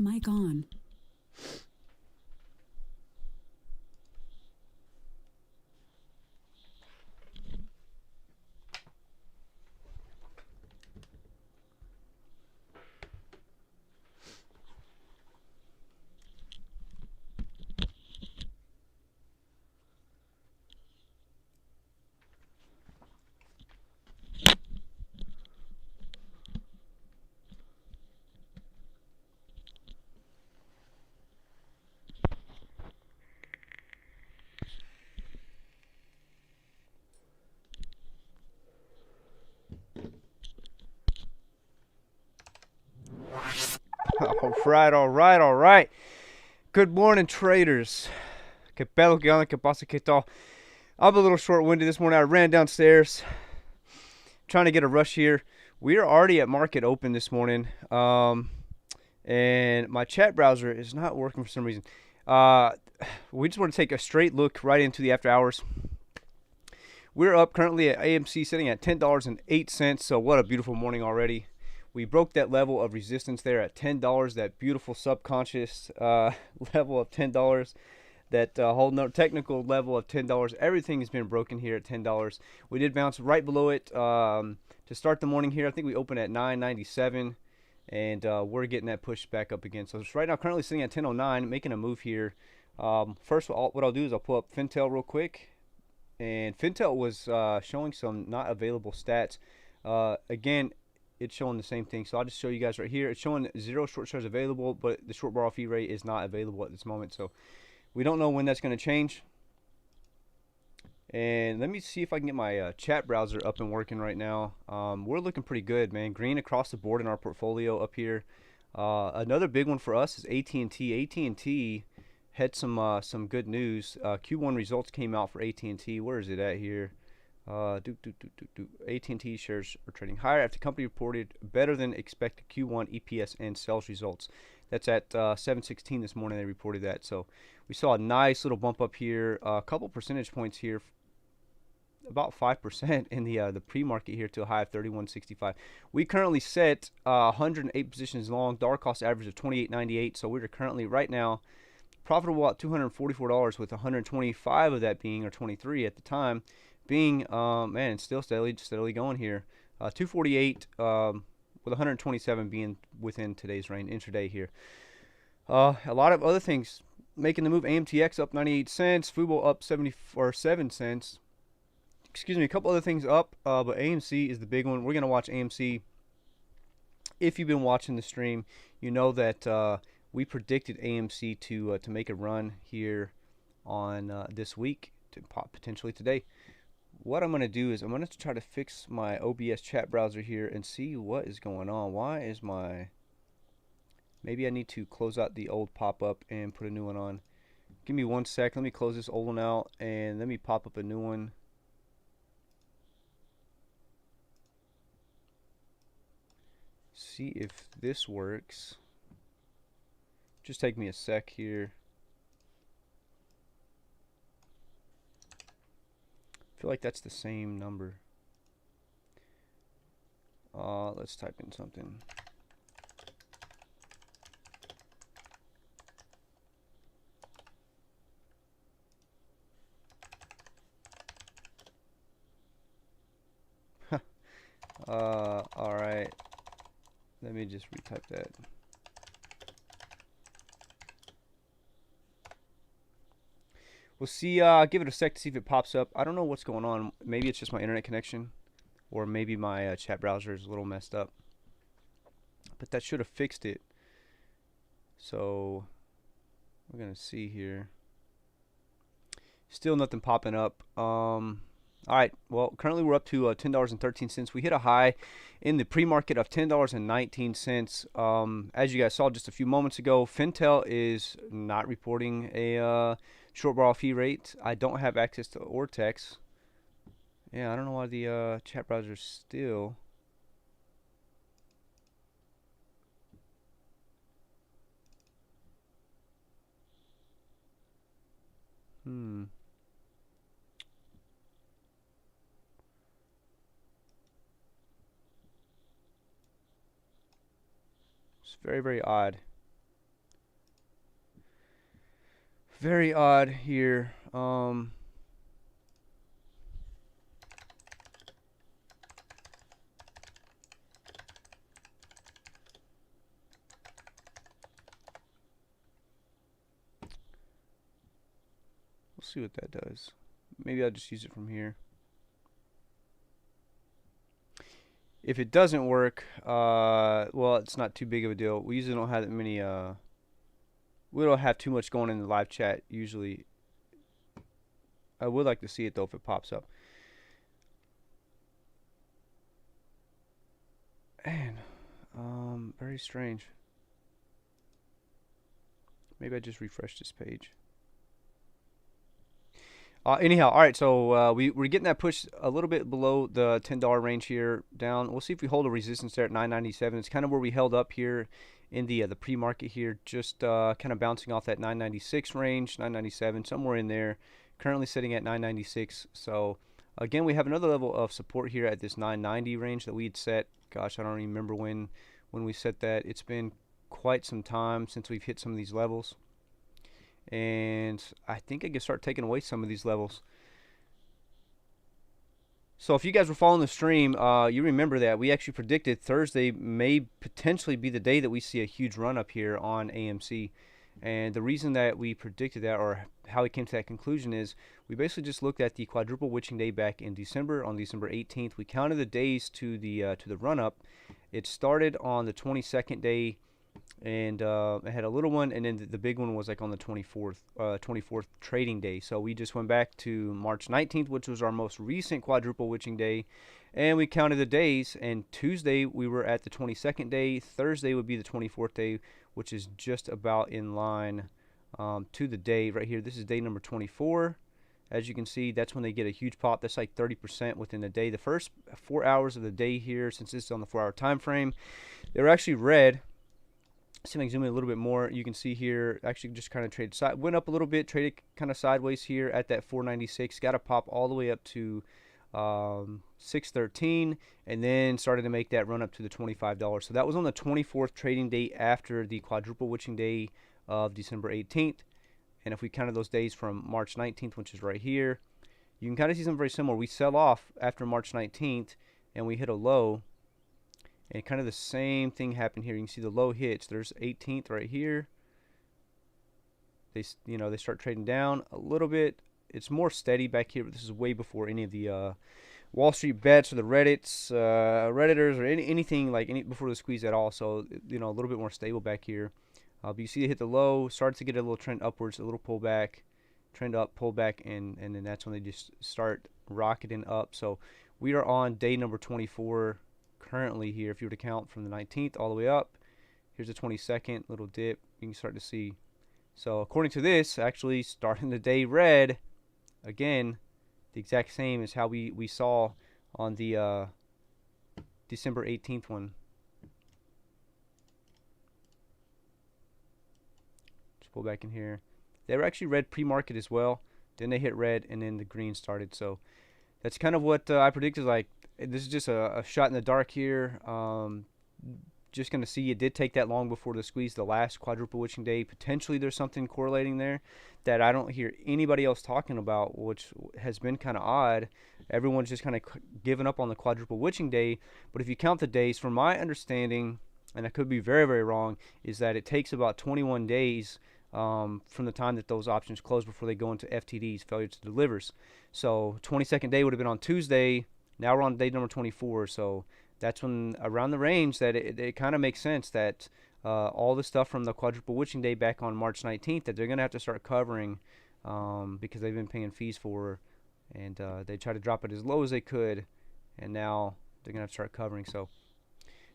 Mic on. All right. Good morning, traders. Que pelo, que onda, que pasa, que tal? I'm a little short-winded this morning. I ran downstairs trying to get a rush here. We are already at market open this morning, and my chat browser is not working for some reason. Uh, we just want to take a straight look right into the after hours. We're up currently at AMC sitting at $10.08, so what a beautiful morning already. We broke that level of resistance there at $10, that beautiful subconscious level of $10, that whole technical level of $10. Everything has been broken here at $10. We did bounce right below it to start the morning here. I think we opened at 997, and we're getting that push back up again. So it's right now currently sitting at 1009, making a move here. First, what I'll do is I'll pull up Fintel real quick. And Fintel was showing some not available stats. Again, it's showing the same thing. So I'll just show you guys right here. It's showing 0 short shares available, but the short borrow fee rate is not available at this moment. So we don't know when that's going to change. And let me see if I can get my chat browser up and working right now. We're looking pretty good, man. Green across the board in our portfolio up here. Another big one for us is AT&T. AT&T had some good news. Q1 results came out for AT&T. Where is it at here? AT&T shares are trading higher after the company reported better than expected Q1 EPS and sales results. That's at 7:16 this morning. They reported that. So we saw a nice little bump up here, a couple percentage points here, about 5% in the pre-market here to a high of 31.65. We currently set 108 positions long, dollar cost average of 28.98. So we're currently right now profitable at $244 with 125 of that being, or 23 at the time, being, man, still steadily going here. 248 with 127 being within today's range, intraday here. A lot of other things making the move. AMTX up 98 cents, Fubo up 7 cents. Excuse me, a couple other things up, but AMC is the big one. We're going to watch AMC. If you've been watching the stream, you know that we predicted AMC to make a run here on this week, to potentially today. What I'm going to do is I'm going to try to fix my OBS chat browser here and see what is going on. Why is my... Maybe I need to close out the old pop-up and put a new one on. Give me 1 sec. Let me close this old one out and let me pop up a new one. See if this works. Just take me a sec here. I feel like that's the same number. Let's type in something. All right. Let me just retype that. We'll see. Give it a sec to see if it pops up. I don't know what's going on. Maybe it's just my internet connection, or maybe my chat browser is a little messed up. But that should have fixed it. So we're gonna see here. Still nothing popping up. All right. Well, currently we're up to $10.13. We hit a high in the pre-market of $10.19. As you guys saw just a few moments ago, Fintel is not reporting a short borrow fee rate. I don't have access to Ortex. Yeah, I don't know why the chat browser is still... It's very, very odd. Very odd here. We'll see what that does. Maybe I'll just use it from here. If it doesn't work, well, it's not too big of a deal. We usually don't have that many. We don't have too much going in the live chat usually. I would like to see it though if it pops up. Man, very strange. Maybe I just refreshed this page. Anyhow, all right. So we're getting that push a little bit below the $10 range here down. We'll see if we hold a resistance there at 997. It's kind of where we held up here in the pre-market here, just kind of bouncing off that 996 range, 997, somewhere in there. Currently sitting at 996. So again, we have another level of support here at this 990 range that we had set. Gosh, I don't even remember when we set that. It's been quite some time since we've hit some of these levels. And I think I can start taking away some of these levels. So if you guys were following the stream, you remember that we actually predicted Thursday may potentially be the day that we see a huge run up here on AMC. And the reason that we predicted that, or how we came to that conclusion, is we basically just looked at the quadruple witching day back in December, on December 18th. We counted the days to the run up. It started on the 22nd day, and I had a little one, and then the big one was like on the 24th trading day. So we just went back to March 19th, which was our most recent quadruple witching day, and we counted the days. And Tuesday we were at the 22nd day. Thursday would be the 24th day, which is just about in line to the day right here. This is day number 24. As you can see, that's when they get a huge pop. That's like 30% within the day. The first 4 hours of the day here, since this is on the 4-hour time frame, they were actually red. See if I can zoom in a little bit more. You can see here, actually just kind of traded went up a little bit, traded kind of sideways here at that 496. Got a pop all the way up to 613, and then started to make that run up to the $25. So that was on the 24th trading day after the quadruple witching day of December 18th. And if we counted those days from March 19th, which is right here, you can kind of see something very similar. We sell off after March 19th, and we hit a low. And kind of the same thing happened here. You can see the low hits. There's 18th right here. They start trading down a little bit. It's more steady back here, but this is way before any of the Wall Street bets or the Redditors or anything like before the squeeze at all. So a little bit more stable back here. But you see it hit the low, started to get a little trend upwards, a little pullback, trend up, pullback, and then that's when they just start rocketing up. So we are on day number 24. Currently here, if you were to count from the 19th all the way up, here's the 22nd, little dip, you can start to see. So according to this, actually starting the day red, again, the exact same as how we saw on the December 18th one. Just pull back in here. They were actually red pre-market as well. Then they hit red, and then the green started. So that's kind of what I predicted. Like, this is just a shot in the dark here. Just going to see it did take that long before the squeeze, the last quadruple witching day. Potentially there's something correlating there that I don't hear anybody else talking about, which has been kind of odd. Everyone's just kind of given up on the quadruple witching day. But if you count the days, from my understanding, and I could be very, very wrong, is that it takes about 21 days from the time that those options close before they go into FTDs, failure to delivers. So 22nd day would have been on Tuesday. Now we're on day number 24. So that's when, around the range, that it kind of makes sense that all the stuff from the quadruple witching day back on March 19th that they're going to have to start covering because they've been paying fees for, and they try to drop it as low as they could, and now they're going to have to start covering. So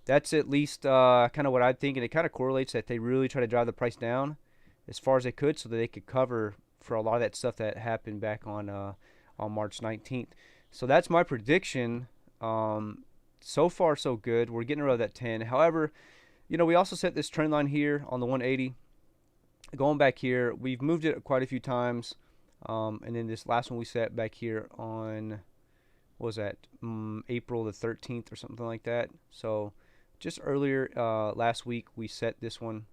that's at least kind of what I think, and it kind of correlates that they really try to drive the price down as far as they could so that they could cover for a lot of that stuff that happened back on March 19th. So that's my prediction. So far, so good. We're getting rid of that 10. However, we also set this trend line here on the 180. Going back here, we've moved it quite a few times. And then this last one we set back here on, what was that, April the 13th or something like that. So just earlier last week, we set this one.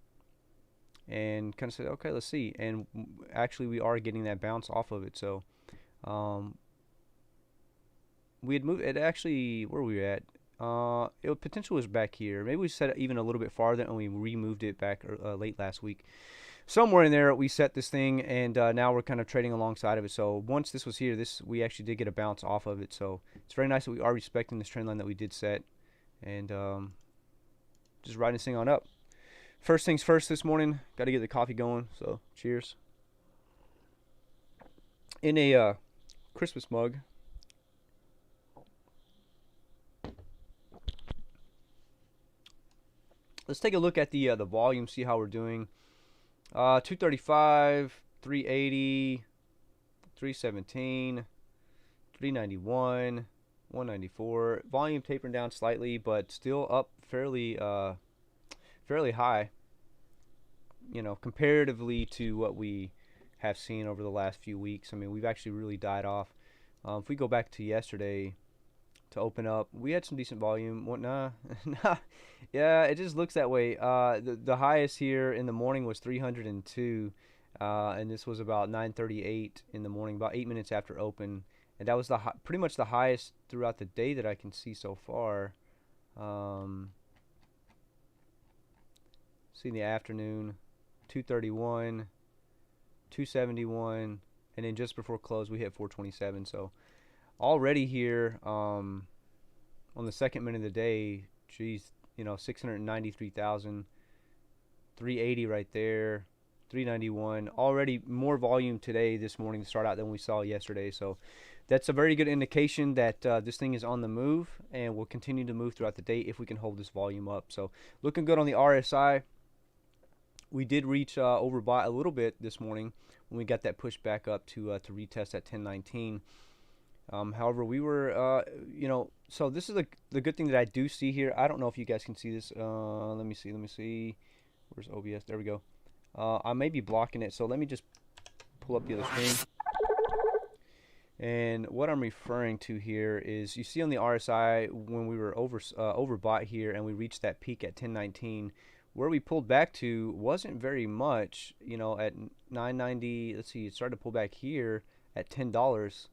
and kind of said, okay, let's see. And actually, we are getting that bounce off of it. So um, we had moved it actually. Where were we at? It potential was back here. Maybe we set it even a little bit farther, and we removed it back late last week. Somewhere in there, we set this thing, and now we're kind of trading alongside of it. So once this was here, this we actually did get a bounce off of it. So it's very nice that we are respecting this trend line that we did set, and just riding this thing on up. First things first this morning, got to get the coffee going. So cheers. In a Christmas mug. Let's take a look at the volume, see how we're doing. 235, 380, 317, 391, 194. Volume tapering down slightly, but still up fairly high. You know, comparatively to what we have seen over the last few weeks. I mean, we've actually really died off. If we go back to yesterday to open up, we had some decent volume. What? Nah, nah. Yeah, it just looks that way. The highest here in the morning was 302, and this was about 9:38 in the morning, about 8 minutes after open, and that was pretty much the highest throughout the day that I can see so far. See in the afternoon, 231, 271, and then just before close we hit 427. So already here on the second minute of the day, geez, you know, 693,000, 380 right there, 391. Already more volume today, this morning to start out than we saw yesterday. So that's a very good indication that this thing is on the move and will continue to move throughout the day if we can hold this volume up. So looking good on the RSI. We did reach overbought a little bit this morning when we got that push back up to retest at 1019. However, we were, you know, so this is the good thing that I do see here. I don't know if you guys can see this. Let me see. Where's OBS? There we go. I may be blocking it, so let me just pull up the other screen. And what I'm referring to here is, you see on the RSI when we were overbought here and we reached that peak at 1019. Where we pulled back to wasn't very much, you know, at 990. Let's see, it started to pull back here at $10,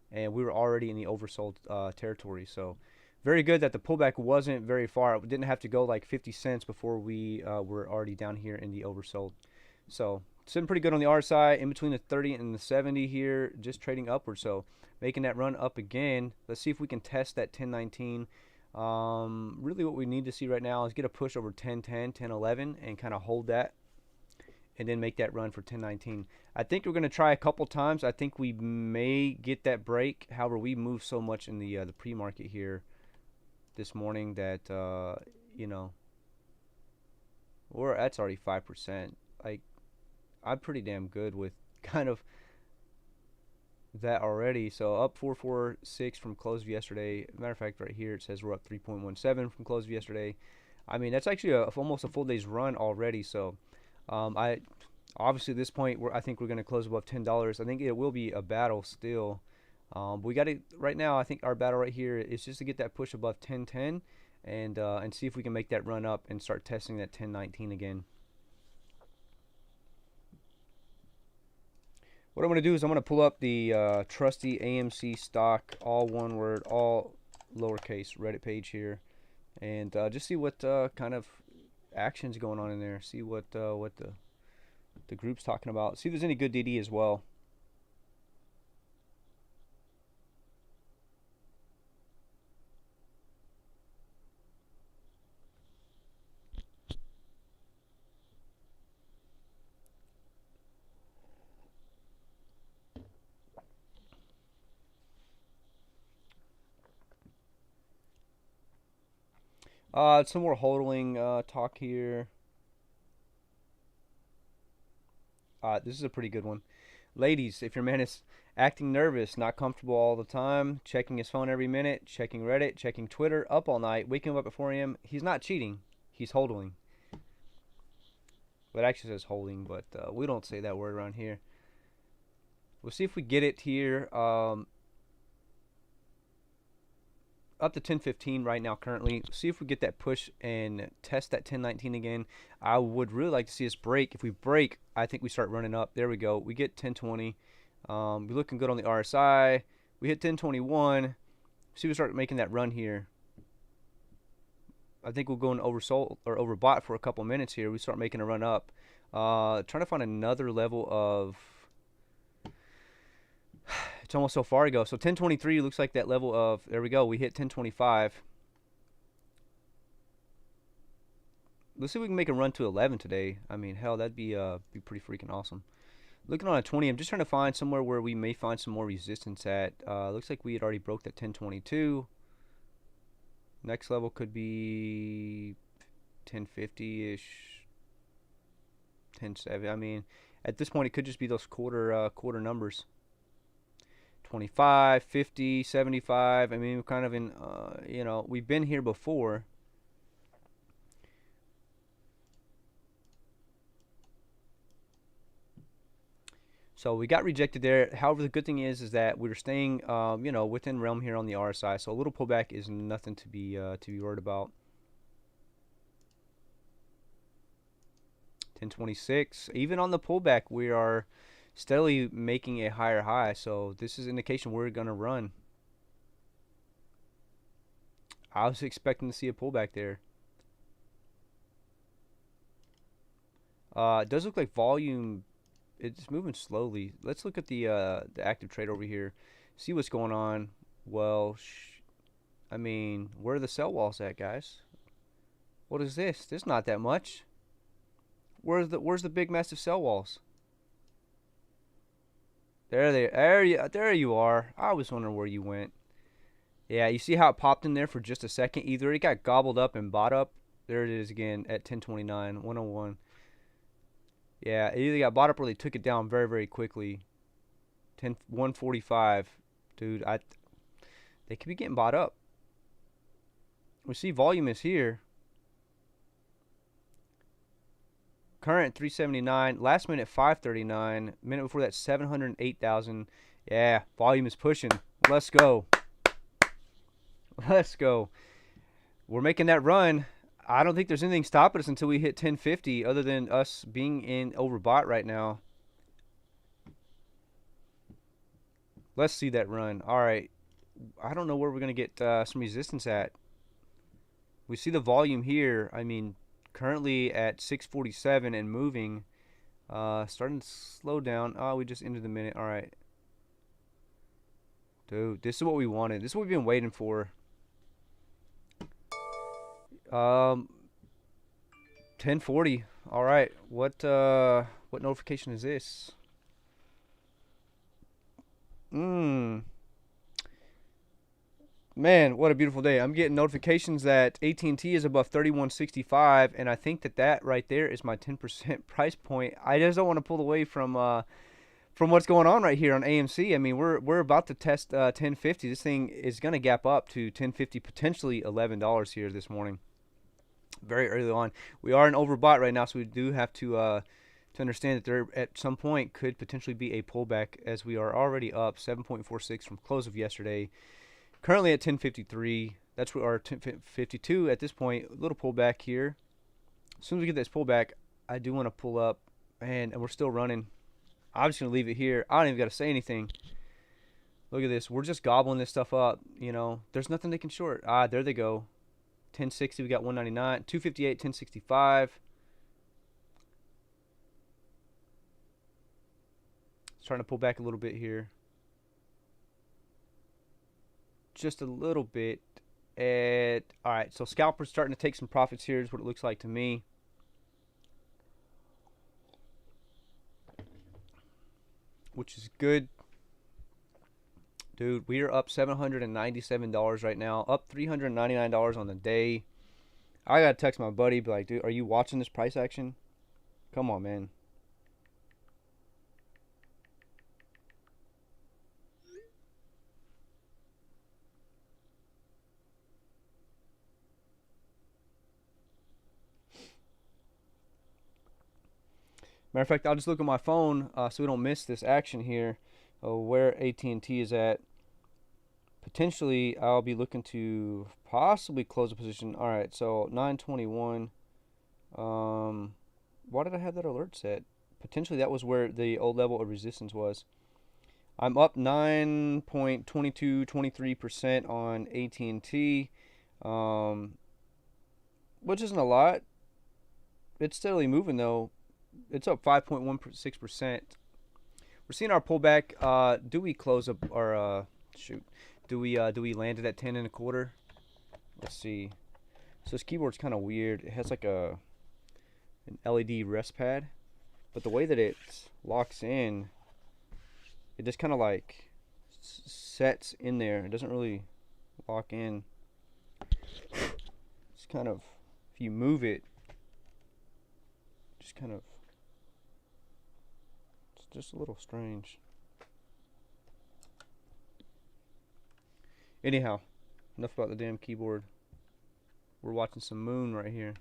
and we were already in the oversold territory. So very good that the pullback wasn't very far. We didn't have to go like 50 cents before we were already down here in the oversold. So sitting pretty good on the RSI, in between the 30 and the 70 here, just trading upward. So making that run up again. Let's see if we can test that 1019. Really what we need to see right now is get a push over 1010, 1011, and kind of hold that, and then make that run for 1019. I think we're going to try a couple times. I think we may get that break. However, we moved so much in the pre-market here this morning that you know, that's already 5%. Like, I'm pretty damn good with kind of that already. So up 446 from close of yesterday. Matter of fact, right here it says we're up 3.17 from close of yesterday. I mean, that's actually almost a full day's run already. So I obviously at this point I think we're going to close above $10. I think it will be a battle still. But we got to right now. I think our battle right here is just to get that push above 1010 and see if we can make that run up and start testing that 1019 again. What I'm going to do is I'm going to pull up the trusty AMC stock, all one word, all lowercase Reddit page here, and just see what kind of action's going on in there. See what the group's talking about. See if there's any good DD as well. Some more hodling talk here. This is a pretty good one. Ladies, if your man is acting nervous, not comfortable all the time, checking his phone every minute, checking Reddit, checking Twitter, up all night, waking up at 4 a.m., he's not cheating. He's hodling. Well, it actually says holding, but we don't say that word around here. We'll see if we get it here. up to 1015 right now currently. See if we get that push and test that 1019 again. I would really like to see us break. If we break, I think we start running up. There we go. We get 1020. We're looking good on the RSI. We hit 1021. See if we start making that run here. I think we'll go in oversold or overbought for a couple minutes here. We start making a run up. Trying to find another level of. It's almost so far ago. So 1023 looks like that level of. There we go. We hit 1025. Let's see if we can make a run to 11 today. I mean, hell, that'd be pretty freaking awesome. Looking on a 20, I'm just trying to find somewhere where we may find some more resistance at. Looks like we had already broke that 1022. Next level could be 1050-ish, 1070. I mean, at this point, it could just be those quarter numbers. 25, 50, 75. I mean, we're kind of in, you know, we've been here before. So we got rejected there. However, the good thing is that we're staying, you know, within realm here on the RSI. So a little pullback is nothing to be worried about. 1026. Even on the pullback, we are steadily making a higher high. So this is an indication we're gonna run. I was expecting to see a pullback there. It does look like volume. It's moving slowly. Let's look at the active trade over here. See what's going on. Well, I mean, where are the sell walls at, guys? What is this? There's not that much. Where's the big massive sell walls? There you are. I was wondering where you went. Yeah, you see how it popped in there for just a second? Either it got gobbled up and bought up. There it is again at 1029, 101. Yeah, it either got bought up or they took it down very, very quickly. 145. Dude, they could be getting bought up. We see volume is here. Current 379. Last minute 539. Minute before that 708,000. Yeah, volume is pushing. Let's go. Let's go. We're making that run. I don't think there's anything stopping us until we hit 1050 other than us being in overbought right now. Let's see that run. All right. I don't know where we're going to get some resistance at. We see the volume here. I mean, currently at 647 and moving. Starting to slow down. Oh, we just ended the minute. All right. Dude, this is what we wanted. This is what we've been waiting for. 1040. All right. What notification is this? Man, what a beautiful day. I'm getting notifications that AT&T is above 3165, and I think that right there is my 10% price point. I just don't want to pull away from what's going on right here on AMC. I mean, we're about to test 1050. This thing is going to gap up to 1050, potentially $11 here this morning. Very early on. We are in overbought right now, so we do have to understand that there at some point could potentially be a pullback, as we are already up 7.46 from close of yesterday. Currently at 1053. That's where our 1052 at this point. A little pullback here. As soon as we get this pullback, I do want to pull up, and we're still running. I'm just gonna leave it here. I don't even gotta say anything. Look at this. We're just gobbling this stuff up. You know, there's nothing they can short. Ah, there they go. 1060, we got 199, 258, 1065. It's trying to pull back a little bit here. Just a little bit. All right, so scalpers starting to take some profits here is what it looks like to me. Which is good. Dude, we are up $797 right now. Up $399 on the day. I gotta text my buddy, be like, dude, are you watching this price action? Come on, man. Matter of fact, I'll just look at my phone so we don't miss this action here. Where AT&T is at. Potentially, I'll be looking to possibly close a position. All right, so 921. Why did I have that alert set? Potentially, that was where the old level of resistance was. I'm up 9.2223% on AT&T, um, which isn't a lot. It's steadily moving though. It's up 5.16%. We're seeing our pullback. Do we close up our shoot? Do we land it at 10 and a quarter? Let's see. So this keyboard's kind of weird. It has like an LED rest pad, but the way that it locks in, it just kind of like sets in there. It doesn't really lock in. It's kind of, if you move it, just kind of, it's just a little strange. Anyhow, enough about the damn keyboard. We're watching some moon right here.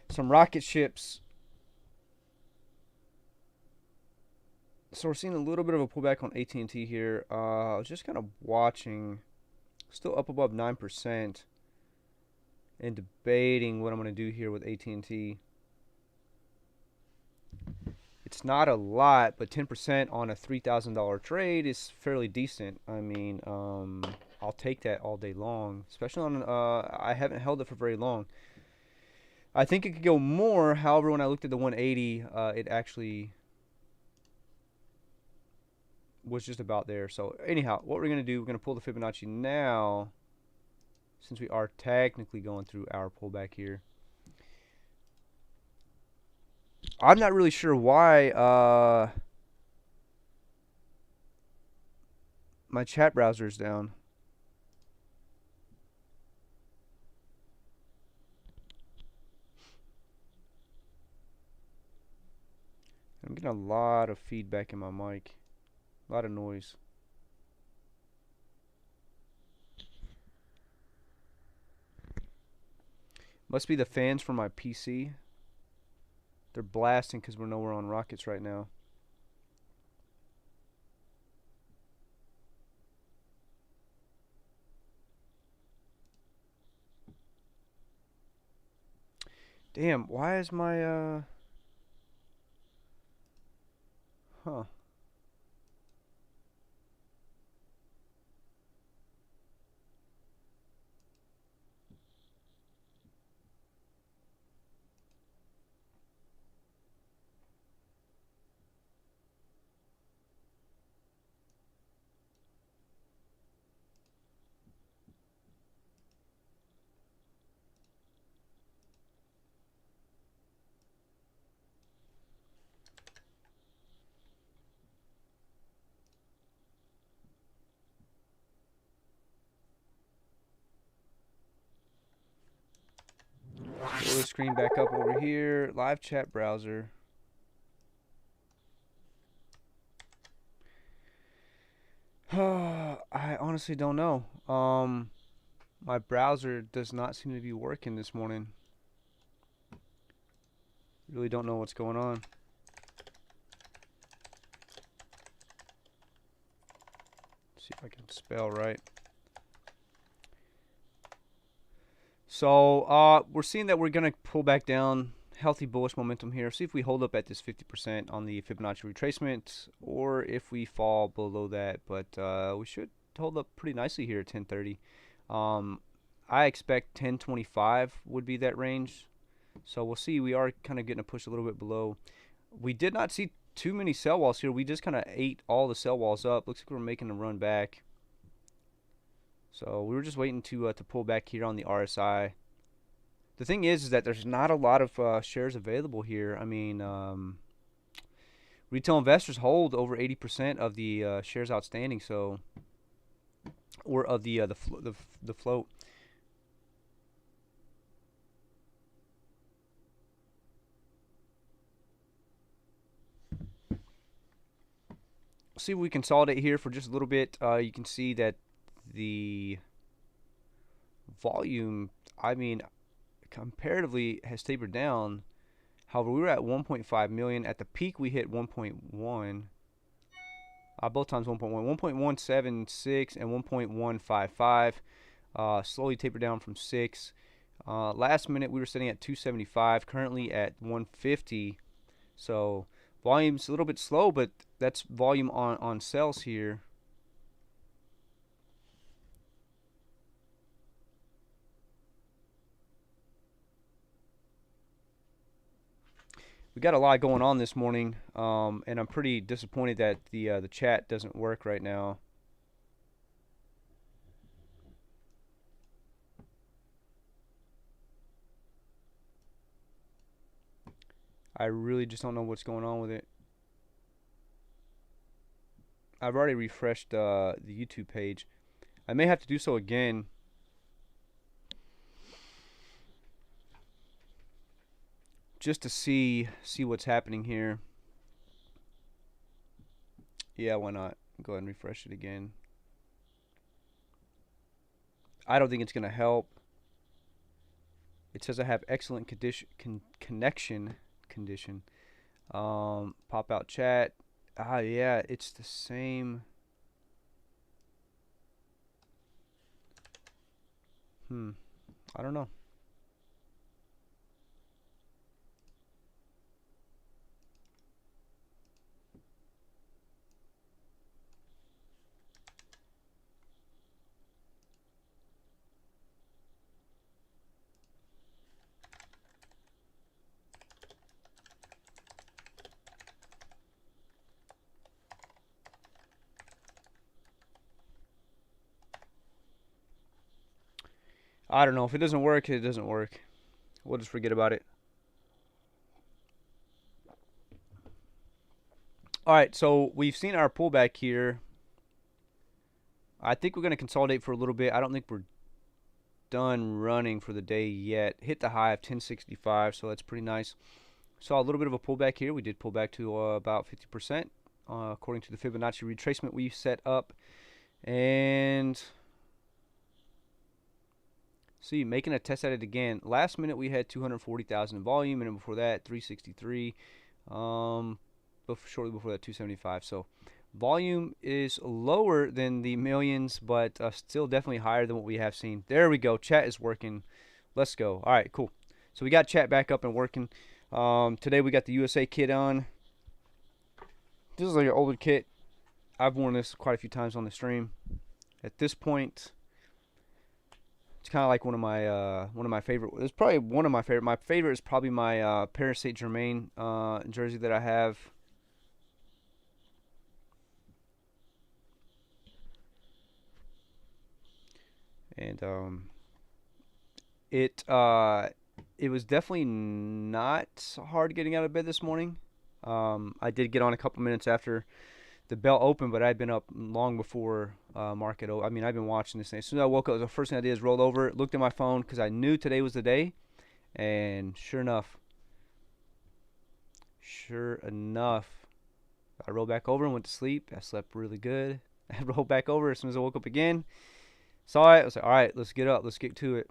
Some rocket ships. So we're seeing a little bit of a pullback on AT&T here. I was just kind of watching. Still up above 9%. And debating what I'm going to do here with AT&T. It's not a lot, but 10% on a $3,000 trade is fairly decent. I mean, I'll take that all day long, especially on. I haven't held it for very long. I think it could go more. However, when I looked at the 180, it actually was just about there. So anyhow, what we're gonna do, we're gonna pull the Fibonacci now, since we are technically going through our pullback here. I'm not really sure why my chat browser is down. I'm getting a lot of feedback in my mic, a lot of noise. Must be the fans from my PC. They're blasting because we're nowhere on rockets right now. Damn, why is my huh. Pull the screen back up over here. Live chat browser. I honestly don't know. My browser does not seem to be working this morning. Really don't know what's going on. See if I can spell right. So we're seeing that we're gonna pull back down. Healthy bullish momentum here. See if we hold up at this 50% on the Fibonacci retracement, or if we fall below that. But we should hold up pretty nicely here at 1030. I expect 1025 would be that range. So we'll see. We are kind of getting a push a little bit below. We did not see too many sell walls here. We just kind of ate all the sell walls up. Looks like we're making a run back. So we were just waiting to pull back here on the RSI. The thing is that there's not a lot of shares available here. I mean, retail investors hold over 80% of the shares outstanding. So, or of the float. See if we consolidate here for just a little bit. You can see that the volume, I mean, comparatively has tapered down. However, we were at 1.5 million. At the peak, we hit 1.1. Both times 1.1, 1.176 and 1.155. Slowly tapered down from 6. Last minute we were sitting at 275, currently at 150. So volume's a little bit slow, but that's volume on sales here. We got a lot going on this morning, and I'm pretty disappointed that the chat doesn't work right now. I really just don't know what's going on with it. I've already refreshed the YouTube page. I may have to do so again. Just to see what's happening here. Yeah, why not? Go ahead and refresh it again. I don't think it's gonna help. It says I have excellent connection condition. Pop out chat. Yeah, it's the same. I don't know. I don't know. If it doesn't work, it doesn't work. We'll just forget about it. Alright, so we've seen our pullback here. I think we're going to consolidate for a little bit. I don't think we're done running for the day yet. Hit the high of 1065, so that's pretty nice. Saw a little bit of a pullback here. We did pull back to about 50%, according to the Fibonacci retracement we set up. And see, making a test at it again. Last minute we had 240,000 in volume, and then before that 363. Shortly before that 275. So volume is lower than the millions, but still definitely higher than what we have seen. There we go. Chat is working. Let's go. All right, cool. So we got chat back up and working. Today we got the USA kit on. This is like an older kit. I've worn this quite a few times on the stream. At this point, it's kind of like one of my favorite. It's probably one of my favorite. My favorite is probably my Paris Saint-Germain jersey that I have. And it was definitely not hard getting out of bed this morning. I did get on a couple minutes after the bell opened, but I'd been up long before market. I mean, I've been watching this thing. As soon as I woke up, the first thing I did is rolled over, looked at my phone because I knew today was the day, and sure enough, I rolled back over and went to sleep. I slept really good. I rolled back over as soon as I woke up again. Saw it. I was like, all right, let's get up. Let's get to it.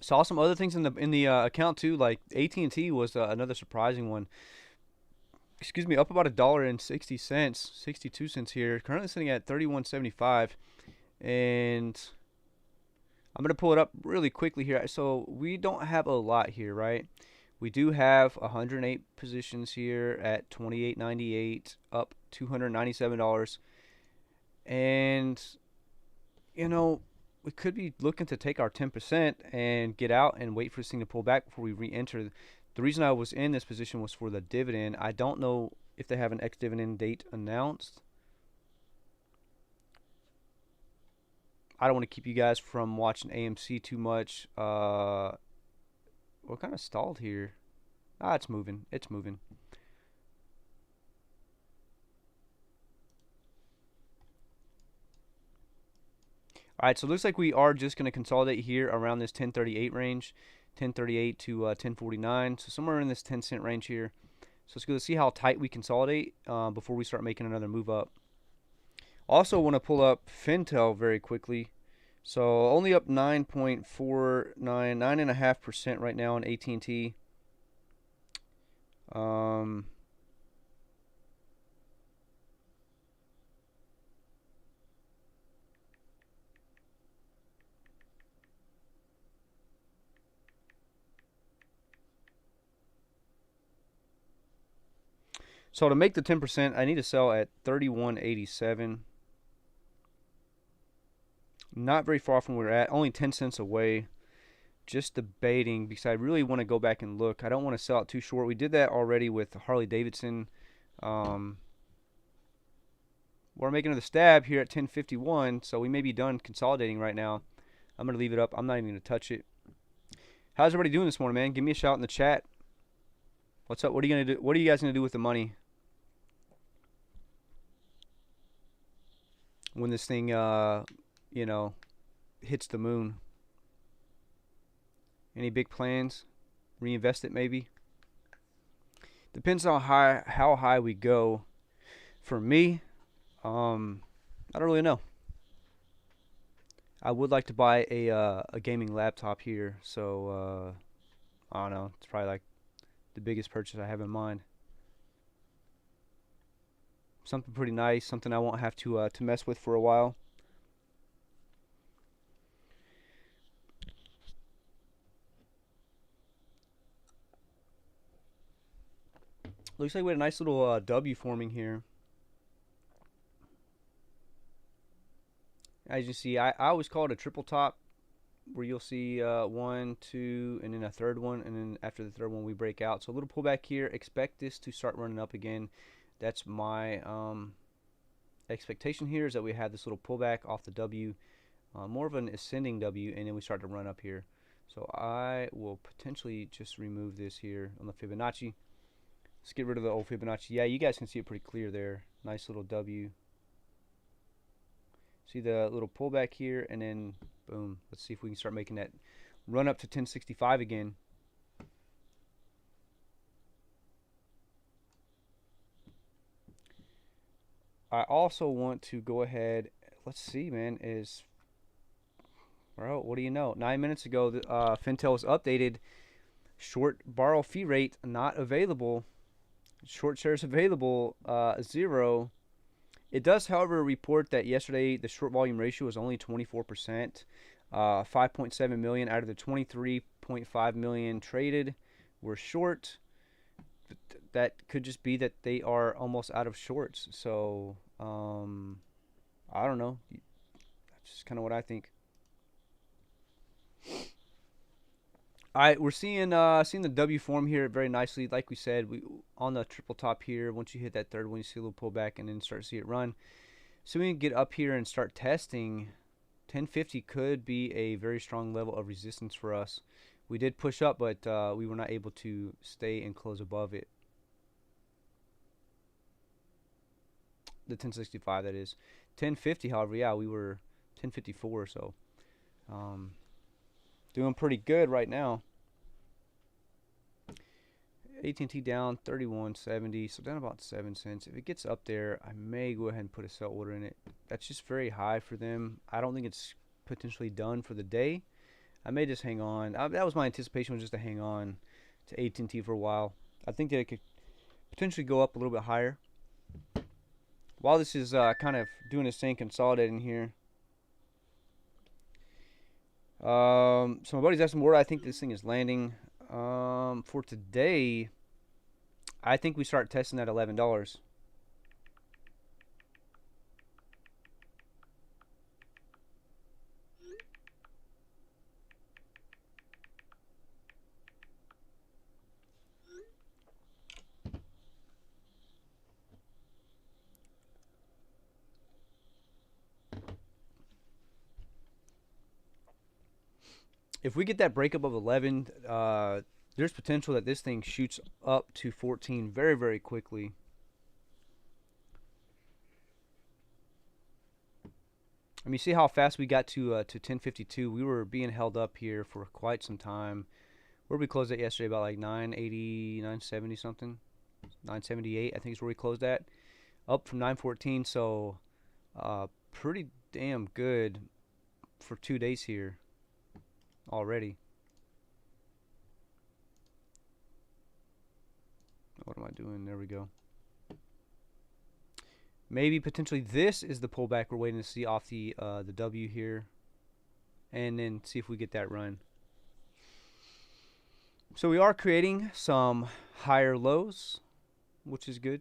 Saw some other things in the account too, like AT&T was another surprising one. Excuse me, up about $1.60, 62 cents here. Currently sitting at 31.75, and I'm gonna pull it up really quickly here. So we don't have a lot here, right? We do have 108 positions here at 28.98, up $297, and you know, we could be looking to take our 10% and get out and wait for this thing to pull back before we re-enter. The reason I was in this position was for the dividend. I don't know if they have an ex-dividend date announced. I don't want to keep you guys from watching AMC too much. What kind of stalled here? It's moving. It's moving. All right, so it looks like we are just going to consolidate here around this 1038 range, 1038 to 1049, so somewhere in this 10-cent range here. So let's go see how tight we consolidate before we start making another move up. Also want to pull up Fintel very quickly. So only up 9.49, 9.5% right now on AT&T. So to make the 10%, I need to sell at 31.87. Not very far from where we're at. Only 10 cents away. Just debating because I really want to go back and look. I don't want to sell it too short. We did that already with Harley Davidson. We're making another stab here at 10:51, so we may be done consolidating right now. I'm gonna leave it up. I'm not even gonna touch it. How's everybody doing this morning, man? Give me a shout in the chat. What's up? What are you gonna do? What are you guys gonna do with the money when this thing, you know, hits the moon? Any big plans? Reinvest it, maybe. Depends on how high we go. For me, I don't really know. I would like to buy a gaming laptop here, so I don't know. It's probably like the biggest purchase I have in mind. Something pretty nice, something I won't have to mess with for a while. Looks like we had a nice little W forming here. As you see, I always call it a triple top, where you'll see one, two, and then a third one, and then after the third one we break out. So a little pullback here. Expect this to start running up again. That's my expectation here, is that we have this little pullback off the W, more of an ascending W, and then we start to run up here. So I will potentially just remove this here on the Fibonacci. Let's get rid of the old Fibonacci. Yeah, you guys can see it pretty clear there. Nice little W. See the little pullback here, and then boom. Let's see if we can start making that run up to 1065 again. I also want to go ahead. Let's see, man. Bro, what do you know? 9 minutes ago, Fintel was updated. Short borrow fee rate not available. Short shares available, 0. It does, however, report that yesterday the short volume ratio was only 24%. 5.7 million out of the 23.5 million traded were short. That could just be that they are almost out of shorts. So I don't know. That's just kind of what I think. All right, we're seeing the W form here very nicely. Like we said, we on the triple top here. Once you hit that third one, you see a little pullback, and then start to see it run. So we can get up here and start testing. 1050 could be a very strong level of resistance for us. We did push up, but we were not able to stay and close above it. The 1065, that is. 1050, however, yeah, we were 1054, so doing pretty good right now. AT&T down 31.70, so down about 7 cents. If it gets up there, I may go ahead and put a sell order in it. That's just very high for them. I don't think it's potentially done for the day. I may just hang on. That was my anticipation, was just to hang on to AT&T for a while. I think that it could potentially go up a little bit higher. While this is kind of doing its thing, consolidating here. So my buddy's asking where I think this thing is landing. For today, I think we start testing at $11. If we get that breakup of 11, there's potential that this thing shoots up to 14 very, very quickly. I mean, see how fast we got to 1052. We were being held up here for quite some time. Where did we close at yesterday? About like 980, 970 something. 978, I think is where we closed at. Up from 914, so pretty damn good for 2 days here already. What am I doing? There we go. Maybe potentially this is the pullback we're waiting to see off the W here, and then see if we get that run. So we are creating some higher lows, which is good.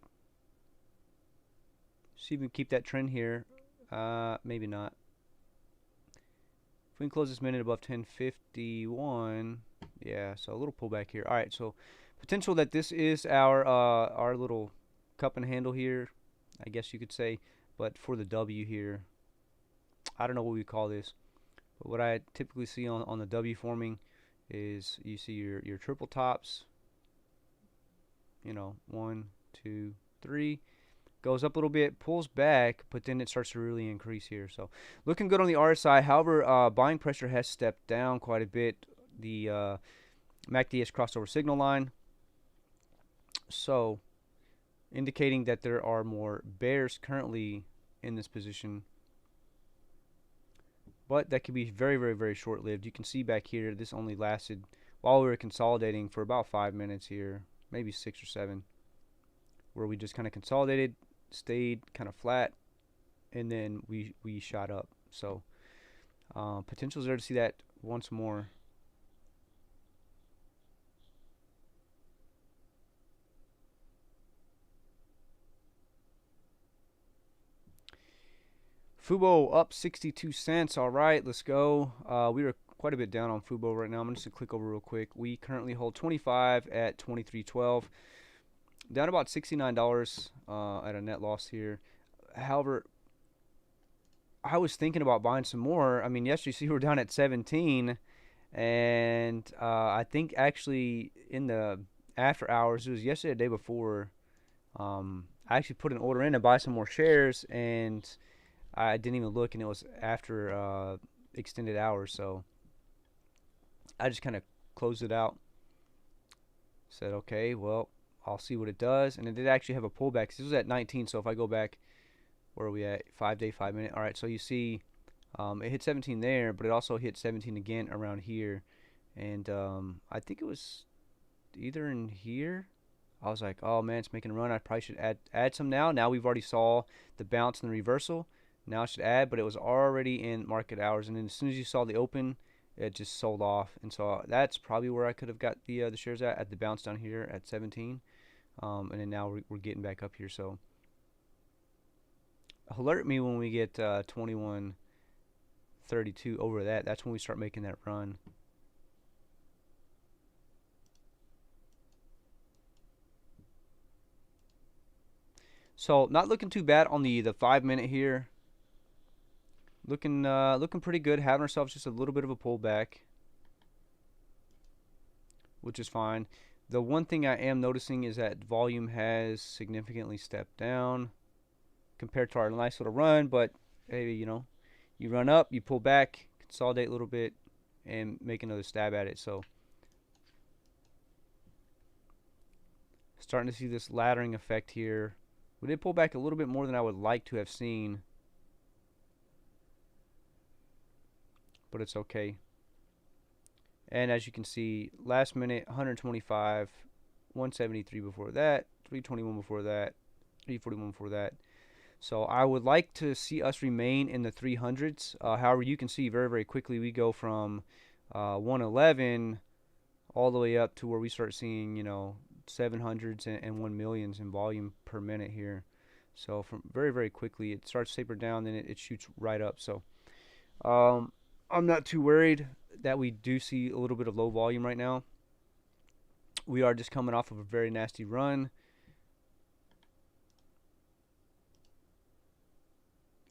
See if we can keep that trend here. Maybe not. If we can close this minute above 1051, yeah, so a little pullback here. All right, so potential that this is our little cup and handle here, I guess you could say, but for the W here, I don't know what we call this, but what I typically see on the W forming is you see your triple tops, you know, 1, 2, 3, goes up a little bit, pulls back, but then it starts to really increase here. So looking good on the RSI. However, buying pressure has stepped down quite a bit. The MACD has crossed over signal line, so indicating that there are more bears currently in this position. But that could be very, very, very short-lived. You can see back here, this only lasted while we were consolidating for about 5 minutes here, maybe 6 or 7, where we just kind of consolidated, stayed kind of flat, and then we shot up. So potential is there to see that once more. Fubo up 62 cents. All right, let's go. We were quite a bit down on Fubo right now. I'm just going to click over real quick. We currently hold 25 at 23.12. Down about $69 at a net loss here. However, I was thinking about buying some more. I mean, yesterday, see, we were down at 17. And I think actually in the after hours, it was yesterday, the day before, I actually put an order in to buy some more shares, and I didn't even look, and it was after extended hours, so I just kind of closed it out. Said, okay, well, I'll see what it does, and it did actually have a pullback. This was at 19, so if I go back, where are we at? 5 day, 5 minute. All right, so you see it hit 17 there, but it also hit 17 again around here, and I think it was either in here. I was like, oh man, it's making a run. I probably should add some now. Now we've already saw the bounce and the reversal. Now I should add, but it was already in market hours, and then as soon as you saw the open, it just sold off, and so that's probably where I could have got the shares at the bounce down here at 17, and then now we're getting back up here. So alert me when we get 21.32 over that. That's when we start making that run. So not looking too bad on the 5 minute here. Looking pretty good. Having ourselves just a little bit of a pullback, which is fine. The one thing I am noticing is that volume has significantly stepped down compared to our nice little run. But hey, you know, you run up, you pull back, consolidate a little bit, and make another stab at it. So starting to see this laddering effect here. We did pull back a little bit more than I would like to have seen, but it's okay. And as you can see, last minute 125, 173 before that, 321 before that, 341 before that. So I would like to see us remain in the 300s. However, you can see very, very quickly we go from 111 all the way up to where we start seeing, you know, 700s and 1 millions in volume per minute here. So from very, very quickly it starts to taper down, then it shoots right up. So I'm not too worried that we do see a little bit of low volume right now. We are just coming off of a very nasty run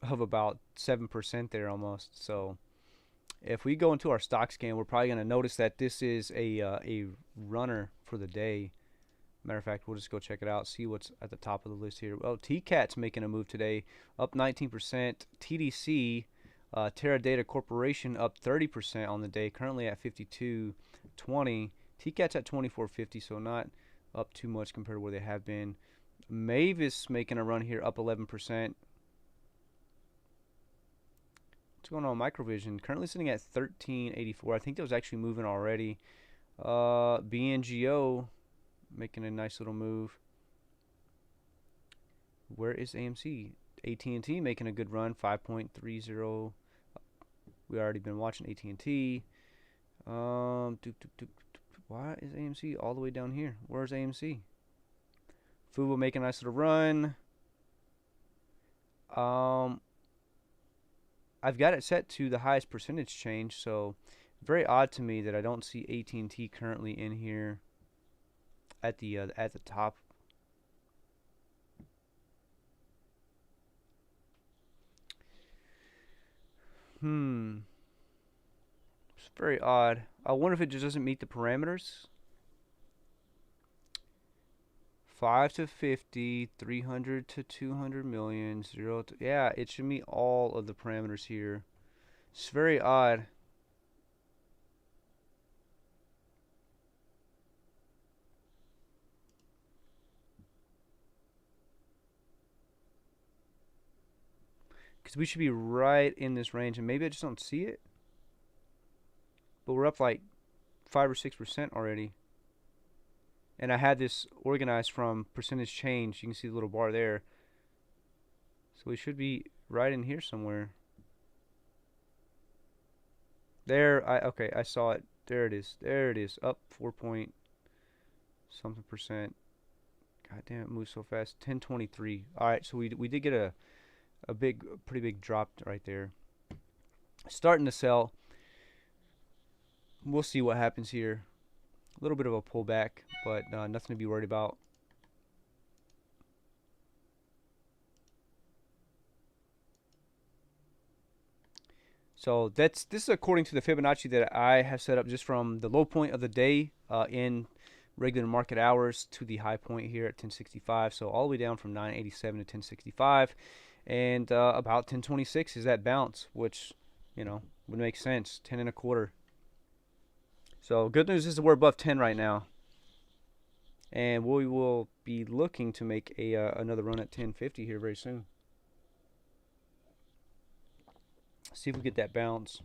of about 7% there almost. So if we go into our stock scan, we're probably going to notice that this is a runner for the day. Matter of fact, we'll just go check it out, see what's at the top of the list here. Well, TCAT's making a move today, up 19%. TDC, Teradata Corporation, up 30% on the day, currently at 52.20. TCAT's at 24.50, so not up too much compared to where they have been. Mavis making a run here, up 11%. What's going on with Microvision? Currently sitting at 13.84. I think that was actually moving already. BNGO making a nice little move. Where is AMC? AT&T making a good run, 5.30. We already been watching AT&T. Why is AMC all the way down here? Where's AMC? Fubo making a nice little run. Um, I've got it set to the highest percentage change, so very odd to me that I don't see AT&T currently in here at the top. Hmm, it's very odd. I wonder if it just doesn't meet the parameters. 5 to 50, 300 to 200 million, 0 to, yeah, it should meet all of the parameters here. It's very odd. Because we should be right in this range, and maybe I just don't see it. But we're up like 5 or 6% already. And I had this organized from percentage change. You can see the little bar there. So we should be right in here somewhere. There, okay, I saw it. There it is. There it is. Up 4 point something percent. God damn, it moves so fast. 1023. All right, so we did get a pretty big drop right there. Starting to sell. We'll see what happens here. A little bit of a pullback, but nothing to be worried about. So this is according to the Fibonacci that I have set up just from the low point of the day in regular market hours to the high point here at 1065. So all the way down from 987 to 1065, and about 1026 is that bounce, which would make sense. 10 and a quarter. So good news is we're above 10 right now, and we will be looking to make a another run at 1050 here very soon. See if we get that bounce.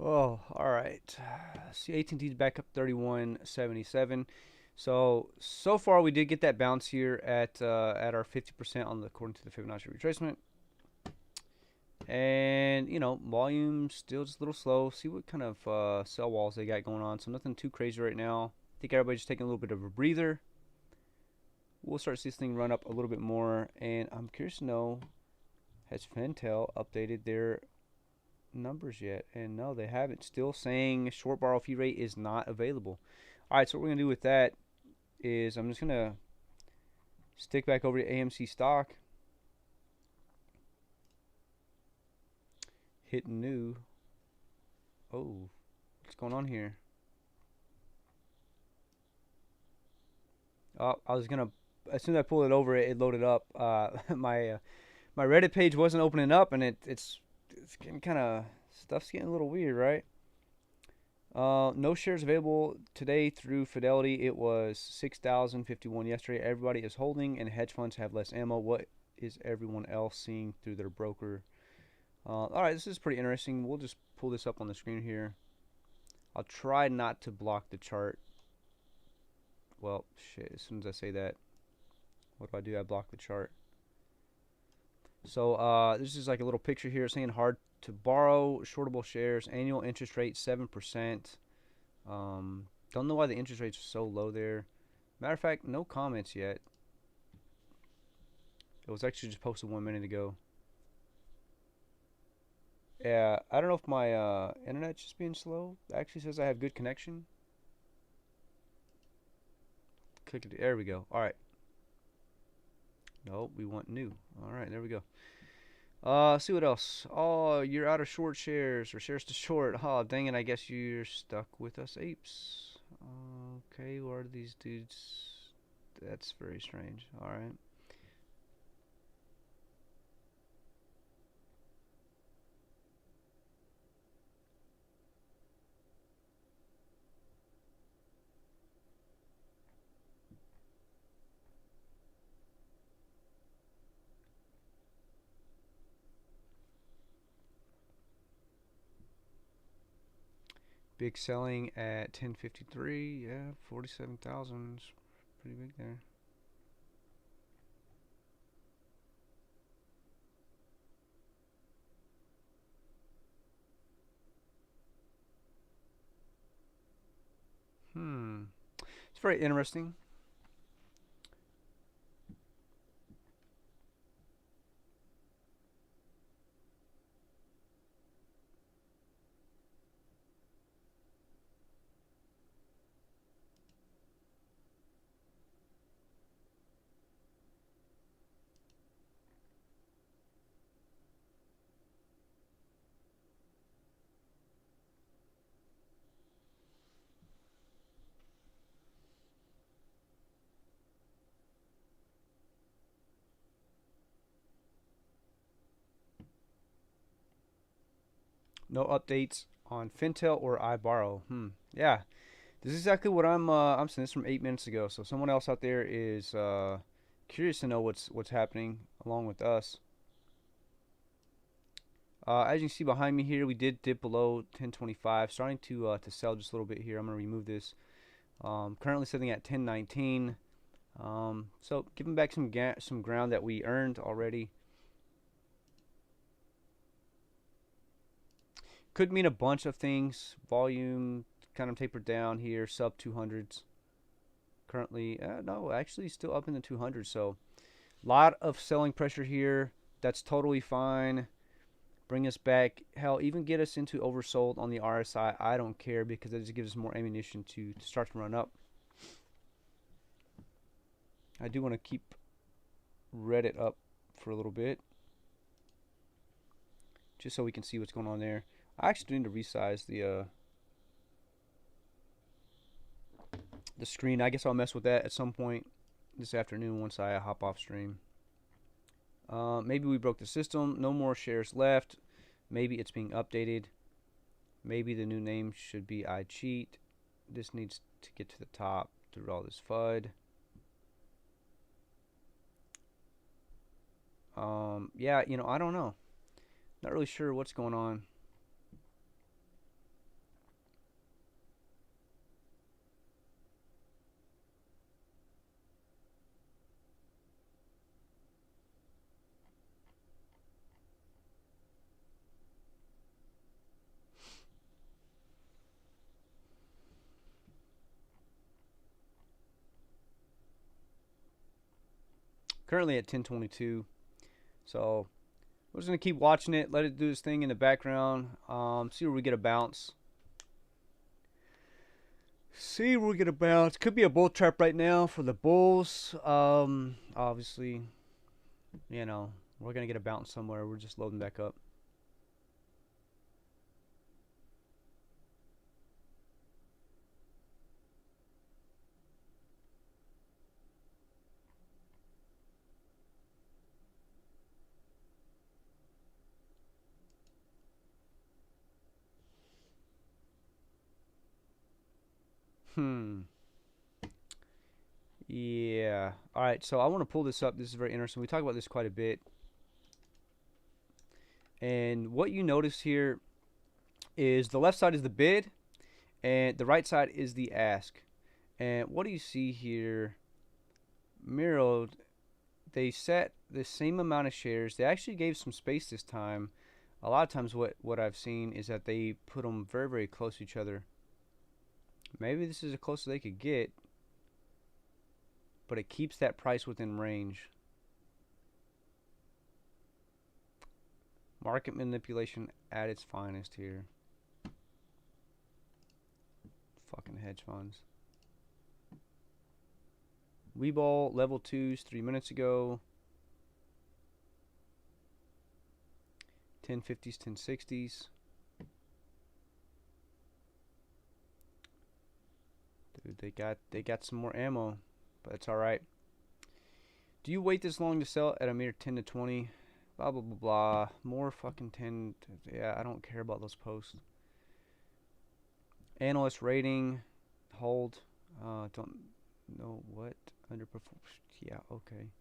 Oh, all right. See, AT&T's back up 31.77. So far we did get that bounce here at our 50% on the according to the Fibonacci retracement. And volume still just a little slow. See what kind of sell walls they got going on. So nothing too crazy right now. I think everybody's just taking a little bit of a breather. We'll start to see this thing run up a little bit more. And I'm curious to know, has Fentel updated their numbers yet? And no, they haven't. Still saying short borrow fee rate is not available. All right, so what we're gonna do with that is I'm just gonna stick back over to AMC stock, hit new. Oh, what's going on here? Oh, I was gonna, as soon as I pull it over, it loaded up. My Reddit page wasn't opening up, and it's getting kind of, stuff's getting a little weird, right? No shares available today through Fidelity. It was 6,051 yesterday. Everybody is holding, and hedge funds have less ammo. What is everyone else seeing through their broker? All right, this is pretty interesting. We'll just pull this up on the screen here. I'll try not to block the chart. Well, shit, as soon as I say that, what do? I block the chart. So this is like a little picture here saying hard to borrow, shortable shares, annual interest rate 7%. Don't know why the interest rates are so low there. Matter of fact, no comments yet. It was actually just posted 1 minute ago. Yeah, I don't know if my internet's just being slow. It actually says I have good connection. Click it. There we go. All right. Nope, we want new. All right, there we go. See what else. Oh, you're out of short shares or shares to short. Oh, dang it. I guess you're stuck with us apes. Okay, what are these dudes? That's very strange. All right. Big selling at 1053. Yeah, 47,000 is pretty big there. Hmm. It's very interesting. No updates on Fintel or iBorrow. Yeah, this is exactly what I'm saying. This from 8 minutes ago. So someone else out there is curious to know what's happening along with us. As you can see behind me here, we did dip below 1025, starting to sell just a little bit here. I'm gonna remove this. Currently sitting at 1019. So giving back some ground that we earned already. Could mean a bunch of things. Volume kind of tapered down here, sub 200s. Currently, no, actually still up in the 200s. So a lot of selling pressure here. That's totally fine. Bring us back. Hell, even get us into oversold on the RSI. I don't care because it just gives us more ammunition to start to run up. I do want to keep Reddit up for a little bit, just so we can see what's going on there. I actually need to resize the screen. I guess I'll mess with that at some point this afternoon once I hop off stream. Maybe we broke the system. No more shares left. Maybe it's being updated. Maybe the new name should be I cheat. This needs to get to the top through all this FUD. Yeah, I don't know. Not really sure what's going on. Currently at 1022. So we're just gonna keep watching it, let it do its thing in the background. See where we get a bounce. See where we get a bounce. Could be a bull trap right now for the bulls. Obviously, we're gonna get a bounce somewhere. We're just loading back up. Hmm. Yeah. All right. So I want to pull this up. This is very interesting. We talk about this quite a bit. And what you notice here is the left side is the bid, and the right side is the ask. And what do you see here? Mirrored. They set the same amount of shares. They actually gave some space this time. A lot of times, what I've seen is that they put them very, very close to each other. Maybe this is as close as they could get, but it keeps that price within range. Market manipulation at its finest here. Fucking hedge funds. Weeball level 2s 3 minutes ago. 1050s, 1060s. Dude, they got some more ammo, but it's all right. Do you wait this long to sell at a mere 10 to 20? Blah blah blah blah. More fucking 10. Yeah, I don't care about those posts. Analyst rating, hold. Don't know what underperform. Yeah, okay.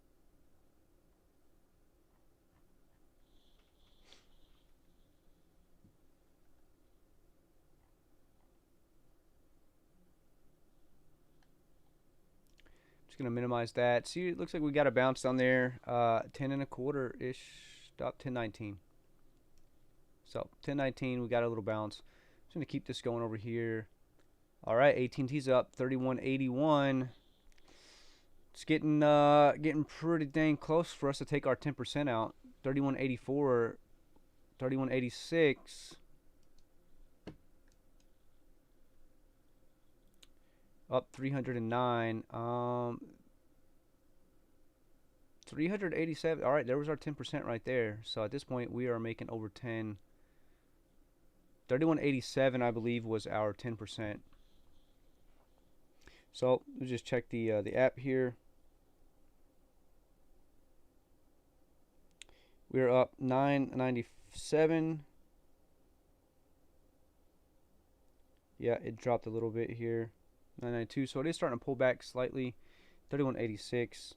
Just gonna minimize that. See, it looks like we got a bounce down there. 10 and a quarter ish. Stop 10.19. So 10.19, we got a little bounce. Just gonna keep this going over here. All right, AT&T's up 31.81. It's getting pretty dang close for us to take our 10% out. 31.84, 31.86. Up 309. 387. All right, there was our 10% right there. So at this point, we are making over 10. 31.87, I believe, was our 10%. So let's just check the app here. We're up 9.97. Yeah, it dropped a little bit here. 9.92. So it is starting to pull back slightly. 31.86.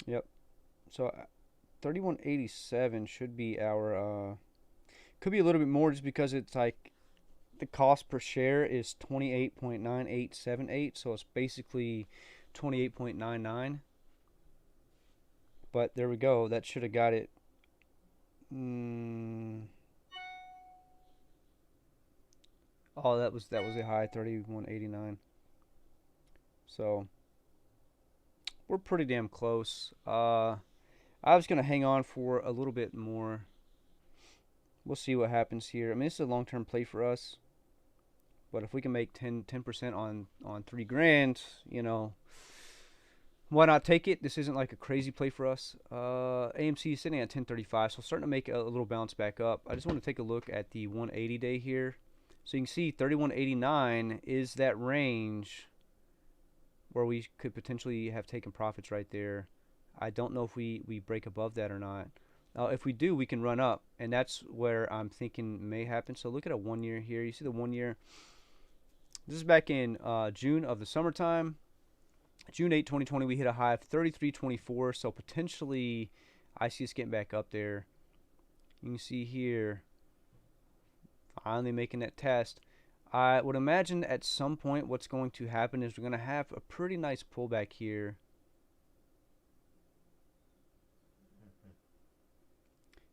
Yep. So 31.87 should be our could be a little bit more just because it's like the cost per share is 28.9878, so it's basically 28.99. But there we go. That should have got it. Oh, that was a high, 31.89. So we're pretty damn close. I was gonna hang on for a little bit more. We'll see what happens here. I mean, this is a long-term play for us. But if we can make 10% on 3 grand, you know, why not take it? This isn't like a crazy play for us. AMC is sitting at 1035, so starting to make a little bounce back up. I just want to take a look at the 180 day here. So you can see 31.89 is that range where we could potentially have taken profits right there. I don't know if we break above that or not. If we do, we can run up, and that's where I'm thinking may happen. So look at a 1 year here. You see the 1 year. This is back in June of the summertime. June 8, 2020, we hit a high of 33.24. So potentially, I see us getting back up there. You can see here, finally making that test. I would imagine at some point what's going to happen is we're going to have a pretty nice pullback here.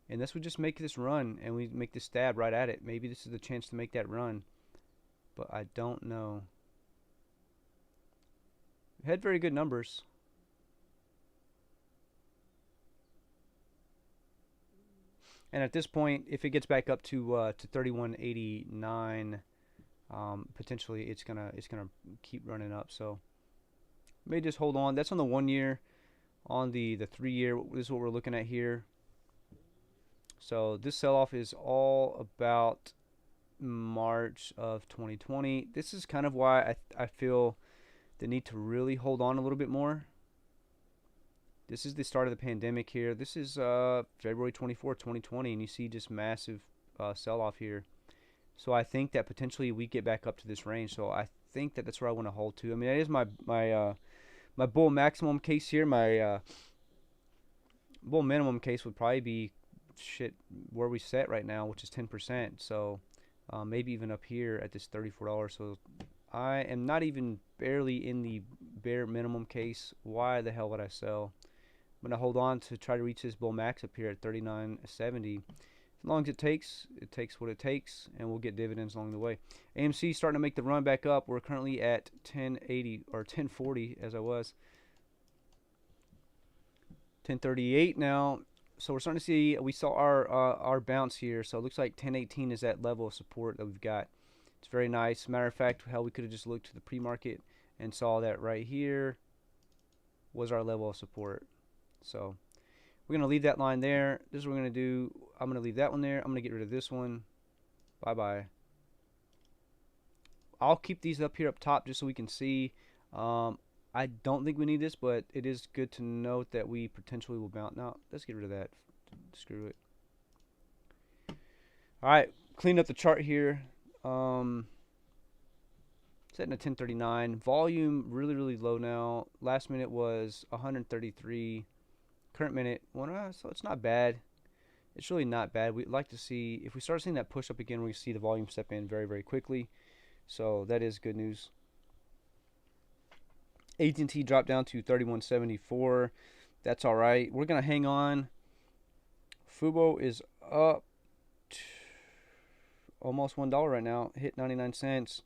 And this would just make this run, and we make this stab right at it. Maybe this is the chance to make that run, but I don't know. We had very good numbers. And at this point, if it gets back up to 31.89, potentially it's gonna keep running up. So may just hold on. That's on the 1 year. On the 3 year, this is what we're looking at here. So this sell-off is all about March of 2020. This is kind of why I feel the need to really hold on a little bit more. This is the start of the pandemic here. This is February 24, 2020, and you see just massive sell-off here. So I think that potentially we get back up to this range. So I think that that's where I want to hold to. I mean, that is my bull maximum case here. My bull minimum case would probably be where we set right now, which is 10%. So maybe even up here at this $34. So I am not even barely in the bare minimum case. Why the hell would I sell? I'm gonna hold on to try to reach this bull max up here at 39.70. As long as it takes what it takes, and we'll get dividends along the way. AMC starting to make the run back up. We're currently at 1080 or 1040 as I was. 1038 now. So we're starting to see, we saw our bounce here. So it looks like 1018 is that level of support that we've got. It's very nice. Matter of fact, how we could have just looked to the pre-market and saw that right here. was our level of support. So we're going to leave that line there. This is what we're going to do. I'm going to leave that one there. I'm going to get rid of this one. Bye-bye. I'll keep these up here up top just so we can see. I don't think we need this, but it is good to note that we potentially will bounce. Now, let's get rid of that. Screw it. All right, clean up the chart here. Setting a 1039. Volume really, really low now. Last minute was 133. Current minute, so it's not bad. It's really not bad. We'd like to see, if we start seeing that push up again, we see the volume step in very, very quickly. So that is good news. AT&T dropped down to 31.74. That's all right. We're going to hang on. Fubo is up almost $1 right now. Hit 99 cents.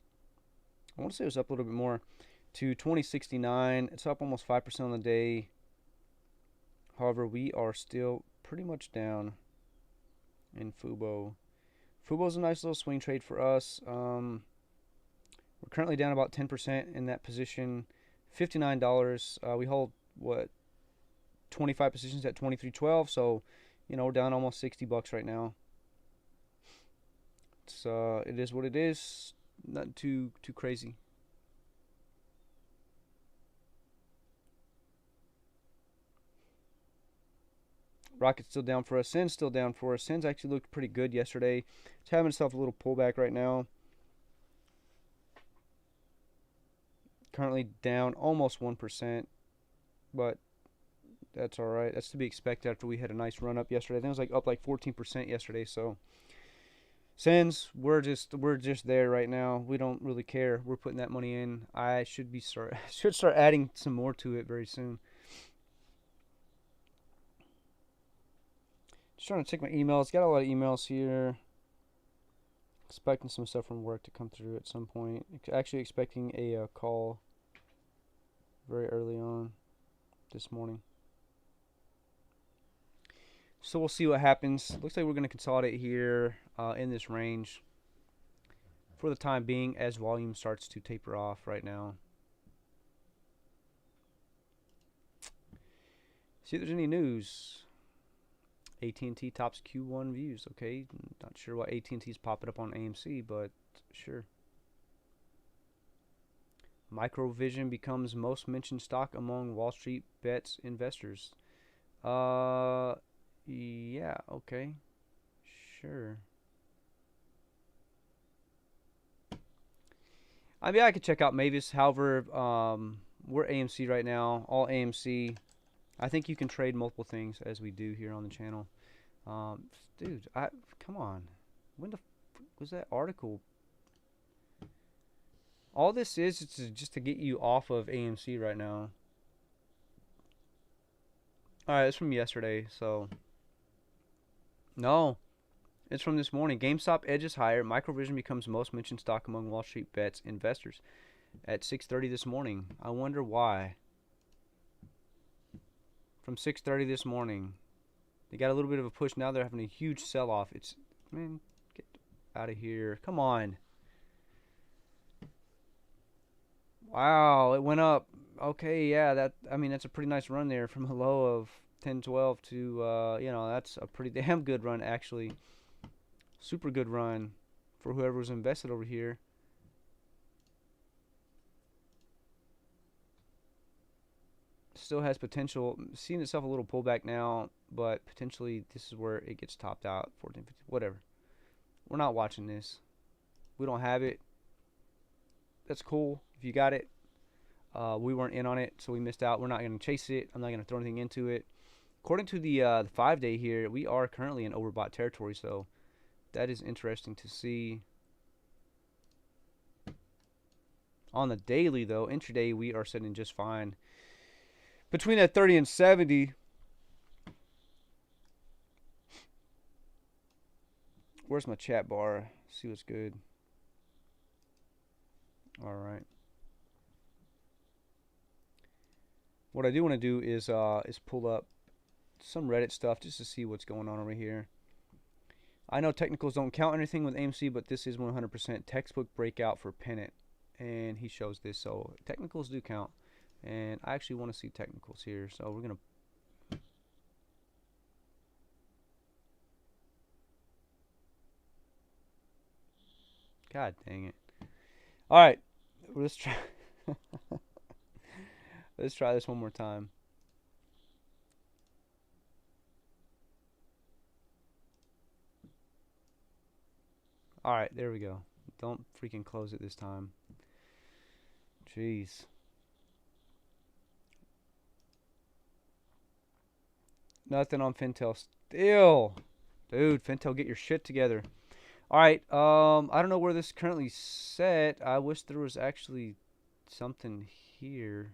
I want to say it was up a little bit more to 20.69. It's up almost 5% on the day. However, we are still pretty much down in Fubo. Fubo's a nice little swing trade for us. We're currently down about 10% in that position. $59. We hold, what, 25 positions at 23.12. So, you know, we're down almost $60 right now. It's it is what it is. Nothing too crazy. Rocket's still down for us. Sin's still down for us. Sin's actually looked pretty good yesterday. It's having itself a little pullback right now. Currently down almost 1%, but that's all right. That's to be expected after we had a nice run up yesterday. I think it was like up like 14% yesterday. So Sens, we're just there right now. We don't really care. We're putting that money in. I should start adding some more to it very soon. Just trying to check my emails. Got a lot of emails here. Expecting some stuff from work to come through at some point. Actually expecting a call very early on this morning. So we'll see what happens. Looks like we're going to consolidate here in this range for the time being as volume starts to taper off right now. See if there's any news. AT&T tops Q1 views. Okay, not sure why AT&T's popping up on AMC, but sure. Microvision becomes most mentioned stock among Wall Street bets investors. Yeah, okay. Sure. I mean, I could check out Mavis. However, we're AMC right now. All AMC. I think you can trade multiple things as we do here on the channel. Dude, come on. When the was that article? All this is just to get you off of AMC right now. Alright, it's from yesterday, so. No. It's from this morning. GameStop edges higher. Microvision becomes most mentioned stock among Wall Street bets investors at 6:30 this morning. I wonder why. From 6:30 this morning. They got a little bit of a push. Now they're having a huge sell-off. It's, man, get out of here. Come on. Wow, it went up. Okay, yeah, that's a pretty nice run there from a low of 10.12 to, you know, that's a pretty damn good run, actually. Super good run for whoever was invested over here. Still has potential. Seeing itself a little pullback now, but potentially this is where it gets topped out. 14.50, whatever. We're not watching this. We don't have it. That's cool if you got it. We weren't in on it, so we missed out. We're not going to chase it. I'm not going to throw anything into it. According to the 5-day here, we are currently in overbought territory, so that is interesting to see. On the daily, though, intraday, we are sitting just fine. Between that 30 and 70, where's my chat bar? See what's good. All right. What I do want to do is pull up some Reddit stuff just to see what's going on over here. I know technicals don't count anything with AMC, but this is 100% textbook breakout for pennant, and he shows this, so technicals do count. And I actually want to see technicals here, so we're gonna. God dang it! All right, let's try. Let's try this one more time. All right, there we go. Don't freaking close it this time. Jeez. Nothing on Fintel still. Dude, Fintel, get your shit together. All right. I don't know where this is currently set. I wish there was actually something here.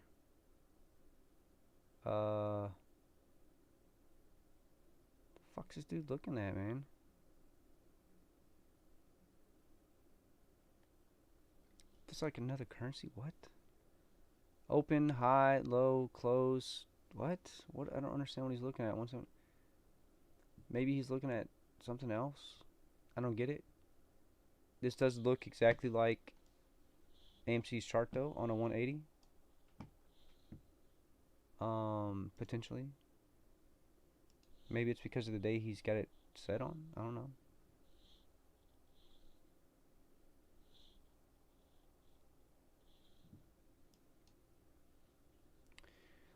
The fuck's this dude looking at, man? There's like another currency. What? Open, high, low, close. What? What? I don't understand what he's looking at. Maybe he's looking at something else. I don't get it. This does look exactly like AMC's chart though on a 180. Potentially. Maybe it's because of the day he's got it set on. I don't know.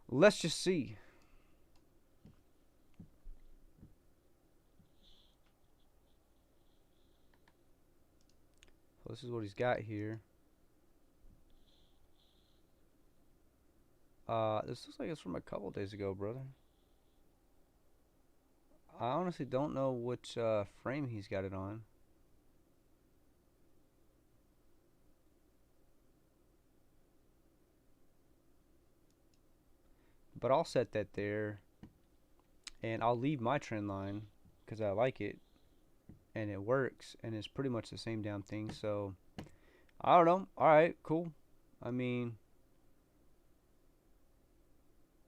Let's just see. So this is what he's got here. This looks like it's from a couple days ago, brother. I honestly don't know which frame he's got it on. But I'll set that there, and I'll leave my trend line because I like it, and it works, and it's pretty much the same damn thing. So I don't know. All right, cool. I mean,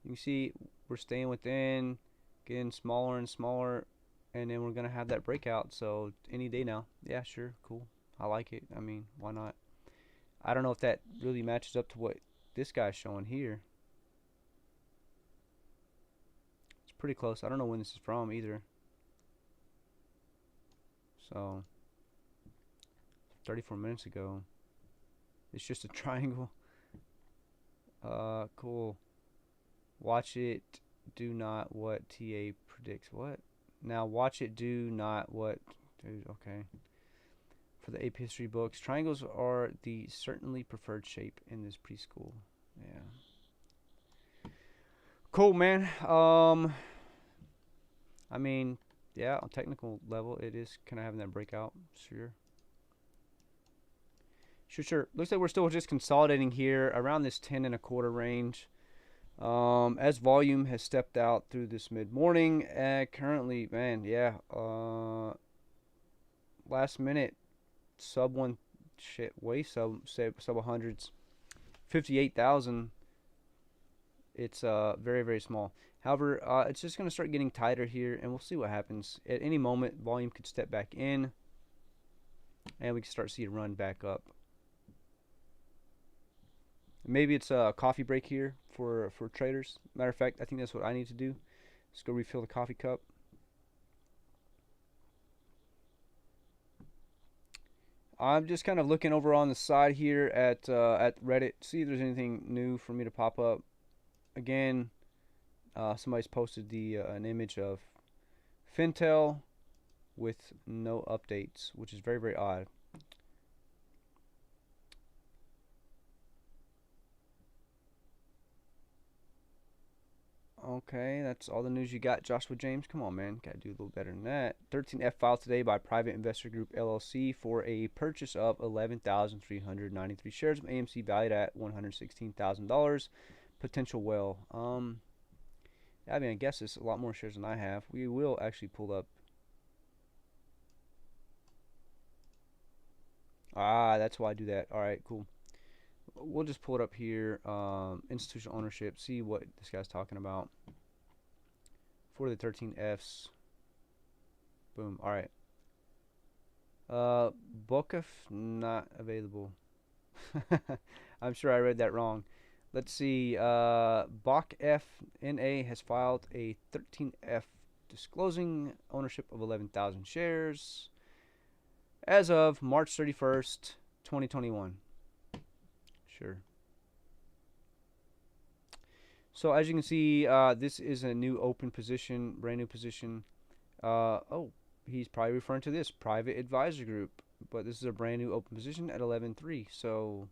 you can see we're staying within, getting smaller and smaller, and then we're gonna have that breakout. So any day now. Yeah, sure, cool. I like it. I mean, why not? I don't know if that really matches up to what this guy's showing here. It's pretty close. I don't know when this is from either. So 34 minutes ago. It's just a triangle. Cool. Watch it do not what TA predicts. What? Now watch it do not what. Dude, okay. For the AP history books, triangles are the certainly preferred shape in this preschool. Yeah. Cool, man. I mean, yeah, on technical level, it is kind of having that breakout. Sure. Sure. Looks like we're still just consolidating here around this 10.25 range. As volume has stepped out through this mid-morning, currently, man, yeah, last minute, sub one, shit, way sub hundreds, 58,000. It's very very small. However, it's just gonna start getting tighter here, and we'll see what happens. At any moment, volume could step back in, and we can start seeing it run back up. Maybe it's a coffee break here for traders. Matter of fact, I think that's what I need to do. Let's go refill the coffee cup. I'm just kind of looking over on the side here at Reddit, see if there's anything new for me to pop up. Again, somebody's posted an image of Fintel with no updates, which is very very odd. Okay, that's all the news you got, Joshua James. Come on, man. Gotta do a little better than that. 13F filed today by Private Investor Group LLC for a purchase of 11,393 shares of AMC valued at $116,000. Potential whale. I mean, I guess it's a lot more shares than I have. We will actually pull up. Ah, that's why I do that. All right, cool. We'll just pull it up here. Institutional ownership. See what this guy's talking about. For the 13Fs. Boom. All right. Bookif not available. I'm sure I read that wrong. Let's see. Bach FNA has filed a 13F disclosing ownership of 11,000 shares as of March 31st, 2021. Sure. So as you can see, this is a new open position, brand new position. Oh, he's probably referring to this private advisor group, but this is a brand new open position at 11.3. So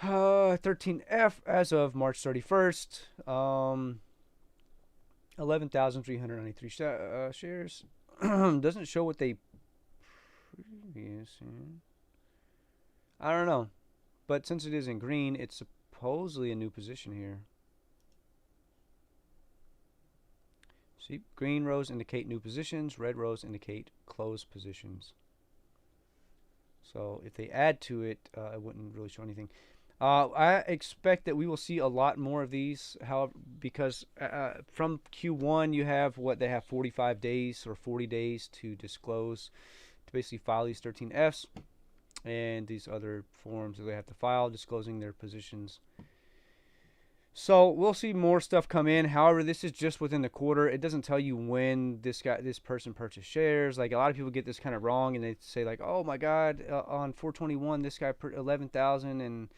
13F as of March 31st. 11,393 shares. Doesn't show what they previous. I don't know, but since it is in green, it's supposedly a new position here. See, green rows indicate new positions, red rows indicate closed positions. So if they add to it, it wouldn't really show anything. I expect that we will see a lot more of these, however, because from Q1 you have what they have 45 days or 40 days to disclose, to basically file these 13Fs and these other forms that they have to file disclosing their positions. So we'll see more stuff come in. However, this is just within the quarter. It doesn't tell you when this person purchased shares. Like a lot of people get this kind of wrong, and they say like, "Oh my God, on 421 this guy put 11,000 and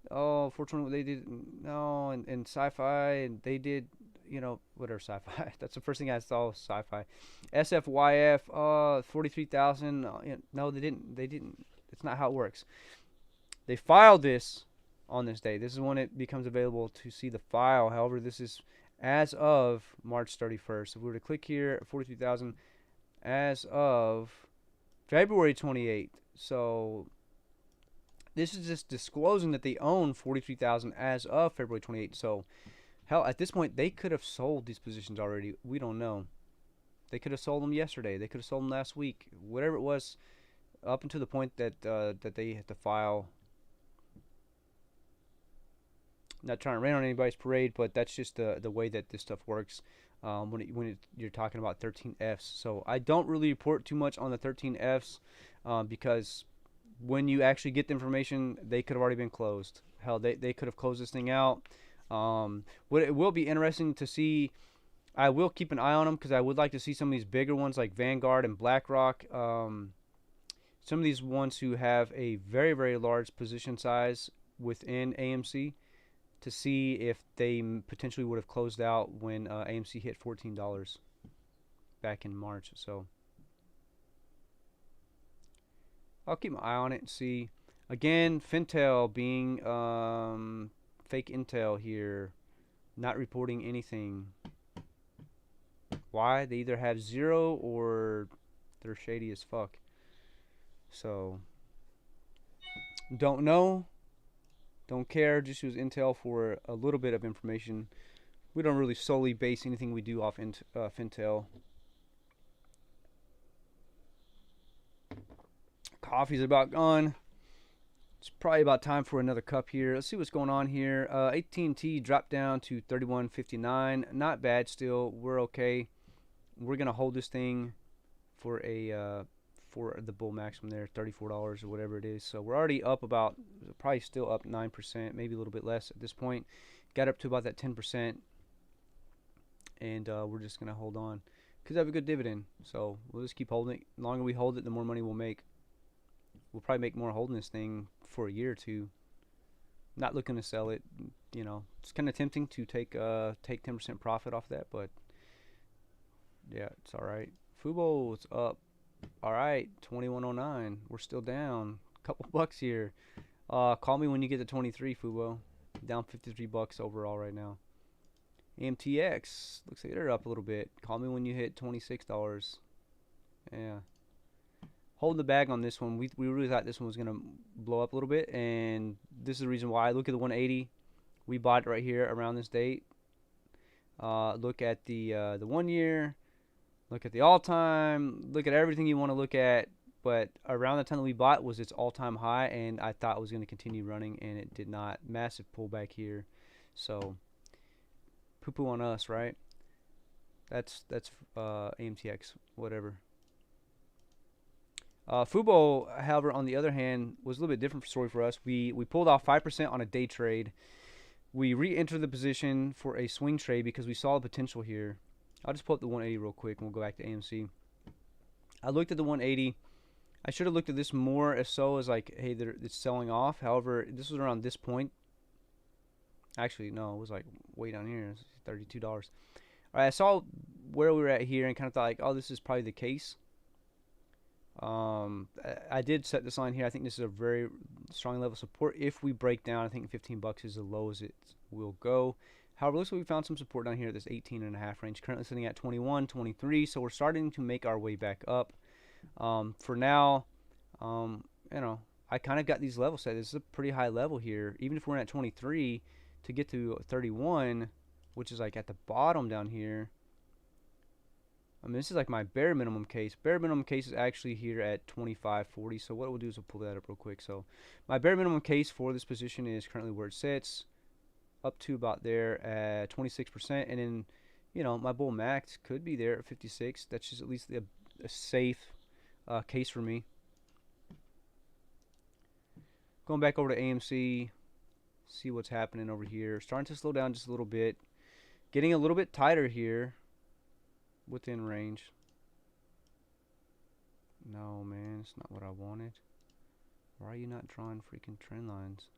oh 421 they did no and sci-fi and they did whatever sci-fi." That's the first thing I saw was sci-fi. SFYF 43,000. No, they didn't. They didn't. It's not how it works. They filed this on this day. This is when it becomes available to see the file. However, this is as of March 31st. If we were to click here, 43,000 as of February 28th. So this is just disclosing that they own 43,000 as of February 28th. So hell, at this point, they could have sold these positions already. We don't know. They could have sold them yesterday. They could have sold them last week. Whatever it was, up until the point that that they had to file. Not trying to rain on anybody's parade, but that's just the way that this stuff works you're talking about 13Fs. So I don't really report too much on the 13Fs because when you actually get the information, they could have already been closed. Hell, they could have closed this thing out. What it will be interesting to see, I will keep an eye on them because I would like to see some of these bigger ones like Vanguard and BlackRock. Some of these ones who have a very, very large position size within AMC, to see if they potentially would have closed out when AMC hit $14 back in March. So I'll keep my eye on it and see. Again, Fintel being fake intel here, not reporting anything. Why? They either have zero or they're shady as fuck. So don't know. Don't care, just use Intel for a little bit of information. We don't really solely base anything we do off Fintel. Coffee's about gone. It's probably about time for another cup here. Let's see what's going on here. AT&T dropped down to 31.59. Not bad still. We're okay. We're going to hold this thing for a for the bull maximum there, $34 or whatever it is. So we're already up about, probably still up 9%, maybe a little bit less at this point. Got up to about that 10%, and we're just gonna hold on because I have a good dividend. So we'll just keep holding it. The longer we hold it, the more money we'll make. We'll probably make more holding this thing for a year or two. Not looking to sell it. It's kind of tempting to take 10% profit off that, but yeah, it's all right. Fubo's up. All right, 2109. We're still down a couple bucks here. Call me when you get to 23, Fubo. Down 53 bucks overall right now. AMTX looks like they're up a little bit. Call me when you hit $26. Yeah. Holding the bag on this one. We really thought this one was gonna blow up a little bit, and this is the reason why. Look at the 180. We bought it right here around this date. Look at the 1 year. Look at the all-time. Look at everything you want to look at. But around the time that we bought was its all-time high, and I thought it was going to continue running, and it did not. Massive pullback here. So, poo-poo on us, right? That's AMTX, whatever. Fubo, however, on the other hand, was a little bit different story for us. We pulled off 5% on a day trade. We re-entered the position for a swing trade because we saw the potential here. I'll just pull up the 180 real quick and we'll go back to AMC. I looked at the 180. I should have looked at this more as so as like, hey, it's selling off. However, this was around this point. Actually, no, it was like way down here. It's $32. All right, I saw where we were at here and kind of thought like, oh, this is probably the case. I did set this line here. I think this is a very strong level of support. If we break down, I think 15 bucks is the low as it will go. However, looks like we found some support down here at this 18.5 range. Currently sitting at 21, 23. So we're starting to make our way back up. For now, you know, I kind of got these levels set. This is a pretty high level here. Even if we're at 23, to get to 31, which is like at the bottom down here. I mean, this is like my bare minimum case. Bare minimum case is actually here at 25.40. So what we'll do is we'll pull that up real quick. So my bare minimum case for this position is currently where it sits, up to about there at 26%. And then, you know, my bull max could be there at 56. That's just at least a safe case for me. Going back over to AMC, see what's happening over here. Starting to slow down just a little bit. Getting a little bit tighter here. Within range. No, man, it's not what I wanted. Why are you not drawing freaking trend lines?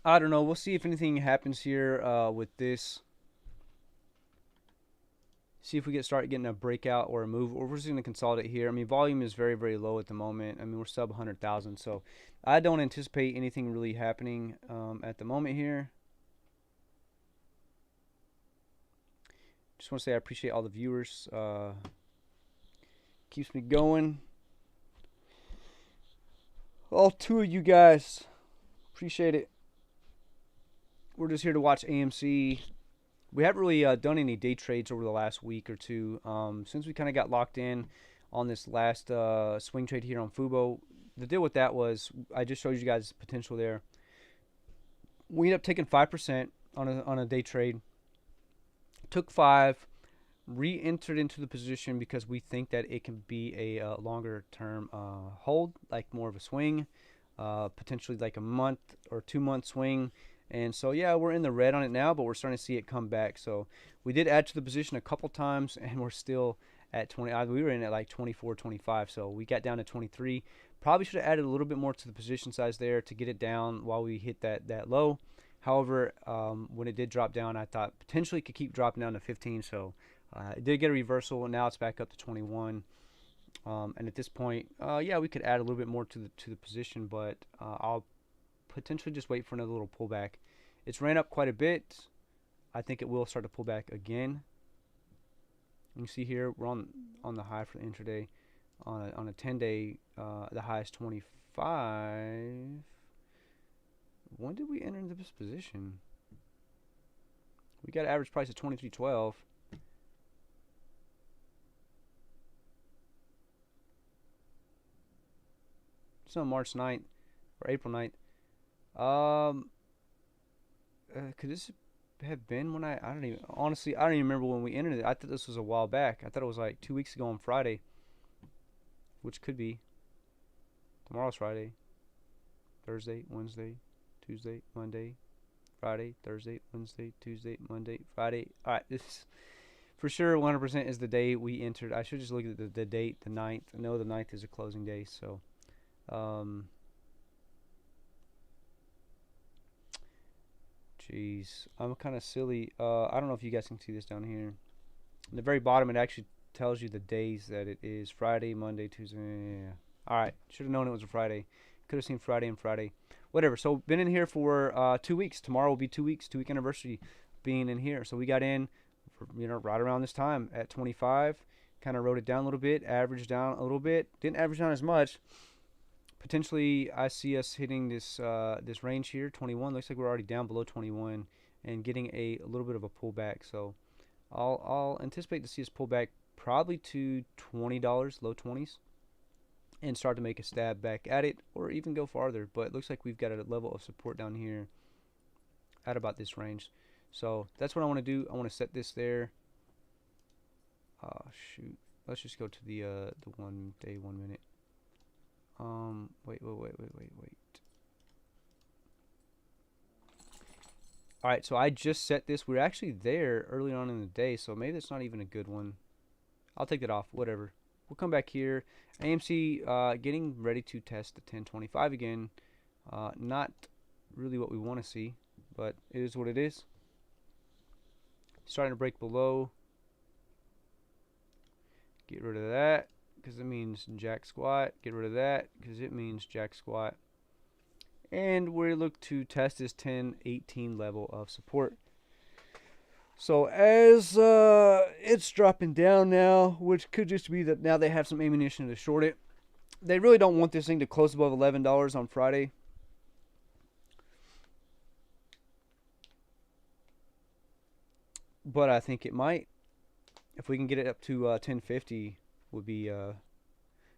I don't know. We'll see if anything happens here with this. See if we start getting a breakout or a move, or we're just going to consolidate here. I mean, volume is very, very low at the moment. I mean, we're sub 100,000, so I don't anticipate anything really happening at the moment here. Just want to say I appreciate all the viewers. Keeps me going. All two of you guys. Appreciate it. We're just here to watch AMC. We haven't really done any day trades over the last week or two. Since we kind of got locked in on this last swing trade here on Fubo. The deal with that was I just showed you guys potential there. We ended up taking 5% on a day trade. Took 5, re-entered into the position because we think that it can be a longer term hold, like more of a swing, potentially like a month or 2-month swing. And so, yeah, we're in the red on it now, but we're starting to see it come back. So we did add to the position a couple times, and we're still at 20. We were in at like 24, 25. So we got down to 23. Probably should have added a little bit more to the position size there to get it down while we hit that low. However, when it did drop down, I thought potentially it could keep dropping down to 15. So it did get a reversal, and now it's back up to 21. And at this point, yeah, we could add a little bit more to the position, but I'll potentially just wait for another little pullback. It's ran up quite a bit. I think it will start to pull back again. You can see here we're on the high for the intraday. On a 10-day, the high is 25. When did we enter into this position? We got an average price of 23.12. It's on March 9th or April 9th. Could this have been when I don't even, honestly, I don't even remember when we entered it. I thought this was a while back. I thought it was like 2 weeks ago on Friday, which could be. Tomorrow's Friday, Thursday, Wednesday, Tuesday, Monday, Friday, Thursday, Wednesday, Tuesday, Monday, Friday. All right, this is for sure 100% is the day we entered. I should just look at the date, the 9th. I know the 9th is a closing day, so jeez, I'm kind of silly. I don't know if you guys can see this down here. In the very bottom, it actually tells you the days that it is. Friday, Monday, Tuesday. Yeah. All right, should have known it was a Friday. Could have seen Friday and Friday. Whatever. So been in here for 2 weeks. Tomorrow will be 2 weeks, 2-week anniversary being in here. So we got in, for, right around this time at 25. Kind of wrote it down a little bit, averaged down a little bit. Didn't average down as much. Potentially, I see us hitting this this range here, 21. Looks like we're already down below 21. and getting a little bit of a pullback. So I'll anticipate to see us pull back probably to $20, low 20s, and start to make a stab back at it, or even go farther. But it looks like we've got a level of support down here at about this range. So that's what I want to do. I want to set this there. Shoot. Let's just go to the 1 day, 1 minute. Wait. All right, so I just set this. We were actually there early on in the day, so maybe that's not even a good one. I'll take that off. Whatever. We'll come back here. AMC getting ready to test the 1025 again. Not really what we want to see, but it is what it is. Starting to break below. Get rid of that because it means jack squat. Get rid of that because it means jack squat. And we look to test this 1018 level of support. So as it's dropping down now, which could just be that now they have some ammunition to short it. They really don't want this thing to close above $11 on Friday. But I think it might. If we can get it up to 1050, would be as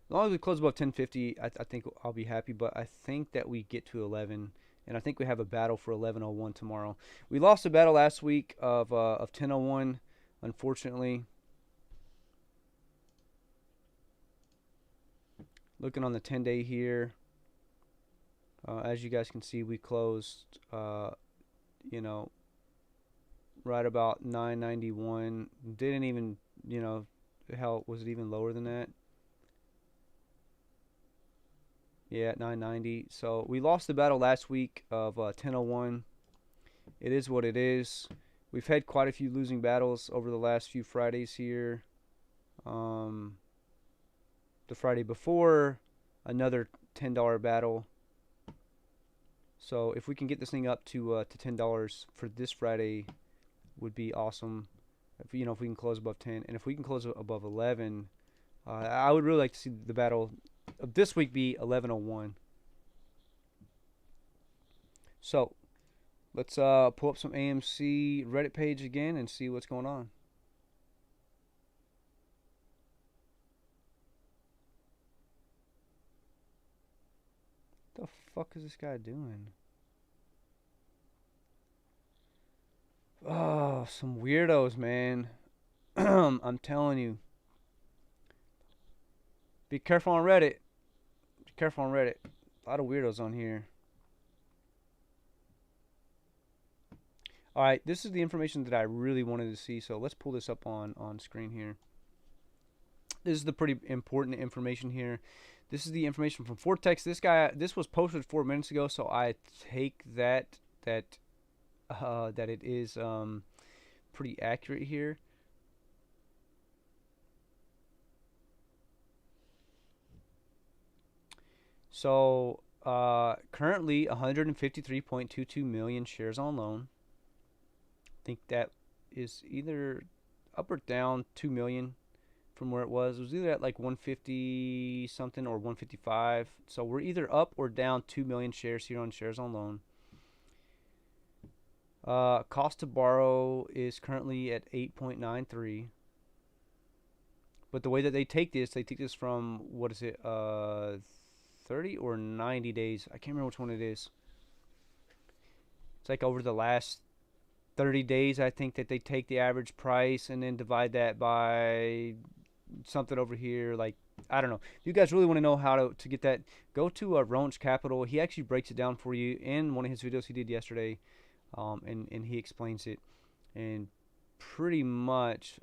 long as we close above 1050, I think I'll be happy. But I think that we get to 11, and I think we have a battle for 1101 tomorrow. We lost a battle last week of 1001, unfortunately. Looking on the 10-day here, as you guys can see, we closed, you know, right about 991. Didn't even, you know, hell, was it even lower than that? Yeah, 990. So we lost the battle last week of 1001. It is what it is. We've had quite a few losing battles over the last few Fridays here. The Friday before, another $10 battle. So if we can get this thing up to $10 for this Friday, would be awesome. If we can close above 10, and if we can close above 11, I would really like to see the battle of this week be 1101. So let's pull up some AMC Reddit page again and see what's going on. What the fuck is this guy doing? Oh, some weirdos, man. I'm telling you. Be careful on Reddit. Be careful on Reddit. A lot of weirdos on here. Alright, this is the information that I really wanted to see, so let's pull this up on screen here. This is the pretty important information here. This is the information from Vortex. This was posted 4 minutes ago, so I take that it is pretty accurate here. So currently 153.22 million shares on loan. I think that is either up or down 2 million from where it was. It was either at like 150 something or 155. So we're either up or down 2 million shares here on shares on loan. Cost to borrow is currently at 8.93. But the way that they take this from, what is it, 30 or 90 days? I can't remember which one it is. It's like over the last 30 days, I think that they take the average price and then divide that by something over here. Like, I don't know. If you guys really want to know how to get that, go to Roach Capital. He actually breaks it down for you in one of his videos he did yesterday. And he explains it, and pretty much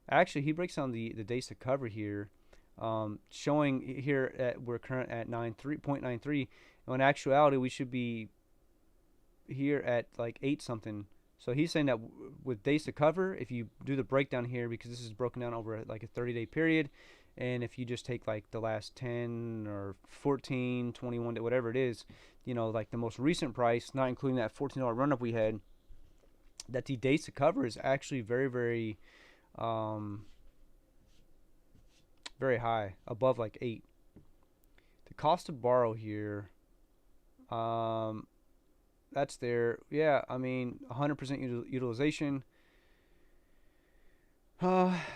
actually he breaks down the days to cover here, showing here at we're current at 9.93. In actuality we should be here at like 8 something. So he's saying that with days to cover, if you do the breakdown here, because this is broken down over like a 30-day period, and if you just take like the last 10 or 14, 21, whatever it is, you know, like the most recent price, not including that $14 run up we had, that the days to cover is actually very, very, very high, above like 8. The cost to borrow here, um, that's there. Yeah, I mean, 100% utilization.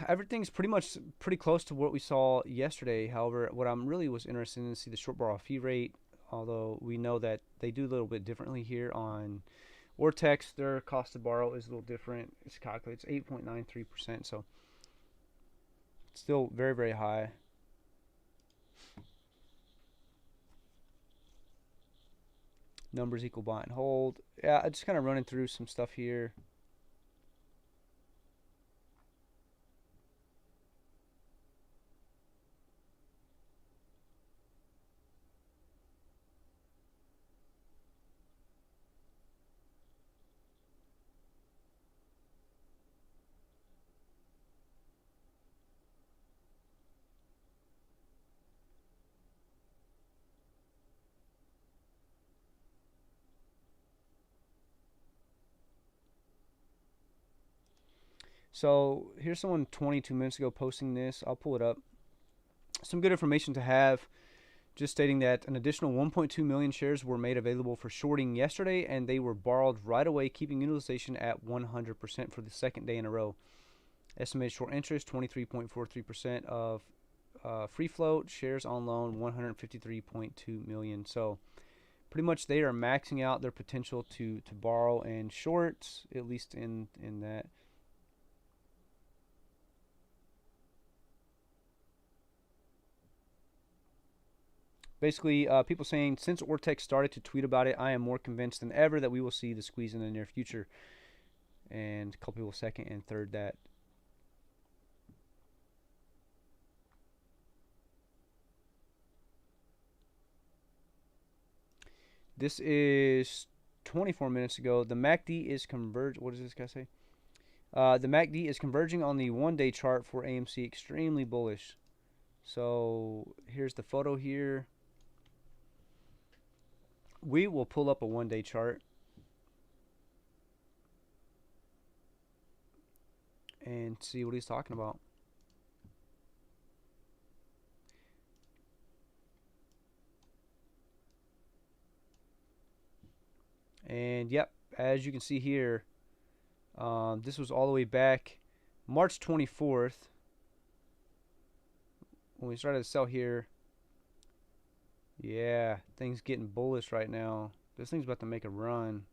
Everything's pretty close to what we saw yesterday. However, what I'm really was interested in is see the short borrow fee rate. Although we know that they do a little bit differently here on Vortex, their cost to borrow is a little different. It's calculated 8.93%, so still very, very high. Numbers equal buy and hold. Yeah, I'm just kind of running through some stuff here. So here's someone 22 minutes ago posting this. I'll pull it up. Some good information to have. Just stating that an additional 1.2 million shares were made available for shorting yesterday, and they were borrowed right away, keeping utilization at 100% for the second day in a row. Estimated short interest 23.43% of free float. Shares on loan 153.2 million. So pretty much they are maxing out their potential to borrow and short, at least in that. Basically, people saying, since Ortex started to tweet about it, I am more convinced than ever that we will see the squeeze in the near future. And a couple people second and third that. This is 24 minutes ago. The MACD is converging. What does this guy say? The MACD is converging on the one-day chart for AMC. Extremely bullish. So here's the photo here. We will pull up a one-day chart and see what he's talking about. And yep, as you can see here, this was all the way back March 24th when we started to sell here. Yeah, things getting bullish right now. This thing's about to make a run.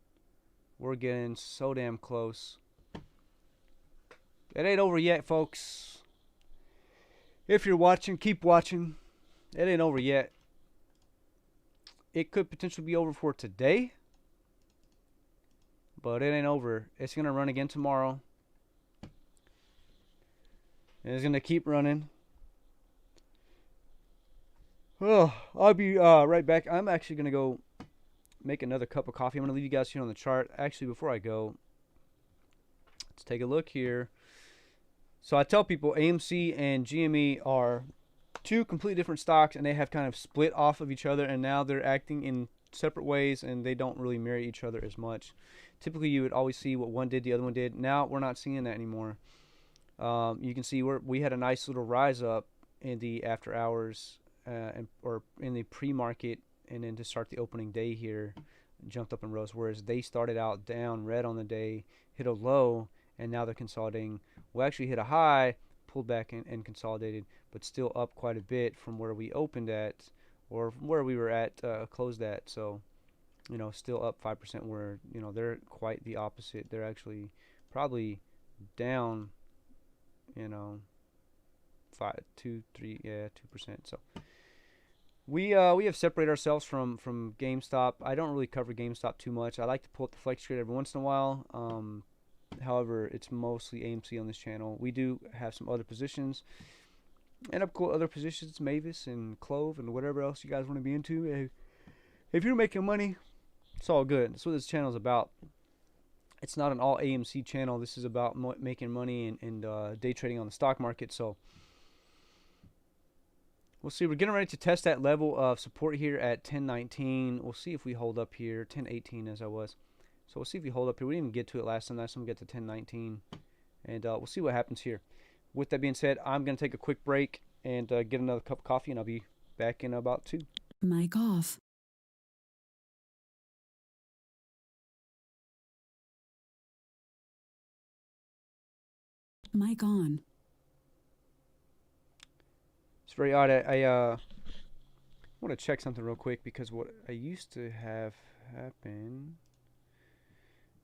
We're getting so damn close. It ain't over yet, folks. If you're watching, keep watching. It ain't over yet. It could potentially be over for today, but it ain't over. It's going to run again tomorrow. And it's going to keep running. Oh, I'll be right back. I'm actually going to go make another cup of coffee. I'm going to leave you guys here on the chart. Actually, before I go, let's take a look here. So I tell people AMC and GME are two completely different stocks, and they have kind of split off of each other, and now they're acting in separate ways, and they don't really mirror each other as much. Typically, you would always see what one did, the other one did. Now we're not seeing that anymore. You can see we had a nice little rise up in the after hours or in the pre-market, and then to start the opening day here, jumped up and rose, whereas they started out down red on the day, hit a low, and now they're consolidating. We actually hit a high, pulled back and consolidated, but still up quite a bit from where we opened at, or from where we were at, closed at. So, you know, still up 5%, where, you know, they're quite the opposite. They're actually probably down, you know, 2%. So we have separated ourselves from GameStop. I don't really cover GameStop too much. I like to pull up the flex trade every once in a while. However, it's mostly AMC on this channel. We do have some other positions, and up other positions, Mavis and Clove and whatever else you guys want to be into. If you're making money, it's all good. That's what this channel is about. It's not an all AMC channel. This is about making money and day trading on the stock market. So we'll see. We're getting ready to test that level of support here at 1019. We'll see if we hold up here. 1018 as I was. So we'll see if we hold up here. We didn't even get to it last time. Last time we got to 1019. And we'll see what happens here. With that being said, I'm going to take a quick break and get another cup of coffee, and I'll be back in about 2. Mic off. Mic on. It's very odd. I want to check something real quick because what I used to have happen.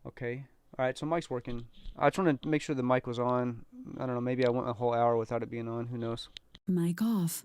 Okay. All right. So mic's working. I just want to make sure the mic was on. I don't know. Maybe I went a whole hour without it being on. Who knows? Mic off.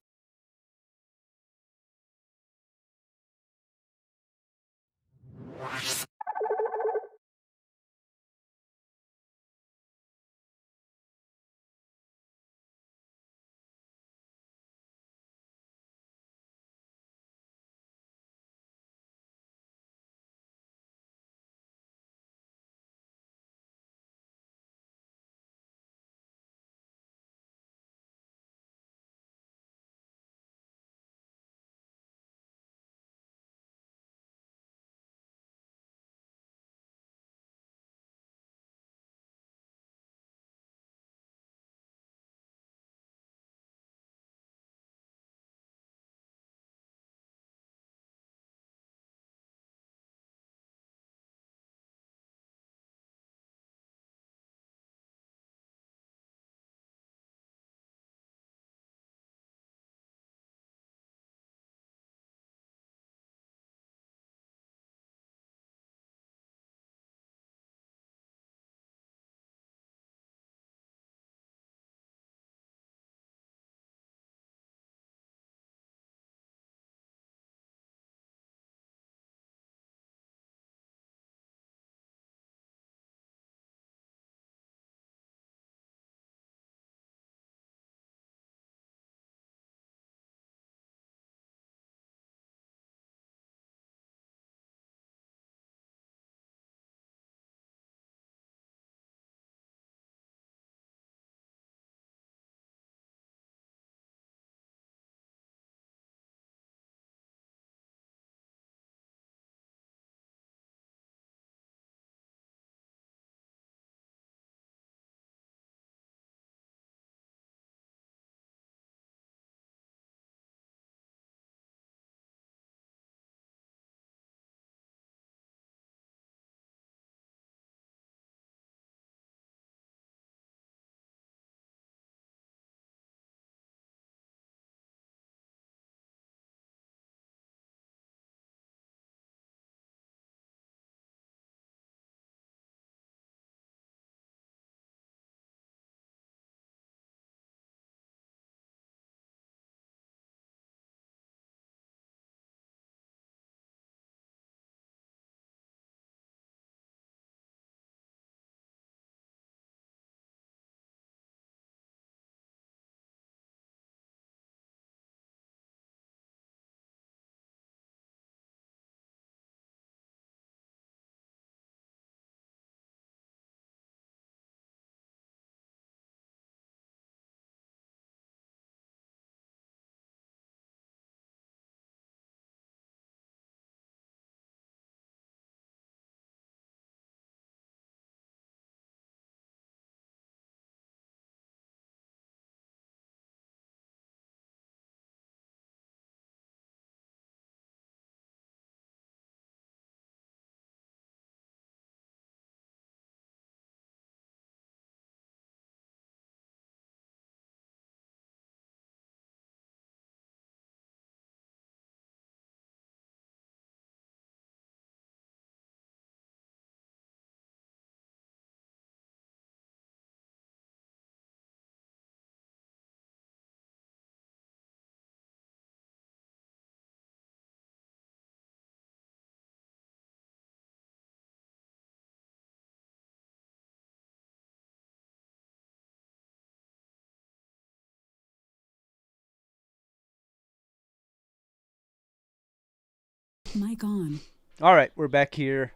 Mic on. All right. We're back here.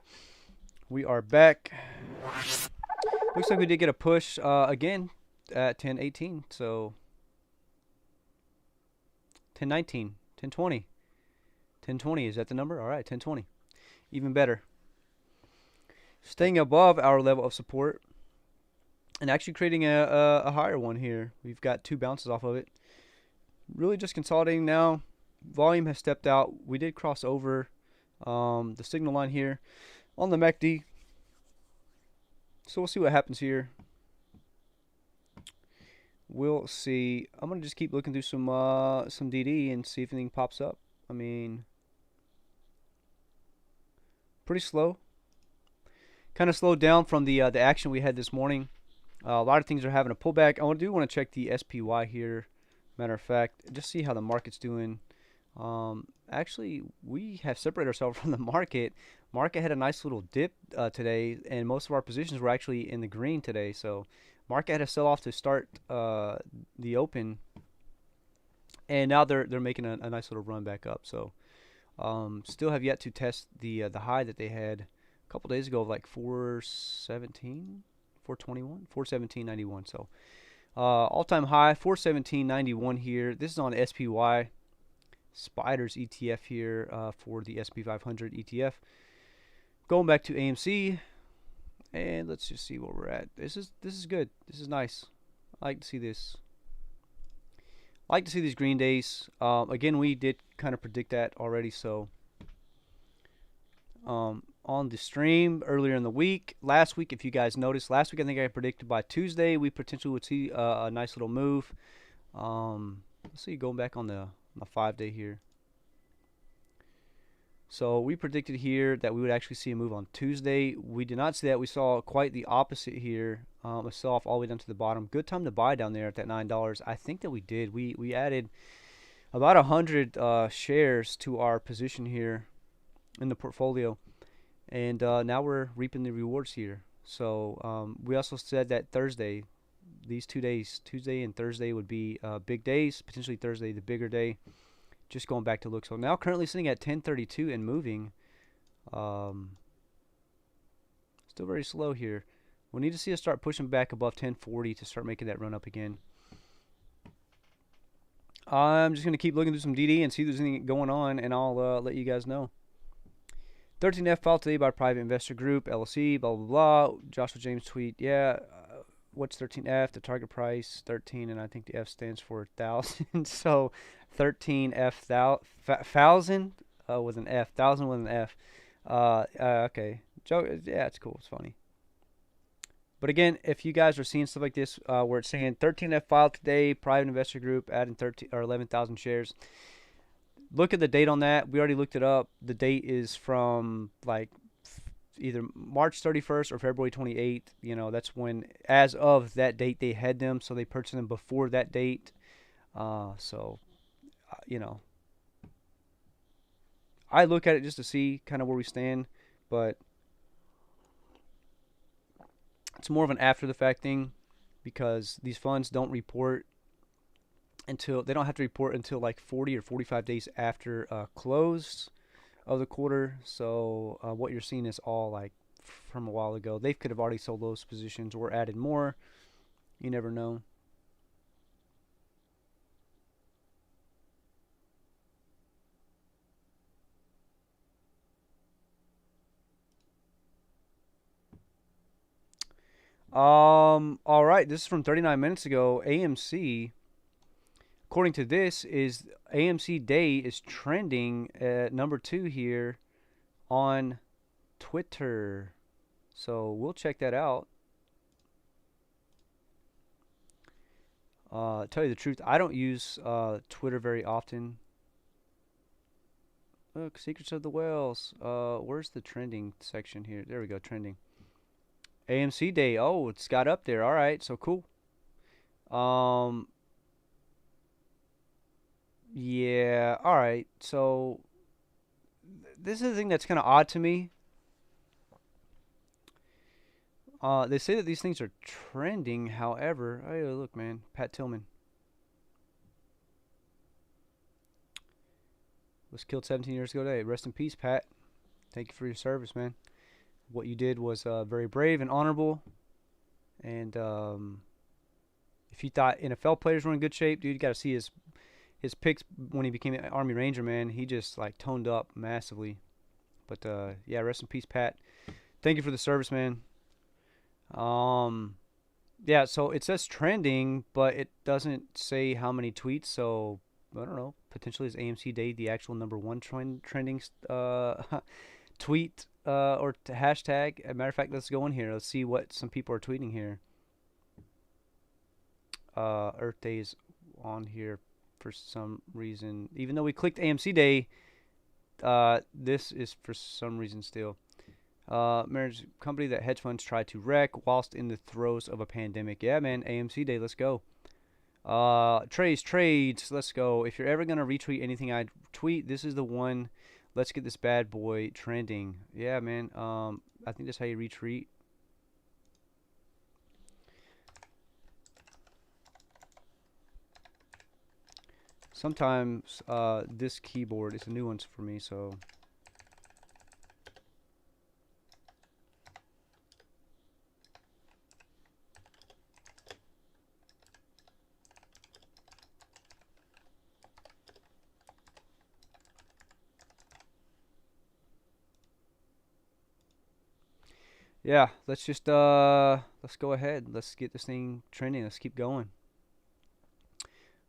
We are back. Looks like we did get a push again at 10:18. So 10:19, 10:20, 10:20. Is that the number? All right. 10:20. Even better. Staying above our level of support and actually creating a higher one here. We've got two bounces off of it. Really just consolidating now. Volume has stepped out. We did cross over the signal line here on the MACD. So we'll see what happens here. We'll see. I'm gonna just keep looking through some DD and see if anything pops up. I mean, pretty slow. Kind of slowed down from the action we had this morning. A lot of things are having a pullback. I do want to check the SPY here. Matter of fact, just see how the market's doing. Actually, we have separated ourselves from the market. Market had a nice little dip today, and most of our positions were actually in the green today. So, market had a sell-off to start the open, and now they're making a nice little run back up. So, still have yet to test the high that they had a couple days ago of like 417, 421, 417.91. So, all-time high 417.91 here. This is on SPY. Spiders ETF here for the SP 500 ETF. Going back to AMC, and let's just see where we're at. This is good. This is nice. I like to see this. I like to see these green days. Again, we did kind of predict that already. So on the stream earlier in the week, last week, if you guys noticed, last week I think I predicted by Tuesday we potentially would see a nice little move. Let's see, going back on the 5-day here. So we predicted here that we would actually see a move on Tuesday. We did not see that. We saw quite the opposite here. A sell-off all the way down to the bottom. Good time to buy down there at that $9. I think that we did. We added about 100 shares to our position here in the portfolio, and now we're reaping the rewards here. So we also said that Thursday, these 2 days, Tuesday and Thursday, would be big days. Potentially Thursday, the bigger day. Just going back to look. So now currently sitting at 1032 and moving. Still very slow here. We'll need to see us start pushing back above 1040 to start making that run up again. I'm just going to keep looking through some DD and see if there's anything going on, and I'll let you guys know. 13F filed today by private investor group, LLC, blah, blah, blah. Joshua James tweet, yeah. What's 13F? The target price 13, and I think the F stands for 1,000. So 13F thousand with an F, 1,000 with an F. Okay, yeah, it's cool. It's funny. But again, if you guys are seeing stuff like this, where it's saying 13F filed today, private investor group, adding 13 or 11,000 shares. Look at the date on that. We already looked it up. The date is from like either March 31st or February 28th. You know, that's when, as of that date, they had them. So they purchased them before that date. You know, I look at it just to see kind of where we stand, but it's more of an after the fact thing, because these funds don't report until, they don't have to report until like 40 or 45 days after close of the quarter. So what you're seeing is all like from a while ago. They could have already sold those positions or added more. You never know. All right, this is from 39 minutes ago. AMC, according to this, is AMC Day is trending at number 2 here on Twitter. So we'll check that out. Tell you the truth, I don't use Twitter very often. Look, Secrets of the Whales. Where's the trending section here? There we go, trending. AMC Day. Oh, it's got up there. All right, so cool. Yeah, all right. So this is the thing that's kind of odd to me. They say that these things are trending. However, hey, look, man, Pat Tillman was killed 17 years ago today. Rest in peace, Pat. Thank you for your service, man. What you did was very brave and honorable. And if you thought NFL players were in good shape, dude, you got to see his picks when he became an Army Ranger, man. He just like toned up massively. But yeah, rest in peace, Pat. Thank you for the service, man. Yeah, so it says trending, but it doesn't say how many tweets. So I don't know. potentially is AMC Day the actual #1 trending tweet or hashtag? As a matter of fact, let's go in here. Let's see what some people are tweeting here. Earth Day is on here for some reason. Even though we clicked AMC Day, this is for some reason still. Marriage company that hedge funds try to wreck whilst in the throes of a pandemic. Yeah, man, AMC Day, let's go. Trades, let's go. If you're ever gonna retweet anything I tweet, this is the one. Let's get this bad boy trending. Yeah, man. I think that's how you retweet. Sometimes this keyboard is a new one for me, so. Yeah, let's just let's go ahead. Let's get this thing trending. Let's keep going.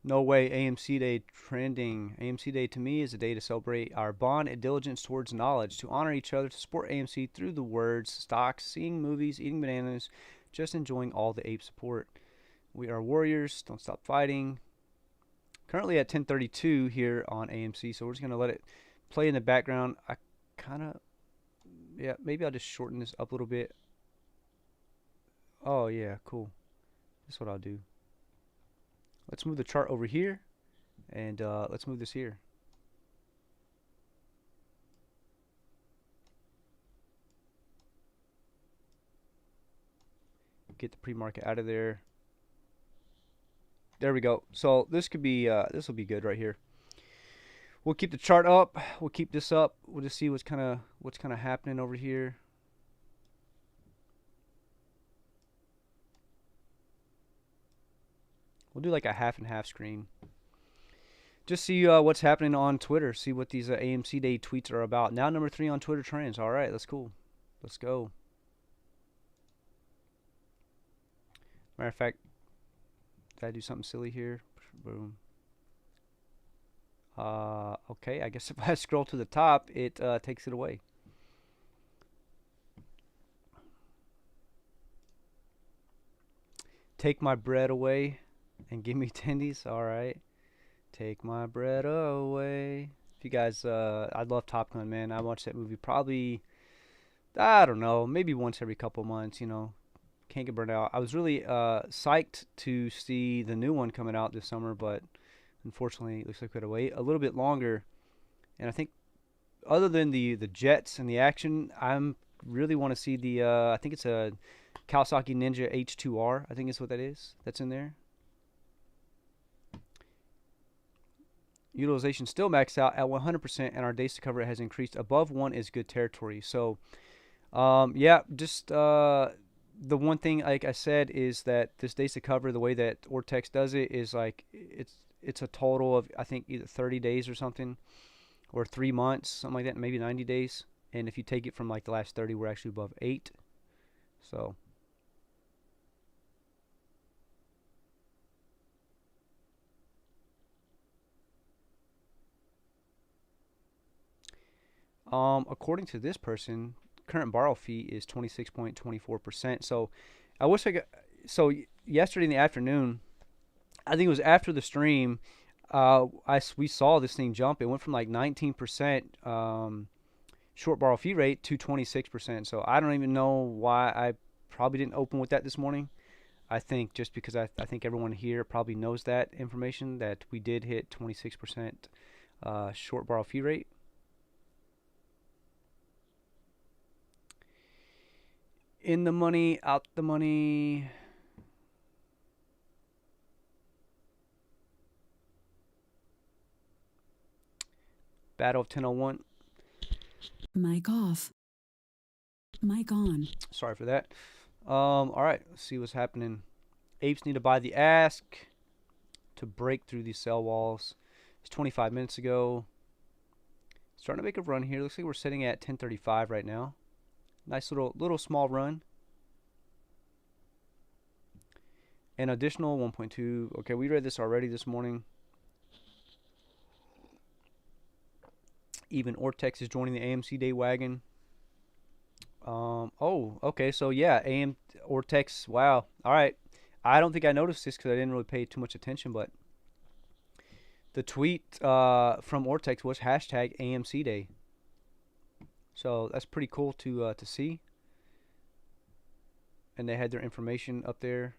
No way, AMC Day trending. AMC Day to me is a day to celebrate our bond and diligence towards knowledge, to honor each other, to support AMC through the words, stocks, seeing movies, eating bananas, just enjoying all the ape support. We are warriors. Don't stop fighting. Currently at 10:32 here on AMC, so we're just gonna let it play in the background. I kind of, yeah, maybe I'll just shorten this up a little bit. Oh yeah, cool. That's what I'll do. Let's move the chart over here, and let's move this here. Get the pre-market out of there. There we go. So this could be this will be good right here. We'll keep the chart up. We'll keep this up. We'll just see what's kind of happening over here. We'll do like a half and half screen. Just see what's happening on Twitter. See what these AMC Day tweets are about. Now #3 on Twitter trends. All right, that's cool. Let's go. Matter of fact, did I do something silly here? Boom. Okay, I guess if I scroll to the top, it takes it away. Take my bread away and give me tendies. All right. Take my bread away. If you guys, I love Top Gun, man. I watch that movie probably, I don't know, maybe once every couple months, you know. Can't get burned out. I was really psyched to see the new one coming out this summer, but unfortunately, it looks like we had to wait a little bit longer. And I think, other than the jets and the action, I'm really want to see the. I think it's a Kawasaki Ninja H2R. I think is what that is. That's in there. Utilization still maxed out at 100%, and our days to cover has increased above 1 is good territory. So, yeah, just the one thing, like I said, is that this days to cover, the way that Ortex does it, is like it's a total of, I think, either 30 days or something, or 3 months, something like that, maybe 90 days. And if you take it from like the last 30, we're actually above 8. So. According to this person, current borrow fee is 26.24%. So I wish I got. So yesterday in the afternoon, I think it was after the stream, we saw this thing jump. It went from like 19% short borrow fee rate to 26%. So I don't even know why I probably didn't open with that this morning. I think just because I think everyone here probably knows that information, that we did hit 26% short borrow fee rate. In the money, out the money. Battle of 1001. Mic off. Mic on. Sorry for that. All right, let's see what's happening. Apes need to buy the ask to break through these sell walls. It's 25 minutes ago. Starting to make a run here. Looks like we're sitting at 1035 right now. Nice little small run. An additional 1.2. Okay, we read this already this morning. Even Ortex is joining the AMC Day wagon. Oh, okay. So yeah, AM Ortex. Wow. All right. I don't think I noticed this because I didn't really pay too much attention, but the tweet from Ortex was hashtag AMC Day. So that's pretty cool to see. And they had their information up there.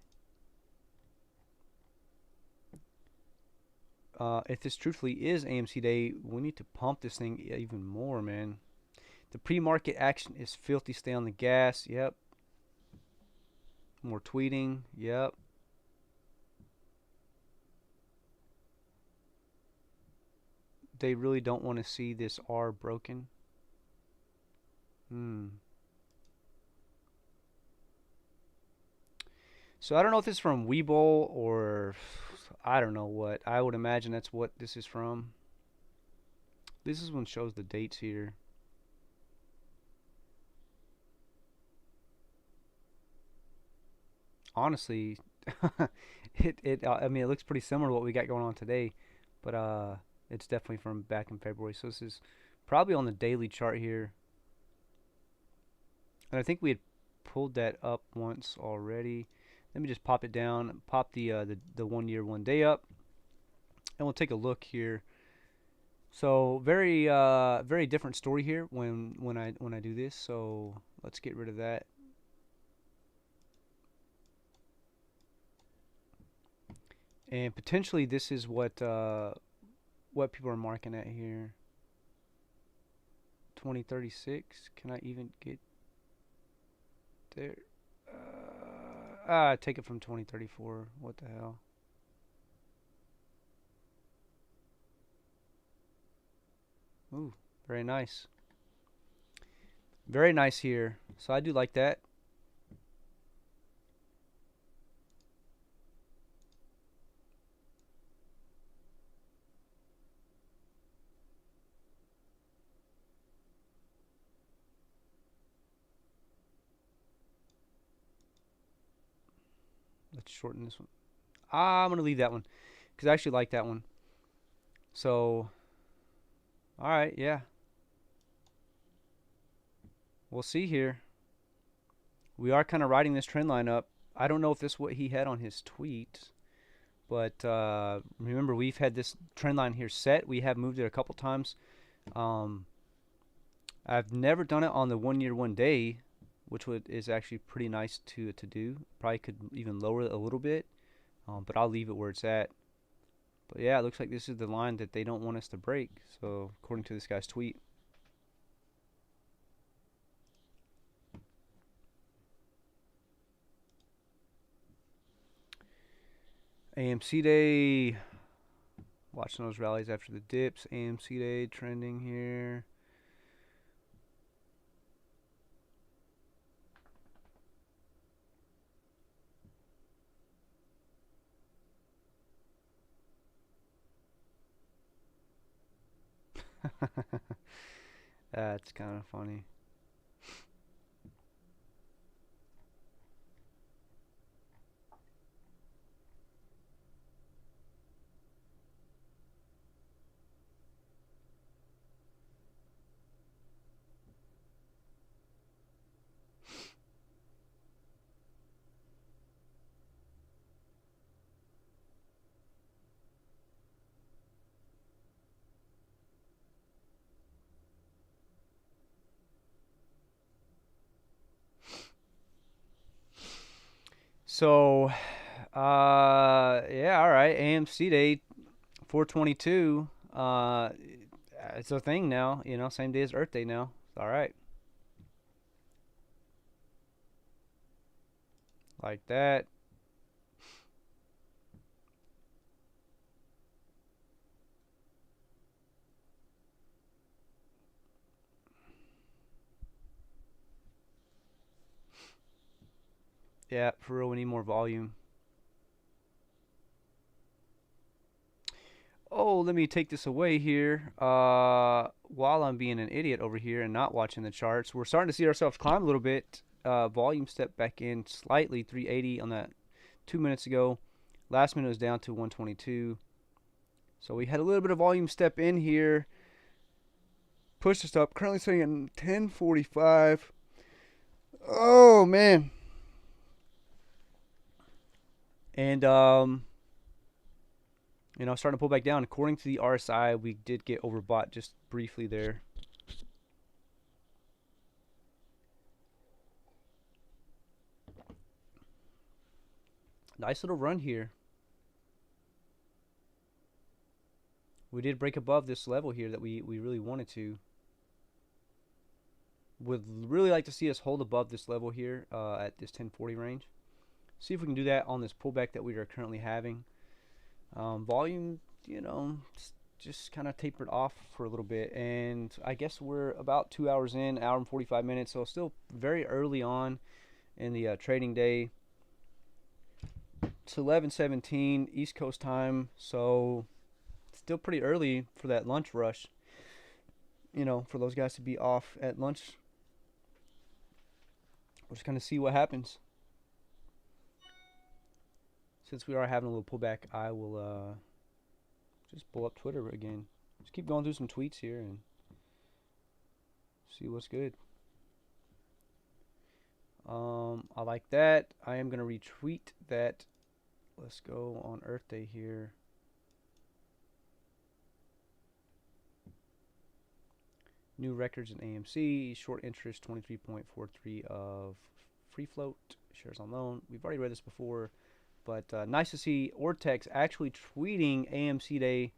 If this truthfully is AMC Day, we need to pump this thing even more, man. The pre-market action is filthy. Stay on the gas. Yep. More tweeting. Yep. They really don't want to see this R broken. So I don't know if this is from Webull or I don't know what. I would imagine that's what this is from. This is one shows the dates here. Honestly, I mean it looks pretty similar to what we got going on today, but it's definitely from back in February. So this is probably on the daily chart here. And I think we had pulled that up once already. Let me just pop it down, pop the 1 year 1 day up, and we'll take a look here. So very different story here when I do this. So let's get rid of that. And potentially this is what people are marking at here. 2036. Can I even get there? Take it from 2034. What the hell? Ooh, very nice. Very nice here. So I do like that. Let's shorten this one. I'm gonna leave that one because I actually like that one. So, all right, yeah. We'll see here. We are kind of riding this trend line up. I don't know if this is what he had on his tweet, but remember we've had this trend line here set. We have moved it a couple times. I've never done it on the 1 year 1 day, which is actually pretty nice to do. Probably could even lower it a little bit, but I'll leave it where it's at. But yeah, it looks like this is the line that they don't want us to break. So according to this guy's tweet. AMC Day. Watching those rallies after the dips. AMC Day trending here. That's kind of funny. So, yeah, all right. AMC Day 422. It's a thing now. Same day as Earth Day now. All right. Like that. Yeah, for real, we need more volume. Oh, let me take this away here. While I'm being an idiot over here and not watching the charts, we're starting to see ourselves climb a little bit. Volume stepped back in slightly, 380 on that 2 minutes ago. Last minute was down to 122. So we had a little bit of volume step in here. Pushed us up. Currently sitting at 1045. Oh man. And starting to pull back down. According to the RSI, we did get overbought just briefly there. Nice little run here. We did break above this level here that we really wanted to. Would really like to see us hold above this level here at this 1040 range. See if we can do that on this pullback that we are currently having. Volume, just kind of tapered off for a little bit, and I guess we're about 2 hours in, hour and 45 minutes, so still very early on in the trading day. It's 11:17 East Coast time, so still pretty early for that lunch rush. For those guys to be off at lunch. We're just gonna see what happens. Since we are having a little pullback, I will just pull up Twitter again. Just keep going through some tweets here and see what's good. I like that. I am gonna retweet that. Let's go on Earth Day here. New records in AMC. Short interest 23.43 of free float. Shares on loan. We've already read this before, but nice to see Ortex actually tweeting AMC Day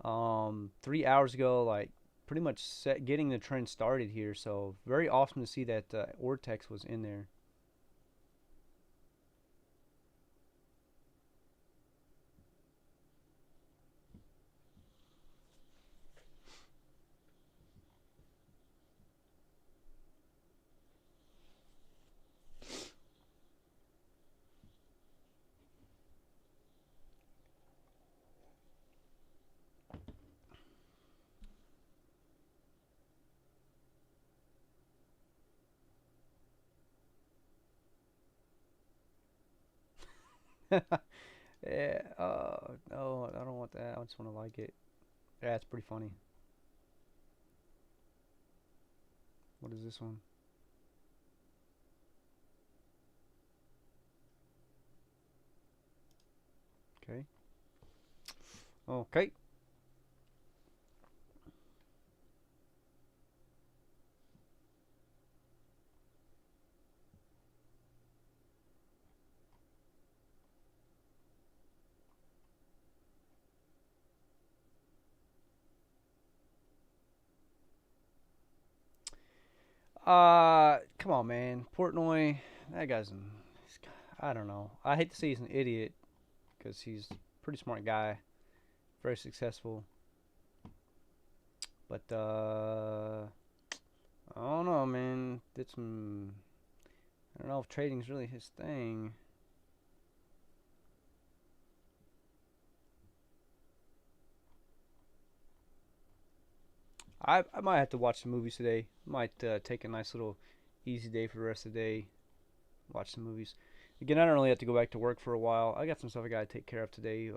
3 hours ago, like pretty much getting the trend started here. So very awesome to see that Ortex was in there. Yeah, no, I don't want that. I just want to like it. Yeah, it's pretty funny. What is this one? Okay. Okay. Come on, man. Portnoy, that guy's I don't know. I hate to say he's an idiot because he's a pretty smart guy, very successful. But I don't know, man. I don't know if trading's really his thing. I might have to watch some movies today. Might take a nice little easy day for the rest of the day. Watch some movies. Again, I don't really have to go back to work for a while. I got some stuff I gotta take care of today.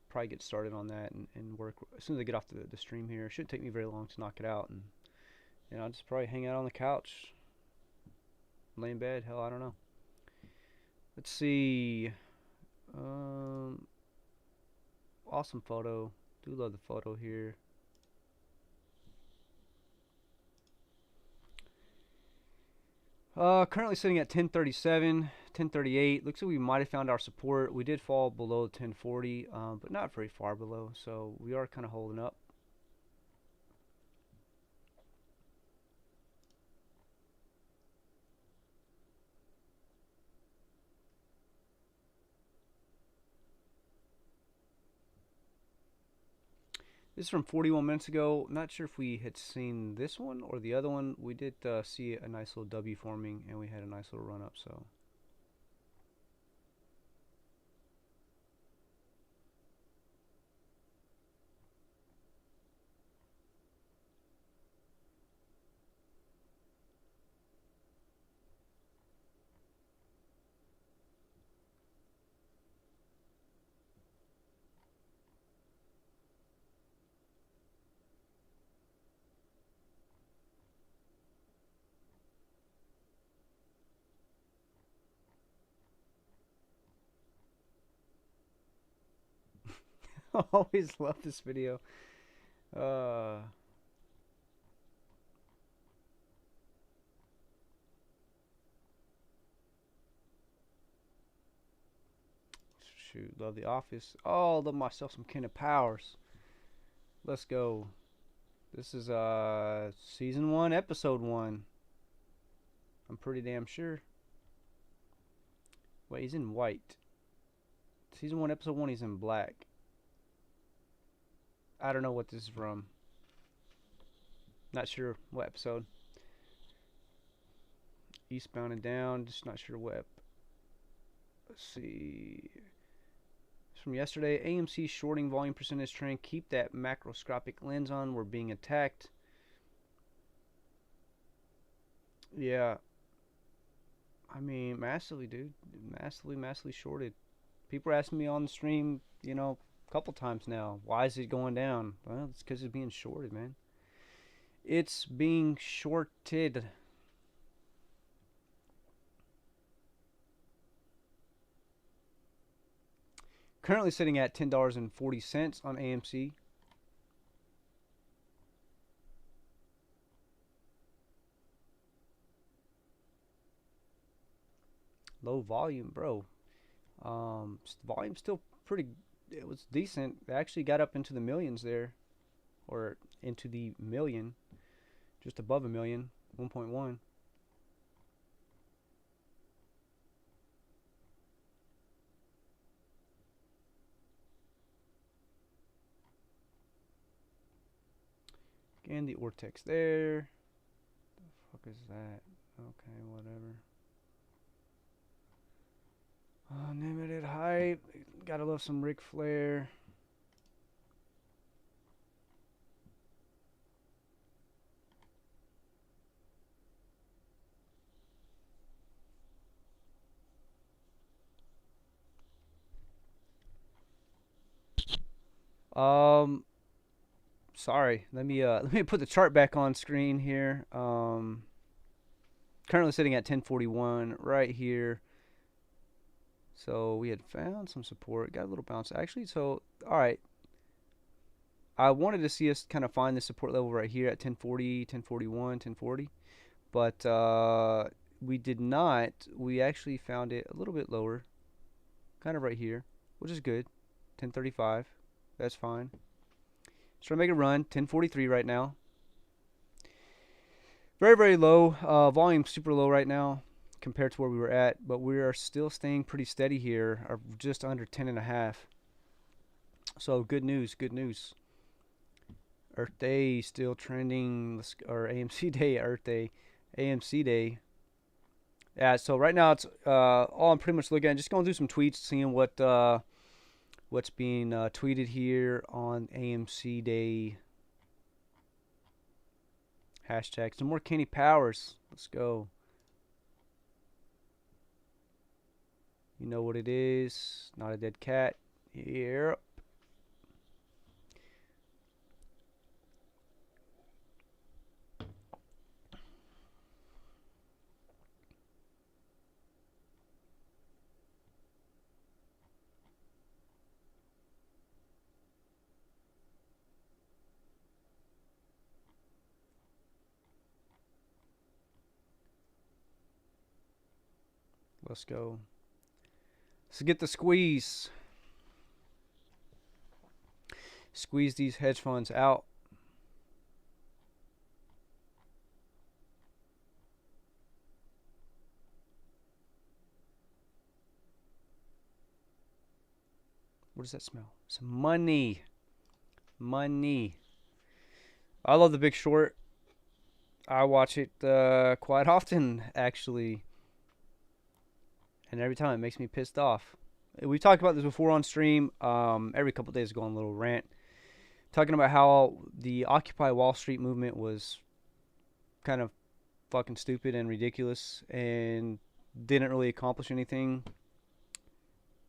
Probably get started on that and work as soon as I get off the stream here. It shouldn't take me very long to knock it out, and I'll just probably hang out on the couch, lay in bed. Hell, I don't know. Let's see. Awesome photo. Do love the photo here. Currently sitting at 1037, 1038. Looks like we might have found our support. We did fall below 1040, but not very far below. So we are kind of holding up. This is from 41 minutes ago. Not sure if we had seen this one or the other one. We did see a nice little W forming, and we had a nice little run up. So. Always love this video. Uh, Shoot, love The Office. Oh, love myself some Kenny Powers. Let's go. This is season 1, episode 1. I'm pretty damn sure. Wait, he's in white. Season 1, episode 1, he's in black. I don't know what this is from. Not sure what episode. Eastbound and Down, just not sure what. Let's see. It's from yesterday. AMC shorting volume percentage trend. Keep that macroscopic lens on. We're being attacked. Yeah. I mean, massively, dude. Massively shorted. People are asking me on the stream, a couple times now, why is it going down? Well, it's because it's being shorted, man. It's being shorted. Currently sitting at $10.40 on AMC. Low volume, bro. Volume's still pretty. It was decent. It actually got up into the millions there, or into the million, just above a million, 1.1. Again, the Ortex there. The fuck is that? Okay, whatever. Unlimited hype. Gotta love some Ric Flair. Sorry. Let me put the chart back on screen here. Currently sitting at 1041 right here. So we had found some support, got a little bounce. Actually, so all right. I wanted to see us kind of find the support level right here at 1040, 1041, 1040, but we did not. We actually found it a little bit lower, kind of right here, which is good. 1035, that's fine. Let's try to make a run. 1043 right now. Very low. Volume super low right now compared to where we were at, but we are still staying pretty steady here, or just under 10.5. So good news, good news. Earth Day still trending, or AMC Day, Earth Day, AMC Day. Yeah, so right now it's all I'm pretty much looking at, just going through some tweets, seeing what's being tweeted here on AMC Day. Hashtag some more Kenny Powers. Let's go. You know what it is. Not a dead cat. Here. Let's go. Let's get the squeeze. Squeeze these hedge funds out. What does that smell? Some money. Money. I love The Big Short. I watch it quite often, actually. And every time it makes me pissed off. We've talked about this before on stream. Every couple of days ago on a little rant. Talking about how the Occupy Wall Street movement was kind of fucking stupid and ridiculous and didn't really accomplish anything.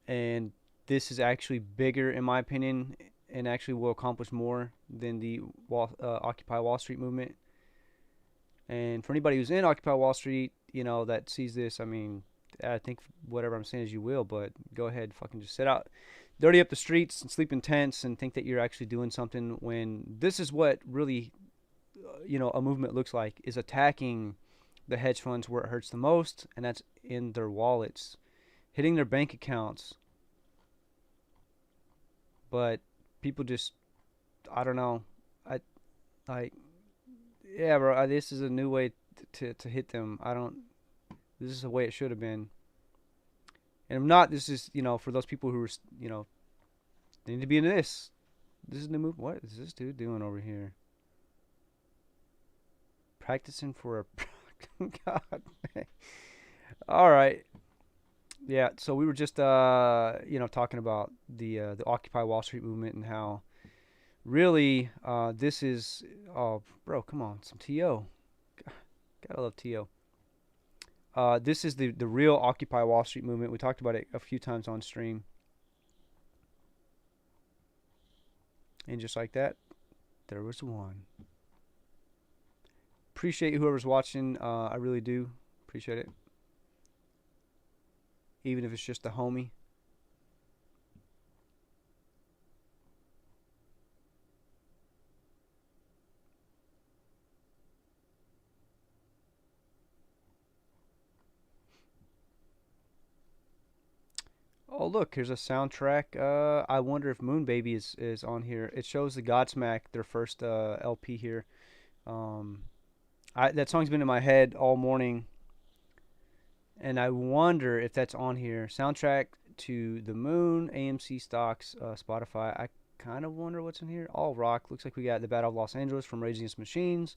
And this is actually bigger, in my opinion, and actually will accomplish more than the Occupy Wall Street movement. And for anybody who's in Occupy Wall Street, that sees this, I mean, I think whatever I'm saying is you will, but go ahead, fucking just dirty up the streets and sleep in tents and think that you're actually doing something when this is what really, a movement looks like, is attacking the hedge funds where it hurts the most, and that's in their wallets, hitting their bank accounts. But people just, I don't know. I like, yeah, bro. This is a new way to hit them. I don't. This is the way it should have been. And if not, this is for those people who are they need to be in this. This is the move. What is this dude doing over here? Practicing for a God. All right. Yeah. So we were just talking about the Occupy Wall Street movement and how really this is, oh bro, come on, some To. Gotta love To. This is the real Occupy Wall Street movement. We talked about it a few times on stream. And just like that, there was one. Appreciate whoever's watching. I really do appreciate it. Even if it's just a homie. Oh look, here's a soundtrack. I wonder if Moon Baby is on here. It shows the Godsmack, their first LP here. Um, that song's been in my head all morning, and I wonder if that's on here. Soundtrack to the Moon, AMC stocks, Spotify. I kind of wonder what's in here. All rock. Looks like we got the Battle of Los Angeles from Rage Against the Machines.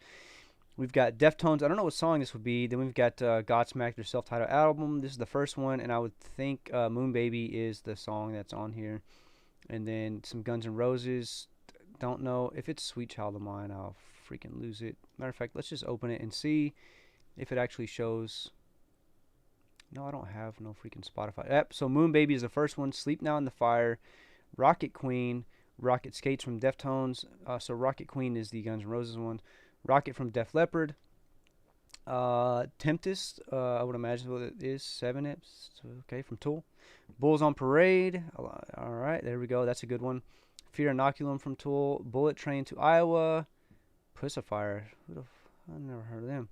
We've got Deftones. I don't know what song this would be. Then we've got Godsmack, their self-titled album. This is the first one, and I would think Moon Baby is the song that's on here. And then some Guns N' Roses. Don't know. If it's Sweet Child of Mine, I'll freaking lose it. Matter of fact, let's just open it and see if it actually shows. No, I don't have no freaking Spotify. Yep, so Moon Baby is the first one. Sleep Now in the Fire. Rocket Queen. Rocket Skates from Deftones. So Rocket Queen is the Guns N' Roses one. Rocket from Def Leppard. Tempest, I would imagine what it is. 7 Ips, okay, from Tool. Bulls on Parade. Alright, there we go. That's a good one. Fear Inoculum from Tool. Bullet Train to Iowa. Pussifier. I never heard of them.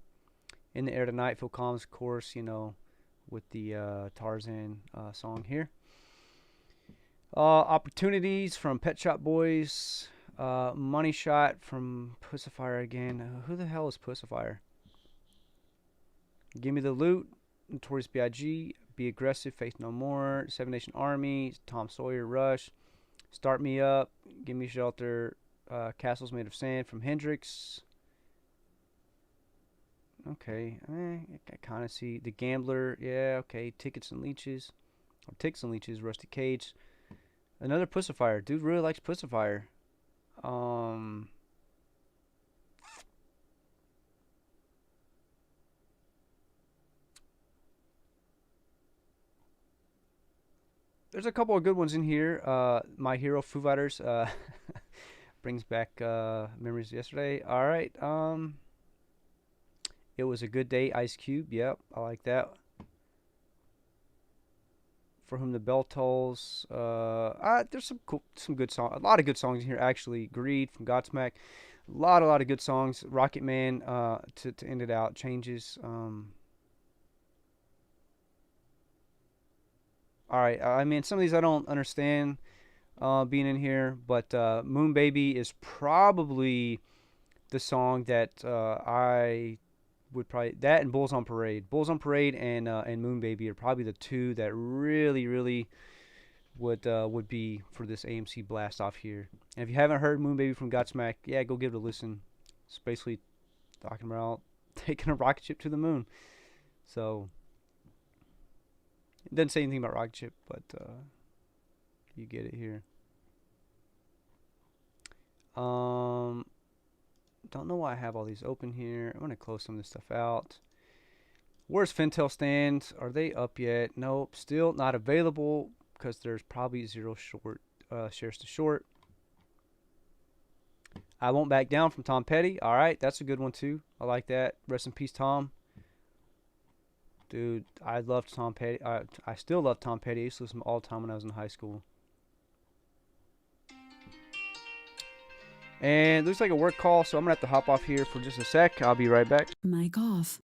In the Air Tonight. Phil Collins, of course, with the Tarzan song here. Opportunities from Pet Shop Boys. Money Shot from Pussifier again. Who the hell is Pussifier? Give Me the Loot. Notorious B.I.G. Be Aggressive. Faith No More. Seven Nation Army. Tom Sawyer. Rush. Start Me Up. Give Me Shelter. Castles Made of Sand from Hendrix. Okay. I kind of see. The Gambler. Yeah, okay. Tickets and Leeches. Or Ticks and Leeches. Rusty Cage. Another Pussifier. Dude really likes Pussifier. There's a couple of good ones in here. My Hero, Foo Fighters, brings back memories of yesterday. All right. It Was a Good Day, Ice Cube. Yep, I like that. For Whom the Bell Tolls. There's some good songs. A lot of good songs in here actually. Greed from Godsmack. A lot of good songs. Rocket Man to end it out. Changes. All right. I mean, some of these I don't understand being in here, but Moon Baby is probably the song that I would probably, that and Bulls on Parade. Bulls on Parade and Moon Baby are probably the two that really would be for this AMC blast off here. And if you haven't heard Moon Baby from Godsmack, yeah, go give it a listen. It's basically talking about taking a rocket ship to the moon. So it doesn't say anything about rocket ship, but you get it here. Don't know why I have all these open here. I'm gonna close some of this stuff out. Where's Fintel stand? Are they up yet? Nope, still not available because there's probably zero short shares to short. I Won't Back Down from Tom Petty. All right, that's a good one too. I like that. Rest in peace, Tom. Dude, I loved Tom Petty. I still love Tom Petty. I used to listen all the time when I was in high school. And it looks like a work call, so I'm going to have to hop off here for just a sec. I'll be right back. Mic off.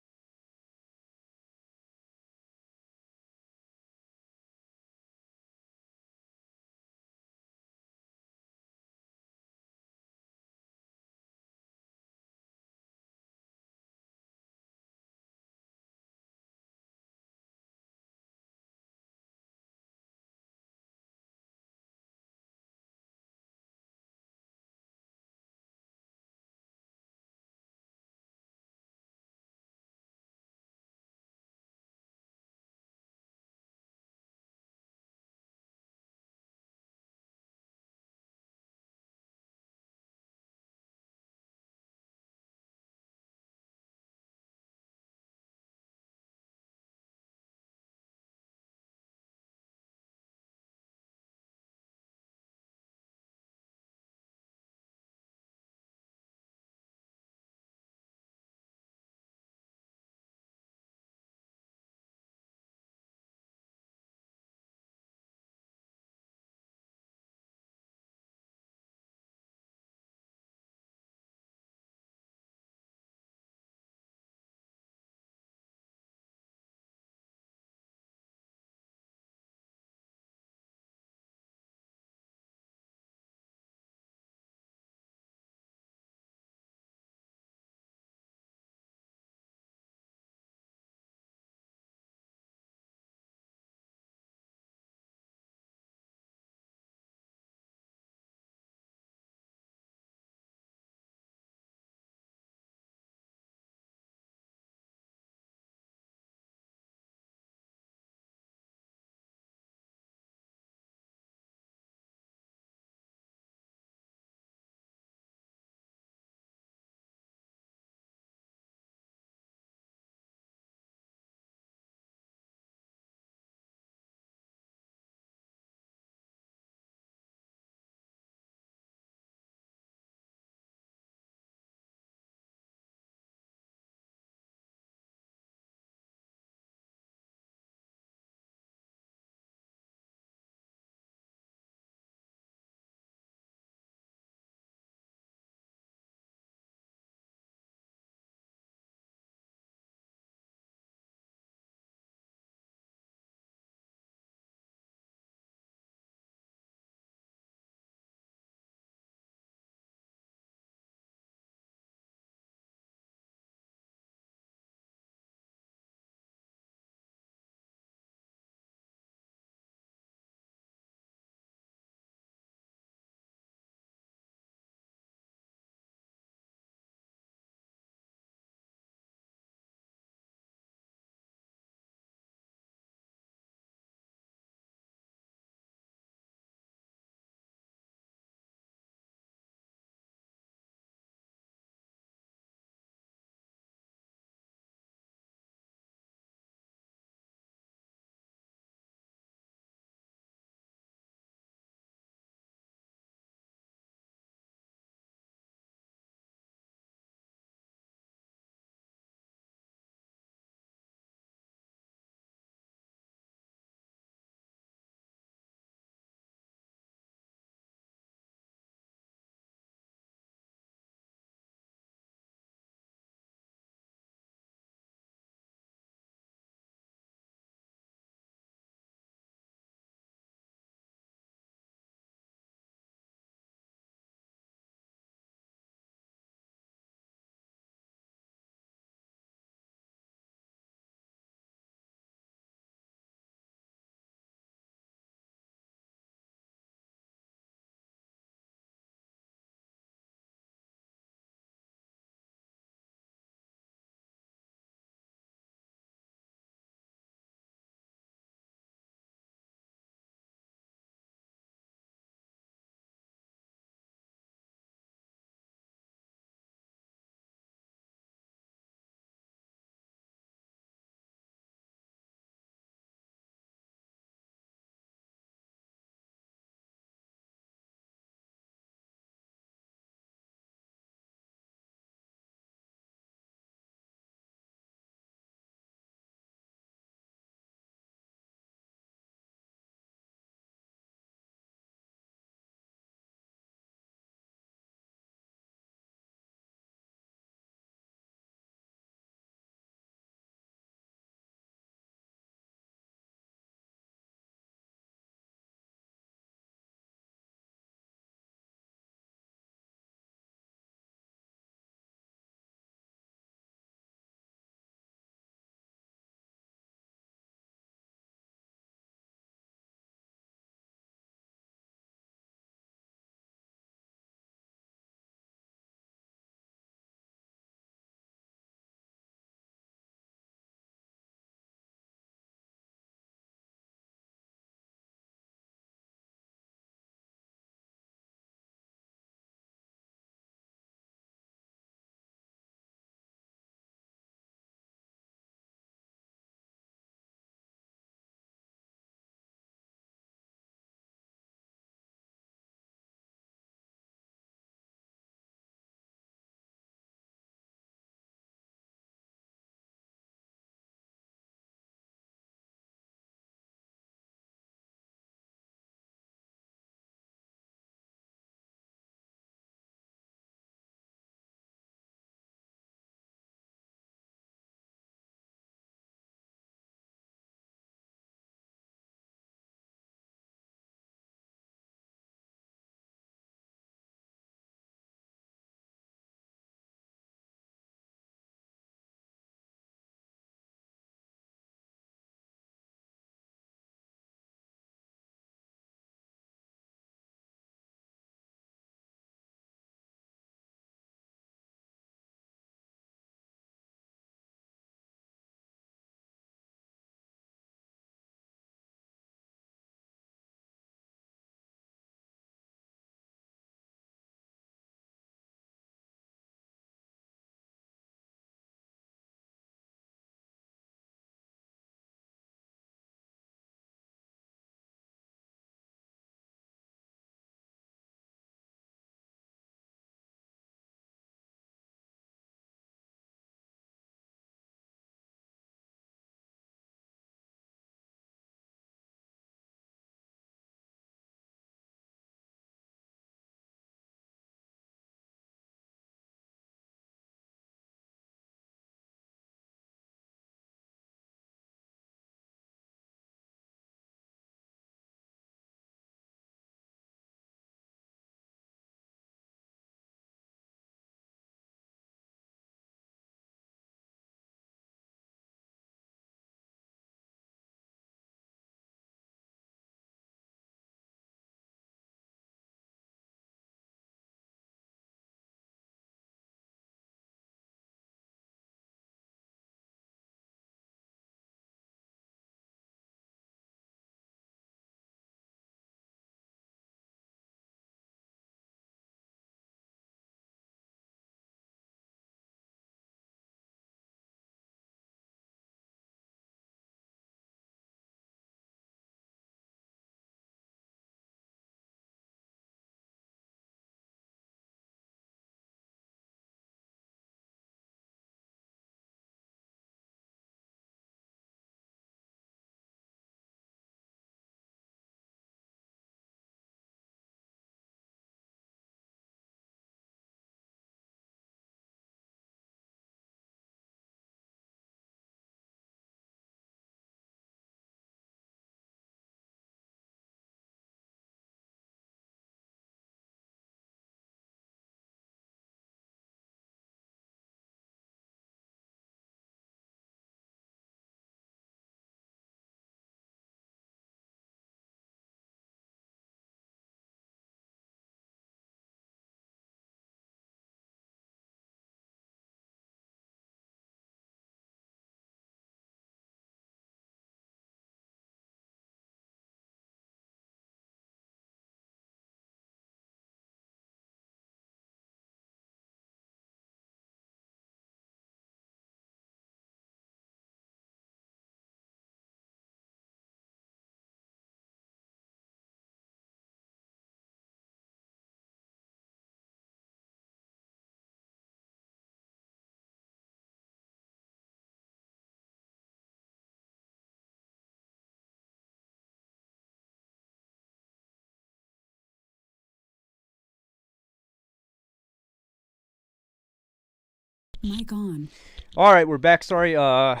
Mic on. All right, we're back. Sorry, I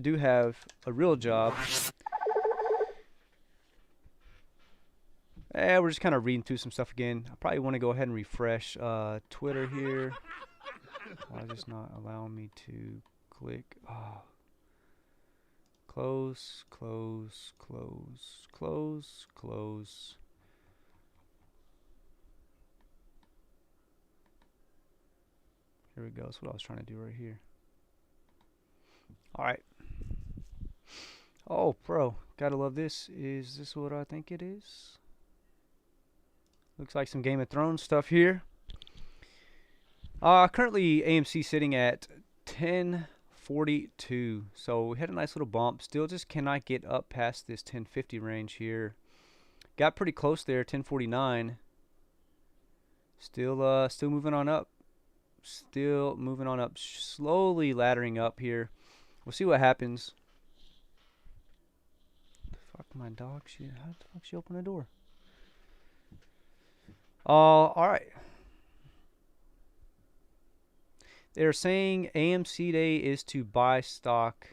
do have a real job. We're just kind of reading through some stuff again. I probably want to go ahead and refresh Twitter here. Why is this not allowing me to click? Oh. Close, close, close, close, close. Here we go. That's what I was trying to do right here. All right. Oh, bro. Gotta love this. Is this what I think it is? Looks like some Game of Thrones stuff here. Currently AMC sitting at 1042. So we had a nice little bump. Still just cannot get up past this 1050 range here. Got pretty close there, 1049. Still moving on up. Still moving on up. Slowly laddering up here. We'll see what happens. Fuck my dog. How the fuck she open the door? All right. They're saying AMC Day is to buy stock.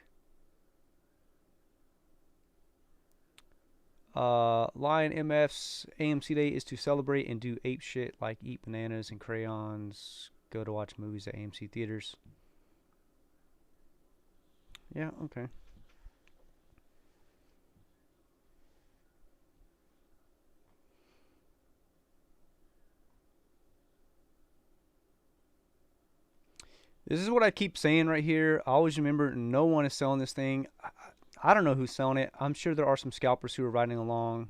Lion MF's AMC Day is to celebrate and do ape shit like eat bananas and crayons, go to watch movies at AMC theaters. Yeah, okay. This is what I keep saying right here. I always remember no one is selling this thing. I don't know who's selling it. I'm sure there are some scalpers who are riding along.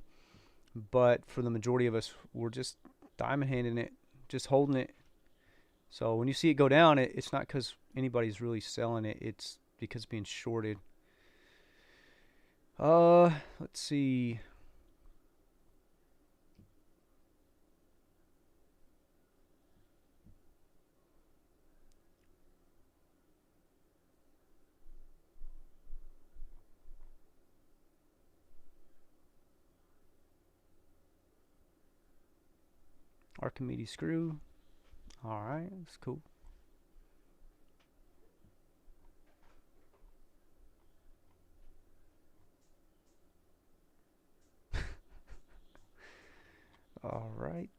But for the majority of us, we're just diamond handing it, just holding it. So when you see it go down, it's not because anybody's really selling it. It's because it's being shorted. Let's see. Archimedes screw. All right, that's cool. All right.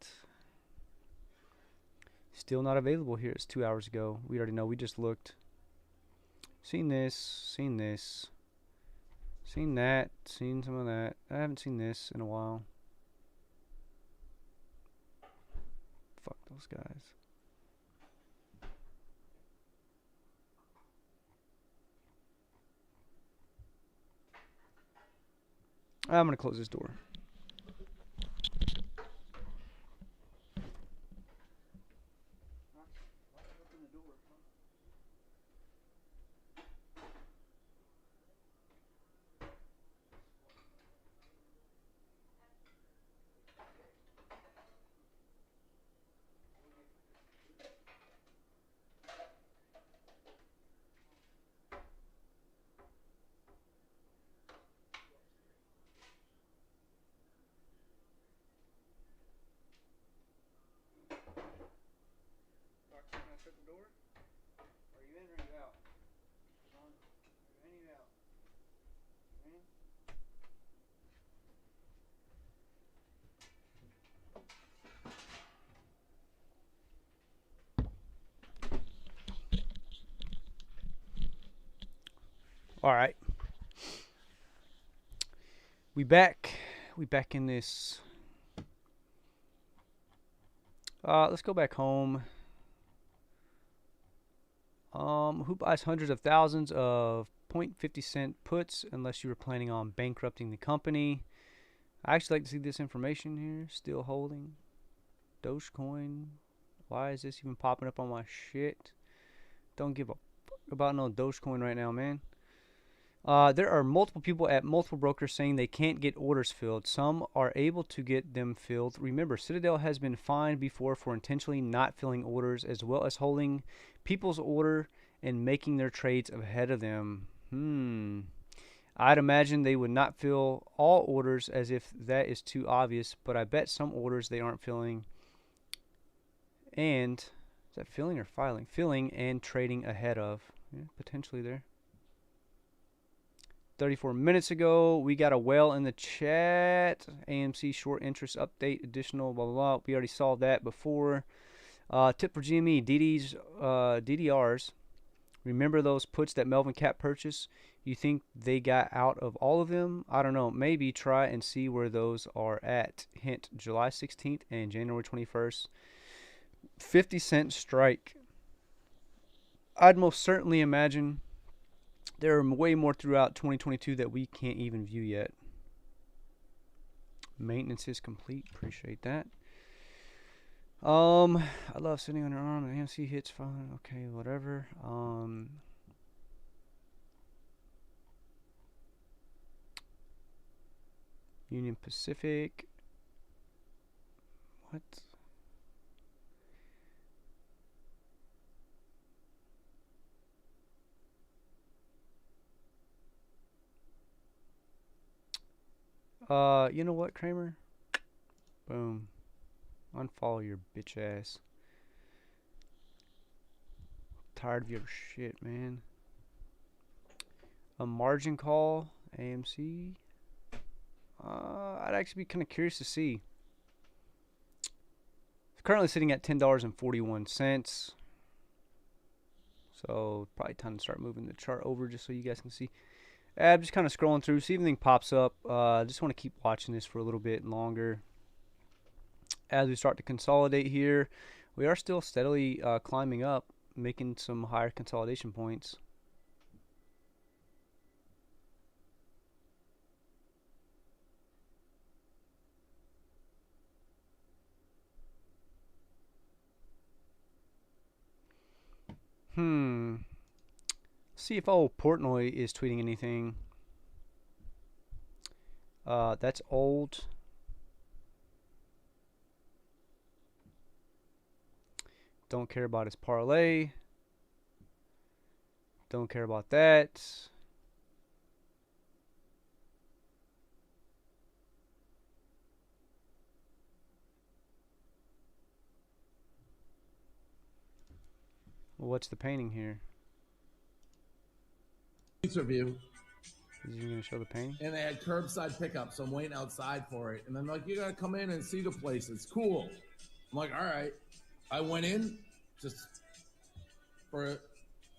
Still not available here. It's 2 hours ago. We already know. We just looked. Seen this. Seen this. Seen that. Seen some of that. I haven't seen this in a while. Fuck those guys. I'm going to close this door. Shut the door? Are you in or are you out? Are you in or you out? You in? All right. We back. We back in this. Let's go back home. Who buys hundreds of thousands of 0.50 cent puts unless you were planning on bankrupting the company? I actually like to see this information here. Still holding. Dogecoin. Why is this even popping up on my shit? Don't give a fuck about no Dogecoin right now, man. There are multiple people at multiple brokers saying they can't get orders filled. Some are able to get them filled. Remember, Citadel has been fined before for intentionally not filling orders as well as holding people's order and making their trades ahead of them. I'd imagine they would not fill all orders as if that is too obvious, but I bet some orders they aren't filling. And Is that filling or filing? Filling and trading ahead of. Yeah, potentially there. 34 minutes ago, we got a whale in the chat. AMC short interest update, additional, blah, blah, blah. We already saw that before. Tip for GME, DDRs. Remember those puts that Melvin Cap purchased? You think they got out of all of them? I don't know. Maybe try and see where those are at. Hint, July 16th and January 21st. 50-cent strike. I'd most certainly imagine there are way more throughout 2022 that we can't even view yet. Maintenance is complete. Appreciate that. I love sitting on your arm. The AMC hits fine. Okay, whatever. Union Pacific. What? You know what, Kramer? Boom. Unfollow your bitch ass. Tired of your shit, man. A margin call, AMC. I'd actually be kind of curious to see. It's currently sitting at $10.41. So probably time to start moving the chart over just so you guys can see. I'm just kind of scrolling through, see if anything pops up. Just want to keep watching this for a little bit longer. As we start to consolidate here, we are still steadily climbing up, making some higher consolidation points. See if old Portnoy is tweeting anything. That's old. Don't care about his parlay. Don't care about that. What's the painting here? Pizza review. Is he going to show the painting? And they had curbside pickup, so I'm waiting outside for it. And then like, you gotta come in and see the place. It's cool. I'm like, all right. I went in just for a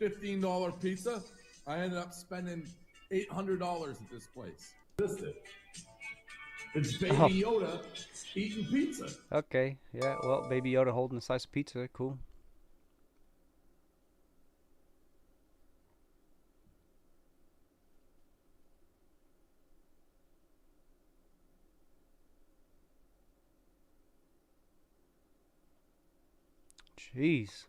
$15 pizza. I ended up spending $800 at this place. It's Baby Yoda eating pizza. Okay, yeah. Well, Baby Yoda holding a slice of pizza. Cool. Jeez.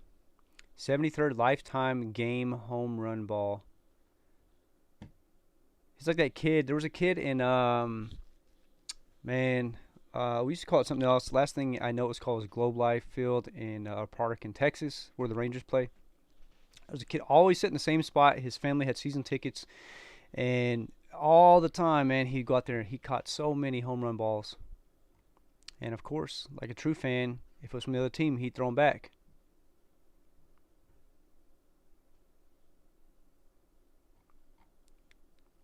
73rd lifetime game home run ball. He's like that kid. There was a kid in man, we used to call it something else. Last thing I know it was called was Globe Life Field in a park in Texas where the Rangers play. There was a kid always sitting in the same spot. His family had season tickets, and all the time, man, he'd go out there and he caught so many home run balls. And of course, like a true fan, if it was from the other team, he'd throw them back.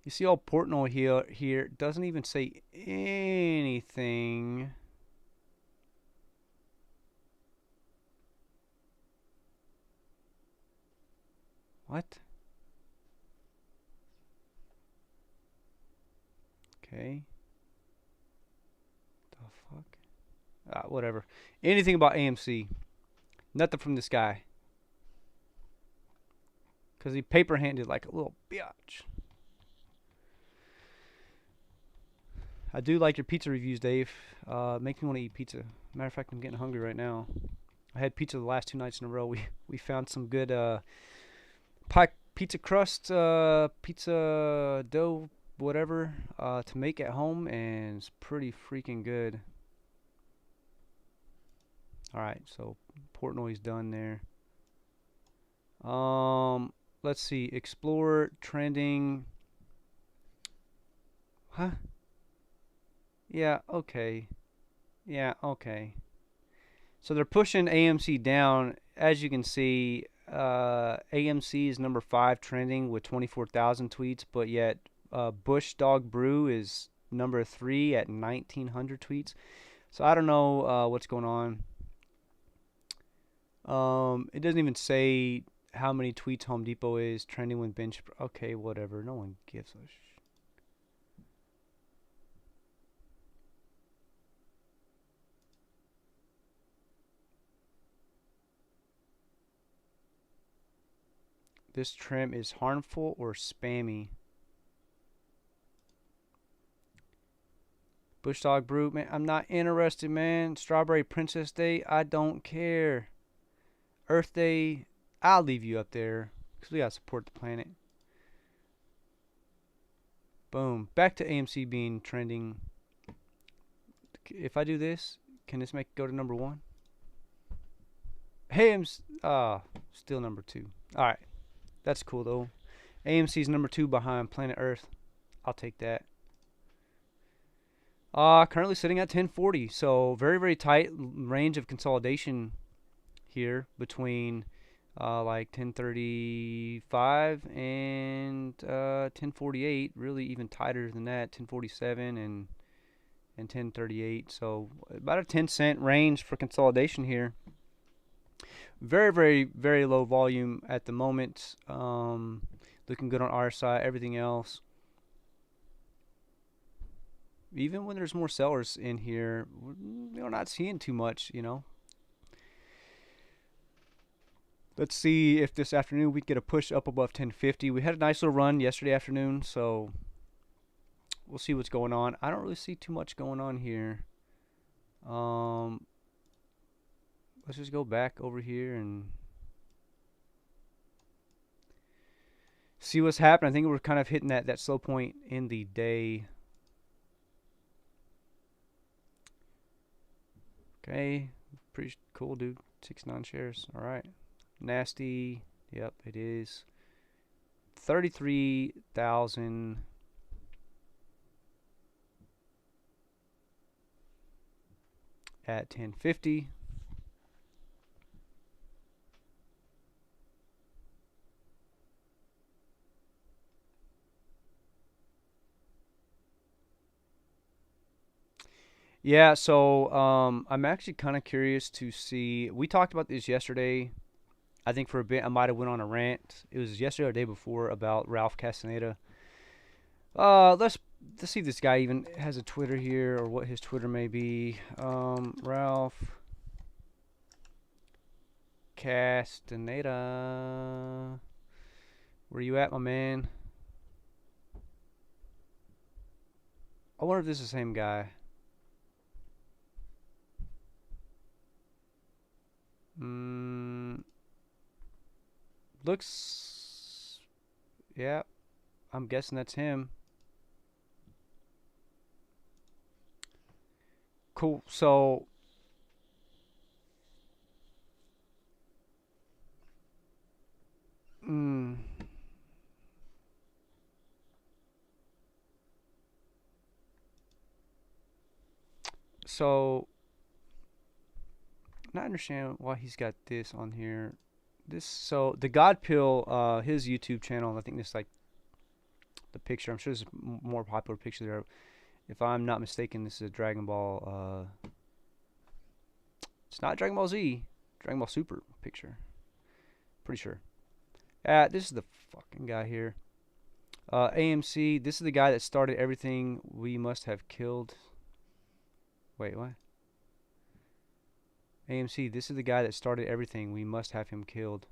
You see old Portnoy here doesn't even say anything. What? Okay. The fuck? Whatever. Anything about AMC. Nothing from this guy. Because he paper-handed like a little bitch. I do like your pizza reviews, Dave. Makes me want to eat pizza. Matter of fact, I'm getting hungry right now. I had pizza the last 2 nights in a row. We found some good pizza crust, pizza dough, whatever, to make at home, and it's pretty freaking good. All right, so Portnoy's done there. Let's see. Explore trending. Huh? Yeah, okay. Yeah, okay. So they're pushing AMC down. As you can see, AMC is number 5 trending with 24,000 tweets, but yet Bush Dog Brew is number 3 at 1,900 tweets. So I don't know what's going on. It doesn't even say how many tweets Home Depot is trending with bench. Okay, whatever. No one gives a This trim is harmful or spammy. Bush Dog Brew, man, I'm not interested, man. Strawberry Princess Day, I don't care. Earth Day, I'll leave you up there because we gotta support the planet. Boom. Back to AMC being trending. If I do this, can this make it go to number 1? Hey, still number 2. Alright. That's cool though. AMC's number 2 behind Planet Earth. I'll take that. Currently sitting at 1040. So very, very tight range of consolidation here between like 1035 and 1048. Really even tighter than that, 1047 and 1038. So about a 10-cent range for consolidation here. Very, very, very low volume at the moment. Looking good on our side. Everything else, even when there's more sellers in here, we're not seeing too much, you know. Let's see if this afternoon we can get a push up above 1050. We had a nice little run yesterday afternoon, so we'll see what's going on. I don't really see too much going on here. Let's just go back over here and see what's happening. I think we're kind of hitting that slow point in the day. Okay, pretty cool, dude. 69 shares. All right. Nasty. Yep, it is. 33,000. At 1050. Yeah, so I'm actually kind of curious to see. We talked about this yesterday. I think for a bit I might have went on a rant. It was yesterday or the day before about Ralph Castaneda. Let's see if this guy even has a Twitter here or what his Twitter may be. Ralph Castaneda. Where you at, my man? I wonder if this is the same guy. Looks, yeah, I'm guessing that's him. Cool. So so not understand why he's got this on here. So the God Pill, his YouTube channel, I think this is like the picture. I'm sure there's a more popular picture there. If I'm not mistaken, this is a Dragon Ball. It's not Dragon Ball Z, Dragon Ball Super picture. Pretty sure. This is the fucking guy here. AMC. This is the guy that started everything. We must have killed. Wait, what? AMC, this is the guy that started everything. We must have him killed.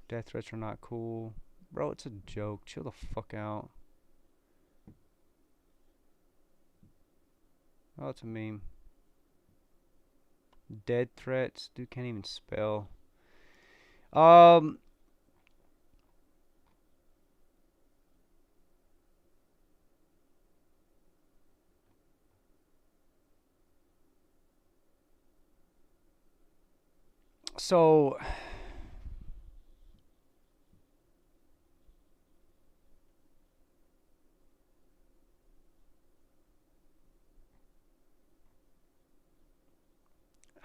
Death threats are not cool. Bro, it's a joke. Chill the fuck out. Oh, it's a meme. Dead threats. Dude can't even spell. So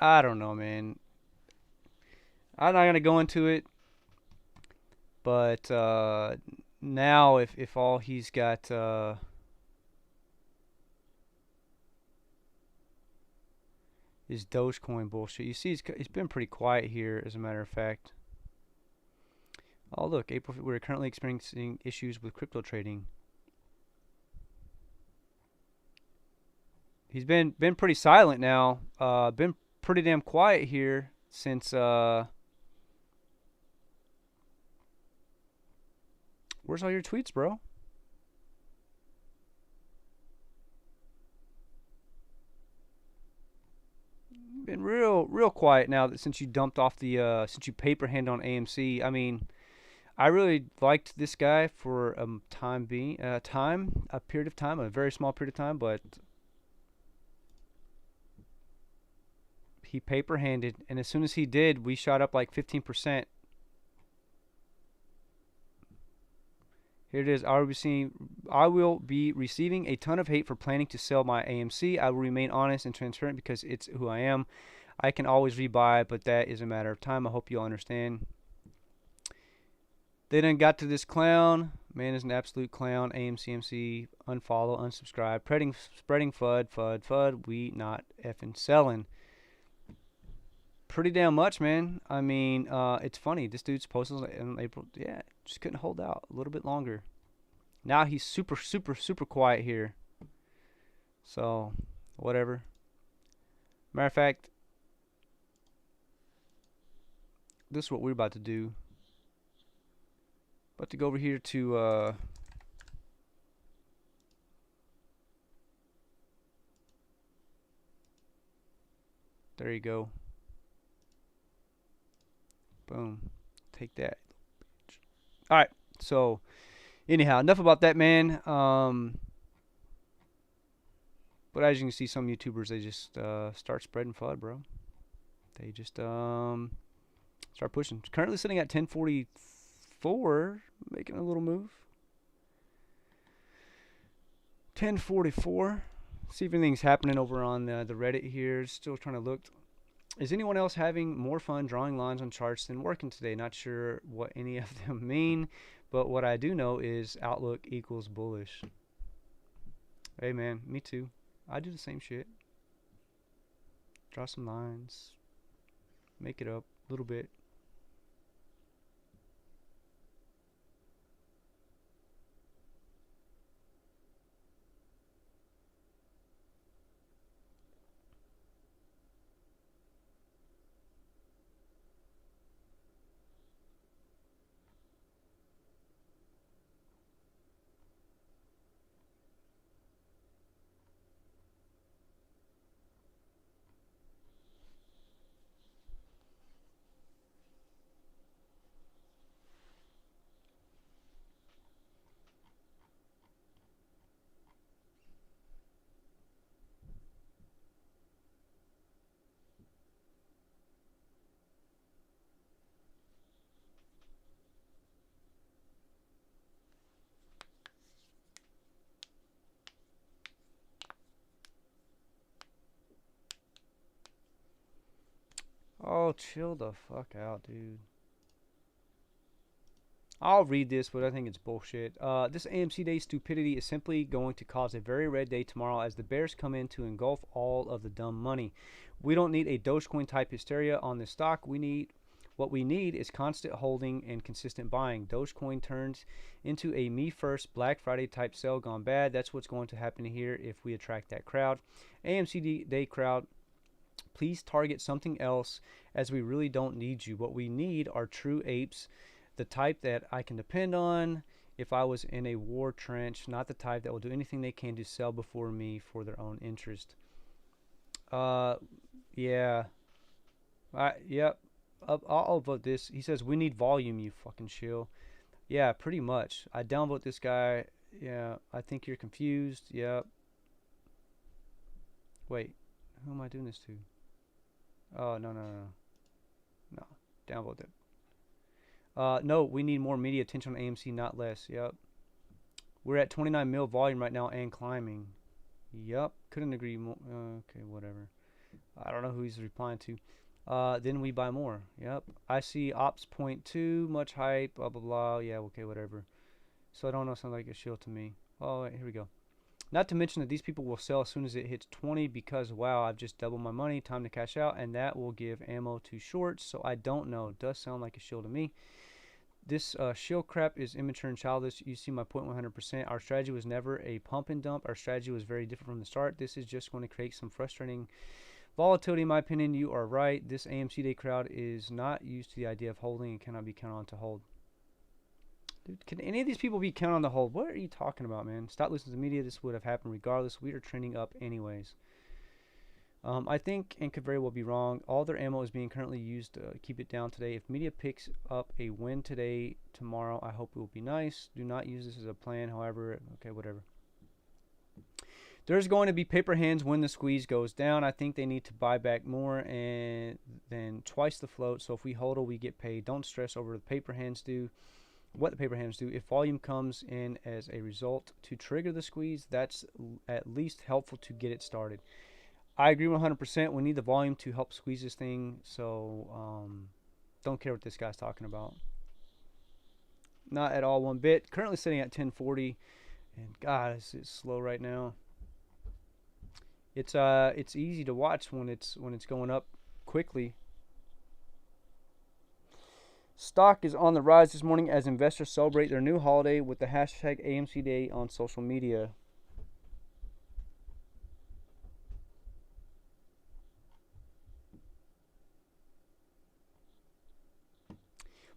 I don't know, man. I'm not gonna go into it, but now if all he's got is Dogecoin bullshit. You see, he's been pretty quiet here, as a matter of fact. Oh look, April. We're currently experiencing issues with crypto trading. He's been pretty silent now. Been pretty damn quiet here since where's all your tweets, bro? Been real quiet now that since you dumped off the since you paper hand on AMC. I mean, I really liked this guy for a period of time, a very small period of time, but he paper handed, and as soon as he did, we shot up like 15%. Here it is. I will be receiving a ton of hate for planning to sell my AMC. I will remain honest and transparent because it's who I am. I can always rebuy, but that is a matter of time. I hope you all understand. They done got to this clown. Man is an absolute clown. AMCMC, unfollow, unsubscribe. Spreading FUD. We not effing selling. Pretty damn much, man. I mean, it's funny. This dude's posted in April. Yeah, just couldn't hold out a little bit longer. Now he's super quiet here. So, whatever. Matter of fact, this is what we're about to do. About to go over here to there you go. Boom. Take that. Alright, so anyhow, enough about that, man. But as you can see, some YouTubers, they just start spreading FUD, bro. They just start pushing. It's currently sitting at 1044, making a little move. 1044. See if anything's happening over on the Reddit here. Still trying to look. Is anyone else having more fun drawing lines on charts than working today? Not sure what any of them mean, but what I do know is outlook equals bullish. Hey man, me too. I do the same shit. Draw some lines. Make it up a little bit. Oh, chill the fuck out, dude. I'll read this, but I think it's bullshit. This AMC Day stupidity is simply going to cause a very red day tomorrow as the bears come in to engulf all of the dumb money. We don't need a Dogecoin type hysteria on this stock. What we need is constant holding and consistent buying. Dogecoin turns into a me first Black Friday type sale gone bad. That's what's going to happen here if we attract that crowd. AMC Day crowd, please target something else as we really don't need you. What we need are true apes, the type that I can depend on if I was in a war trench, not the type that will do anything they can to sell before me for their own interest. Yeah. Yep. I'll vote this. He says, we need volume, you fucking shill. Yeah, pretty much. I downvote this guy. Yeah, I think you're confused. Yep. Wait. Who am I doing this to? Oh, no. No. Downvote that. No, we need more media attention on AMC, not less. Yep. We're at 29 mil volume right now and climbing. Yep. Couldn't agree more. Okay, whatever. I don't know who he's replying to. Then we buy more. Yep. I see ops point 2, much hype, blah, blah, blah. Yeah, okay, whatever. So I don't know, sounds like a shield to me. Oh, wait, here we go. Not to mention that these people will sell as soon as it hits 20 because, wow, I've just doubled my money. Time to cash out, and that will give ammo to shorts. So I don't know. It does sound like a shield to me. This shield crap is immature and childish. You see my point 100%. Our strategy was never a pump and dump. Our strategy was very different from the start. This is just going to create some frustrating volatility, in my opinion. You are right. This AMC Day crowd is not used to the idea of holding and cannot be counted on to hold. Dude, can any of these people be counted on to hold? What are you talking about, man? Stop listening to the media. This would have happened regardless. We are trending up anyways. I think, and could very well be wrong, all their ammo is being currently used to keep it down today. If media picks up a win today, tomorrow, I hope it will be nice. Do not use this as a plan, however. Okay, whatever. There's going to be paper hands when the squeeze goes down. I think they need to buy back more and then twice the float. So if we hold it, we get paid. Don't stress over the paper hands do. What the paper hands do. If volume comes in as a result to trigger the squeeze, that's at least helpful to get it started. I agree 100%. We need the volume to help squeeze this thing. So don't care what this guy's talking about. Not at all one bit. Currently sitting at 1040, and God, it's slow right now. It's easy to watch when it's going up quickly. Stock is on the rise this morning as investors celebrate their new holiday with the hashtag AMC Day on social media.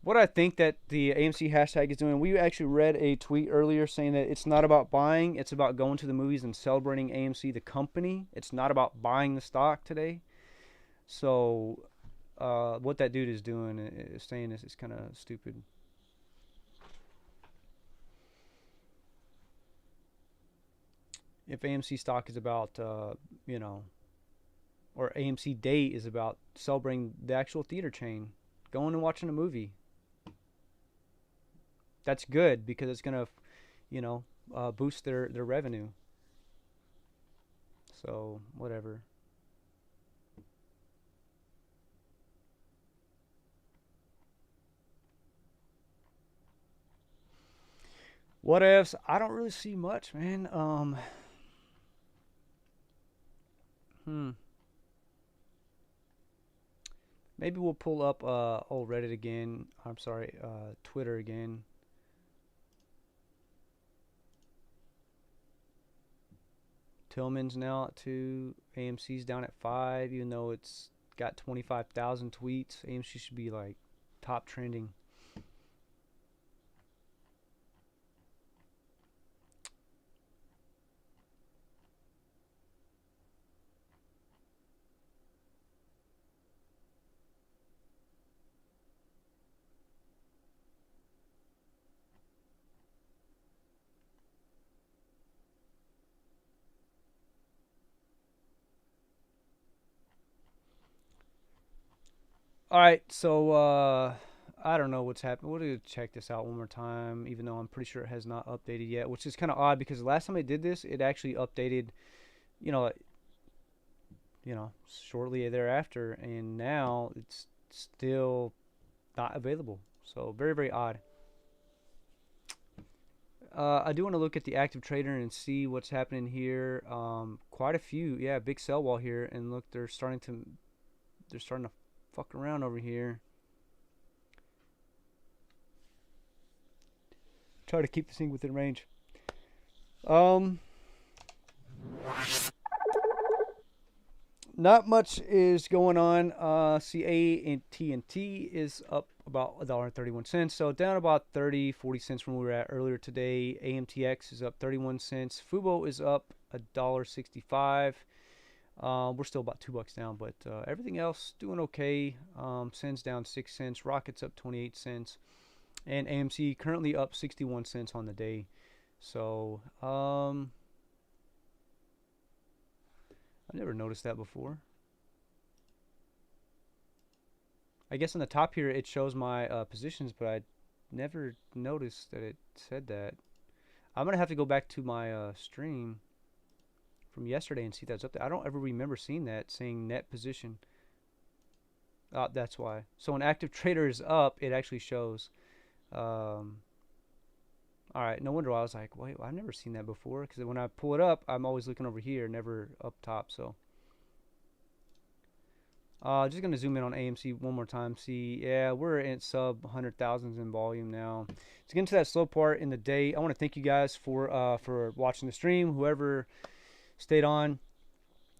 What I think that the AMC hashtag is doing, we actually read a tweet earlier saying that it's not about buying, it's about going to the movies and celebrating AMC, the company. It's not about buying the stock today. So what that dude is doing is saying this is kind of stupid. If AMC stock is about, you know, or AMC Day is about celebrating the actual theater chain, going and watching a movie. That's good because it's going to, you know, boost their revenue. So, whatever. What ifs? I don't really see much, man. Maybe we'll pull up old Reddit again. I'm sorry, Twitter again. Tillman's now at 2. AMC's down at 5, even though it's got 25,000 tweets. AMC should be like top trending. All right, so I don't know what's happened. We'll check this out one more time, even though I'm pretty sure it has not updated yet, which is kind of odd because the last time I did this, it actually updated, you know, shortly thereafter, and now it's still not available. So very, very odd. I do want to look at the active trader and see what's happening here. Quite a few, yeah, big sell wall here, and look, they're starting to fuck around over here. Try to keep this thing within range. Not much is going on. CA and TNT is up about $1.31, so down about 30-40 cents from where we were at earlier today. AMTX is up 31 cents. Fubo is up $1.65. We're still about $2 down, but everything else doing okay. Cents down 6 cents. Rockets up 28 cents, and AMC currently up 61 cents on the day. So I've never noticed that before. I guess on the top here it shows my positions, but I never noticed that it said that. I'm gonna have to go back to my stream from yesterday and see that's up there. I don't ever remember seeing that, saying net position. That's why. So when active trader is up, it actually shows. All right, no wonder why I was like, wait, I've never seen that before. Because when I pull it up, I'm always looking over here, never up top. So just gonna zoom in on AMC one more time. See, yeah, we're in sub 100,000s in volume now. To get into that slow part in the day, I want to thank you guys for watching the stream. Whoever stayed on,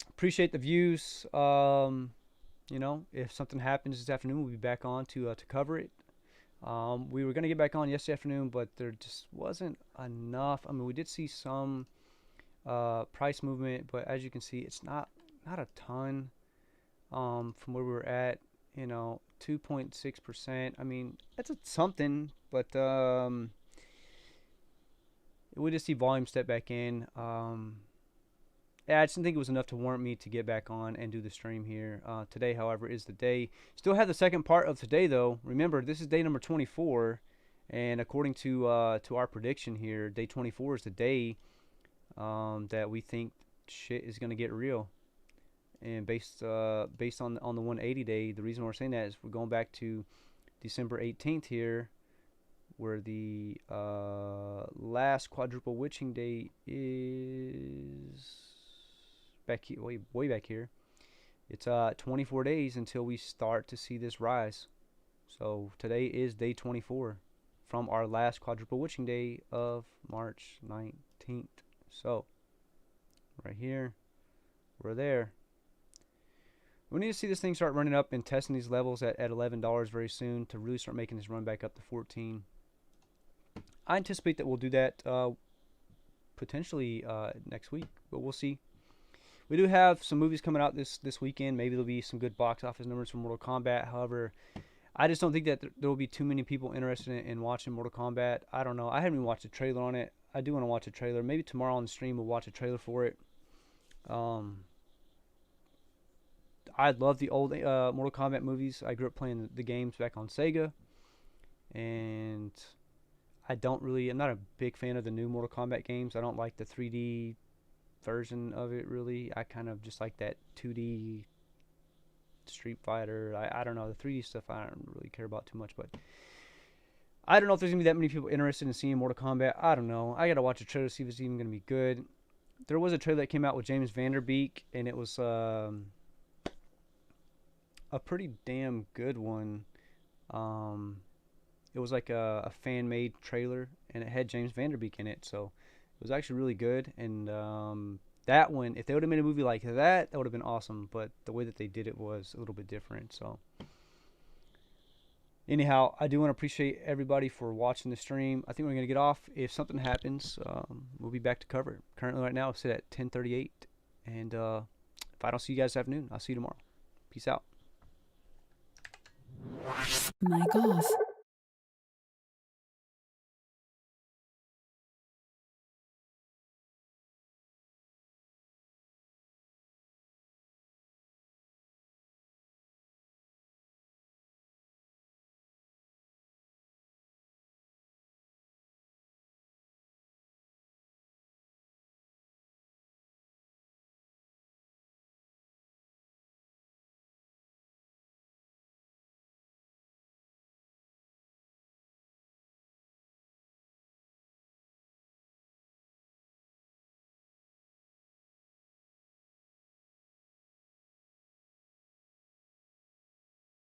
appreciate the views. You know, if something happens this afternoon, we'll be back on to cover it. We were gonna get back on yesterday afternoon, but there just wasn't enough. I mean, we did see some price movement, but as you can see, it's not a ton. From where we were at, you know, 2.6%. I mean, that's something, but we just see volume step back in. Yeah, I just didn't think it was enough to warrant me to get back on and do the stream here. Today, however, is the day. Still have the second part of today, though. Remember, this is day number 24, and according to our prediction here, day 24 is the day that we think shit is gonna get real. And based on the 180 day, the reason we're saying that is we're going back to December 18th here, where the last quadruple witching day is back here, way back here. It's 24 days until we start to see this rise. So today is day 24 from our last quadruple witching day of March 19th. So right here, we're there. We need to see this thing start running up and testing these levels at $11 very soon to really start making this run back up to 14. I anticipate that we'll do that potentially next week, but we'll see. We do have some movies coming out this weekend. Maybe there'll be some good box office numbers from Mortal Kombat. However, I just don't think that there will be too many people interested in watching Mortal Kombat. I don't know. I haven't even watched a trailer on it. I do want to watch a trailer. Maybe tomorrow on the stream we'll watch a trailer for it. I love the old Mortal Kombat movies. I grew up playing the games back on Sega, and I'm not a big fan of the new Mortal Kombat games. I don't like the 3D version of it, really. I kind of just like that 2D Street Fighter. I don't know, the 3D stuff I don't really care about too much, but I don't know if there's gonna be that many people interested in seeing Mortal Kombat. I don't know. I gotta watch a trailer to see if it's even gonna be good. There was a trailer that came out with James Van Der Beek, and it was a pretty damn good one. It was like a fan-made trailer, and it had James Van Der Beek in it, so it was actually really good. And that one, if they would have made a movie like that, that would have been awesome. But the way that they did it was a little bit different. So anyhow, I do want to appreciate everybody for watching the stream. I think we're gonna get off. If something happens, we'll be back to cover it. Currently, right now, it's set at 10:38, and if I don't see you guys this afternoon, I'll see you tomorrow. Peace out. Mic off.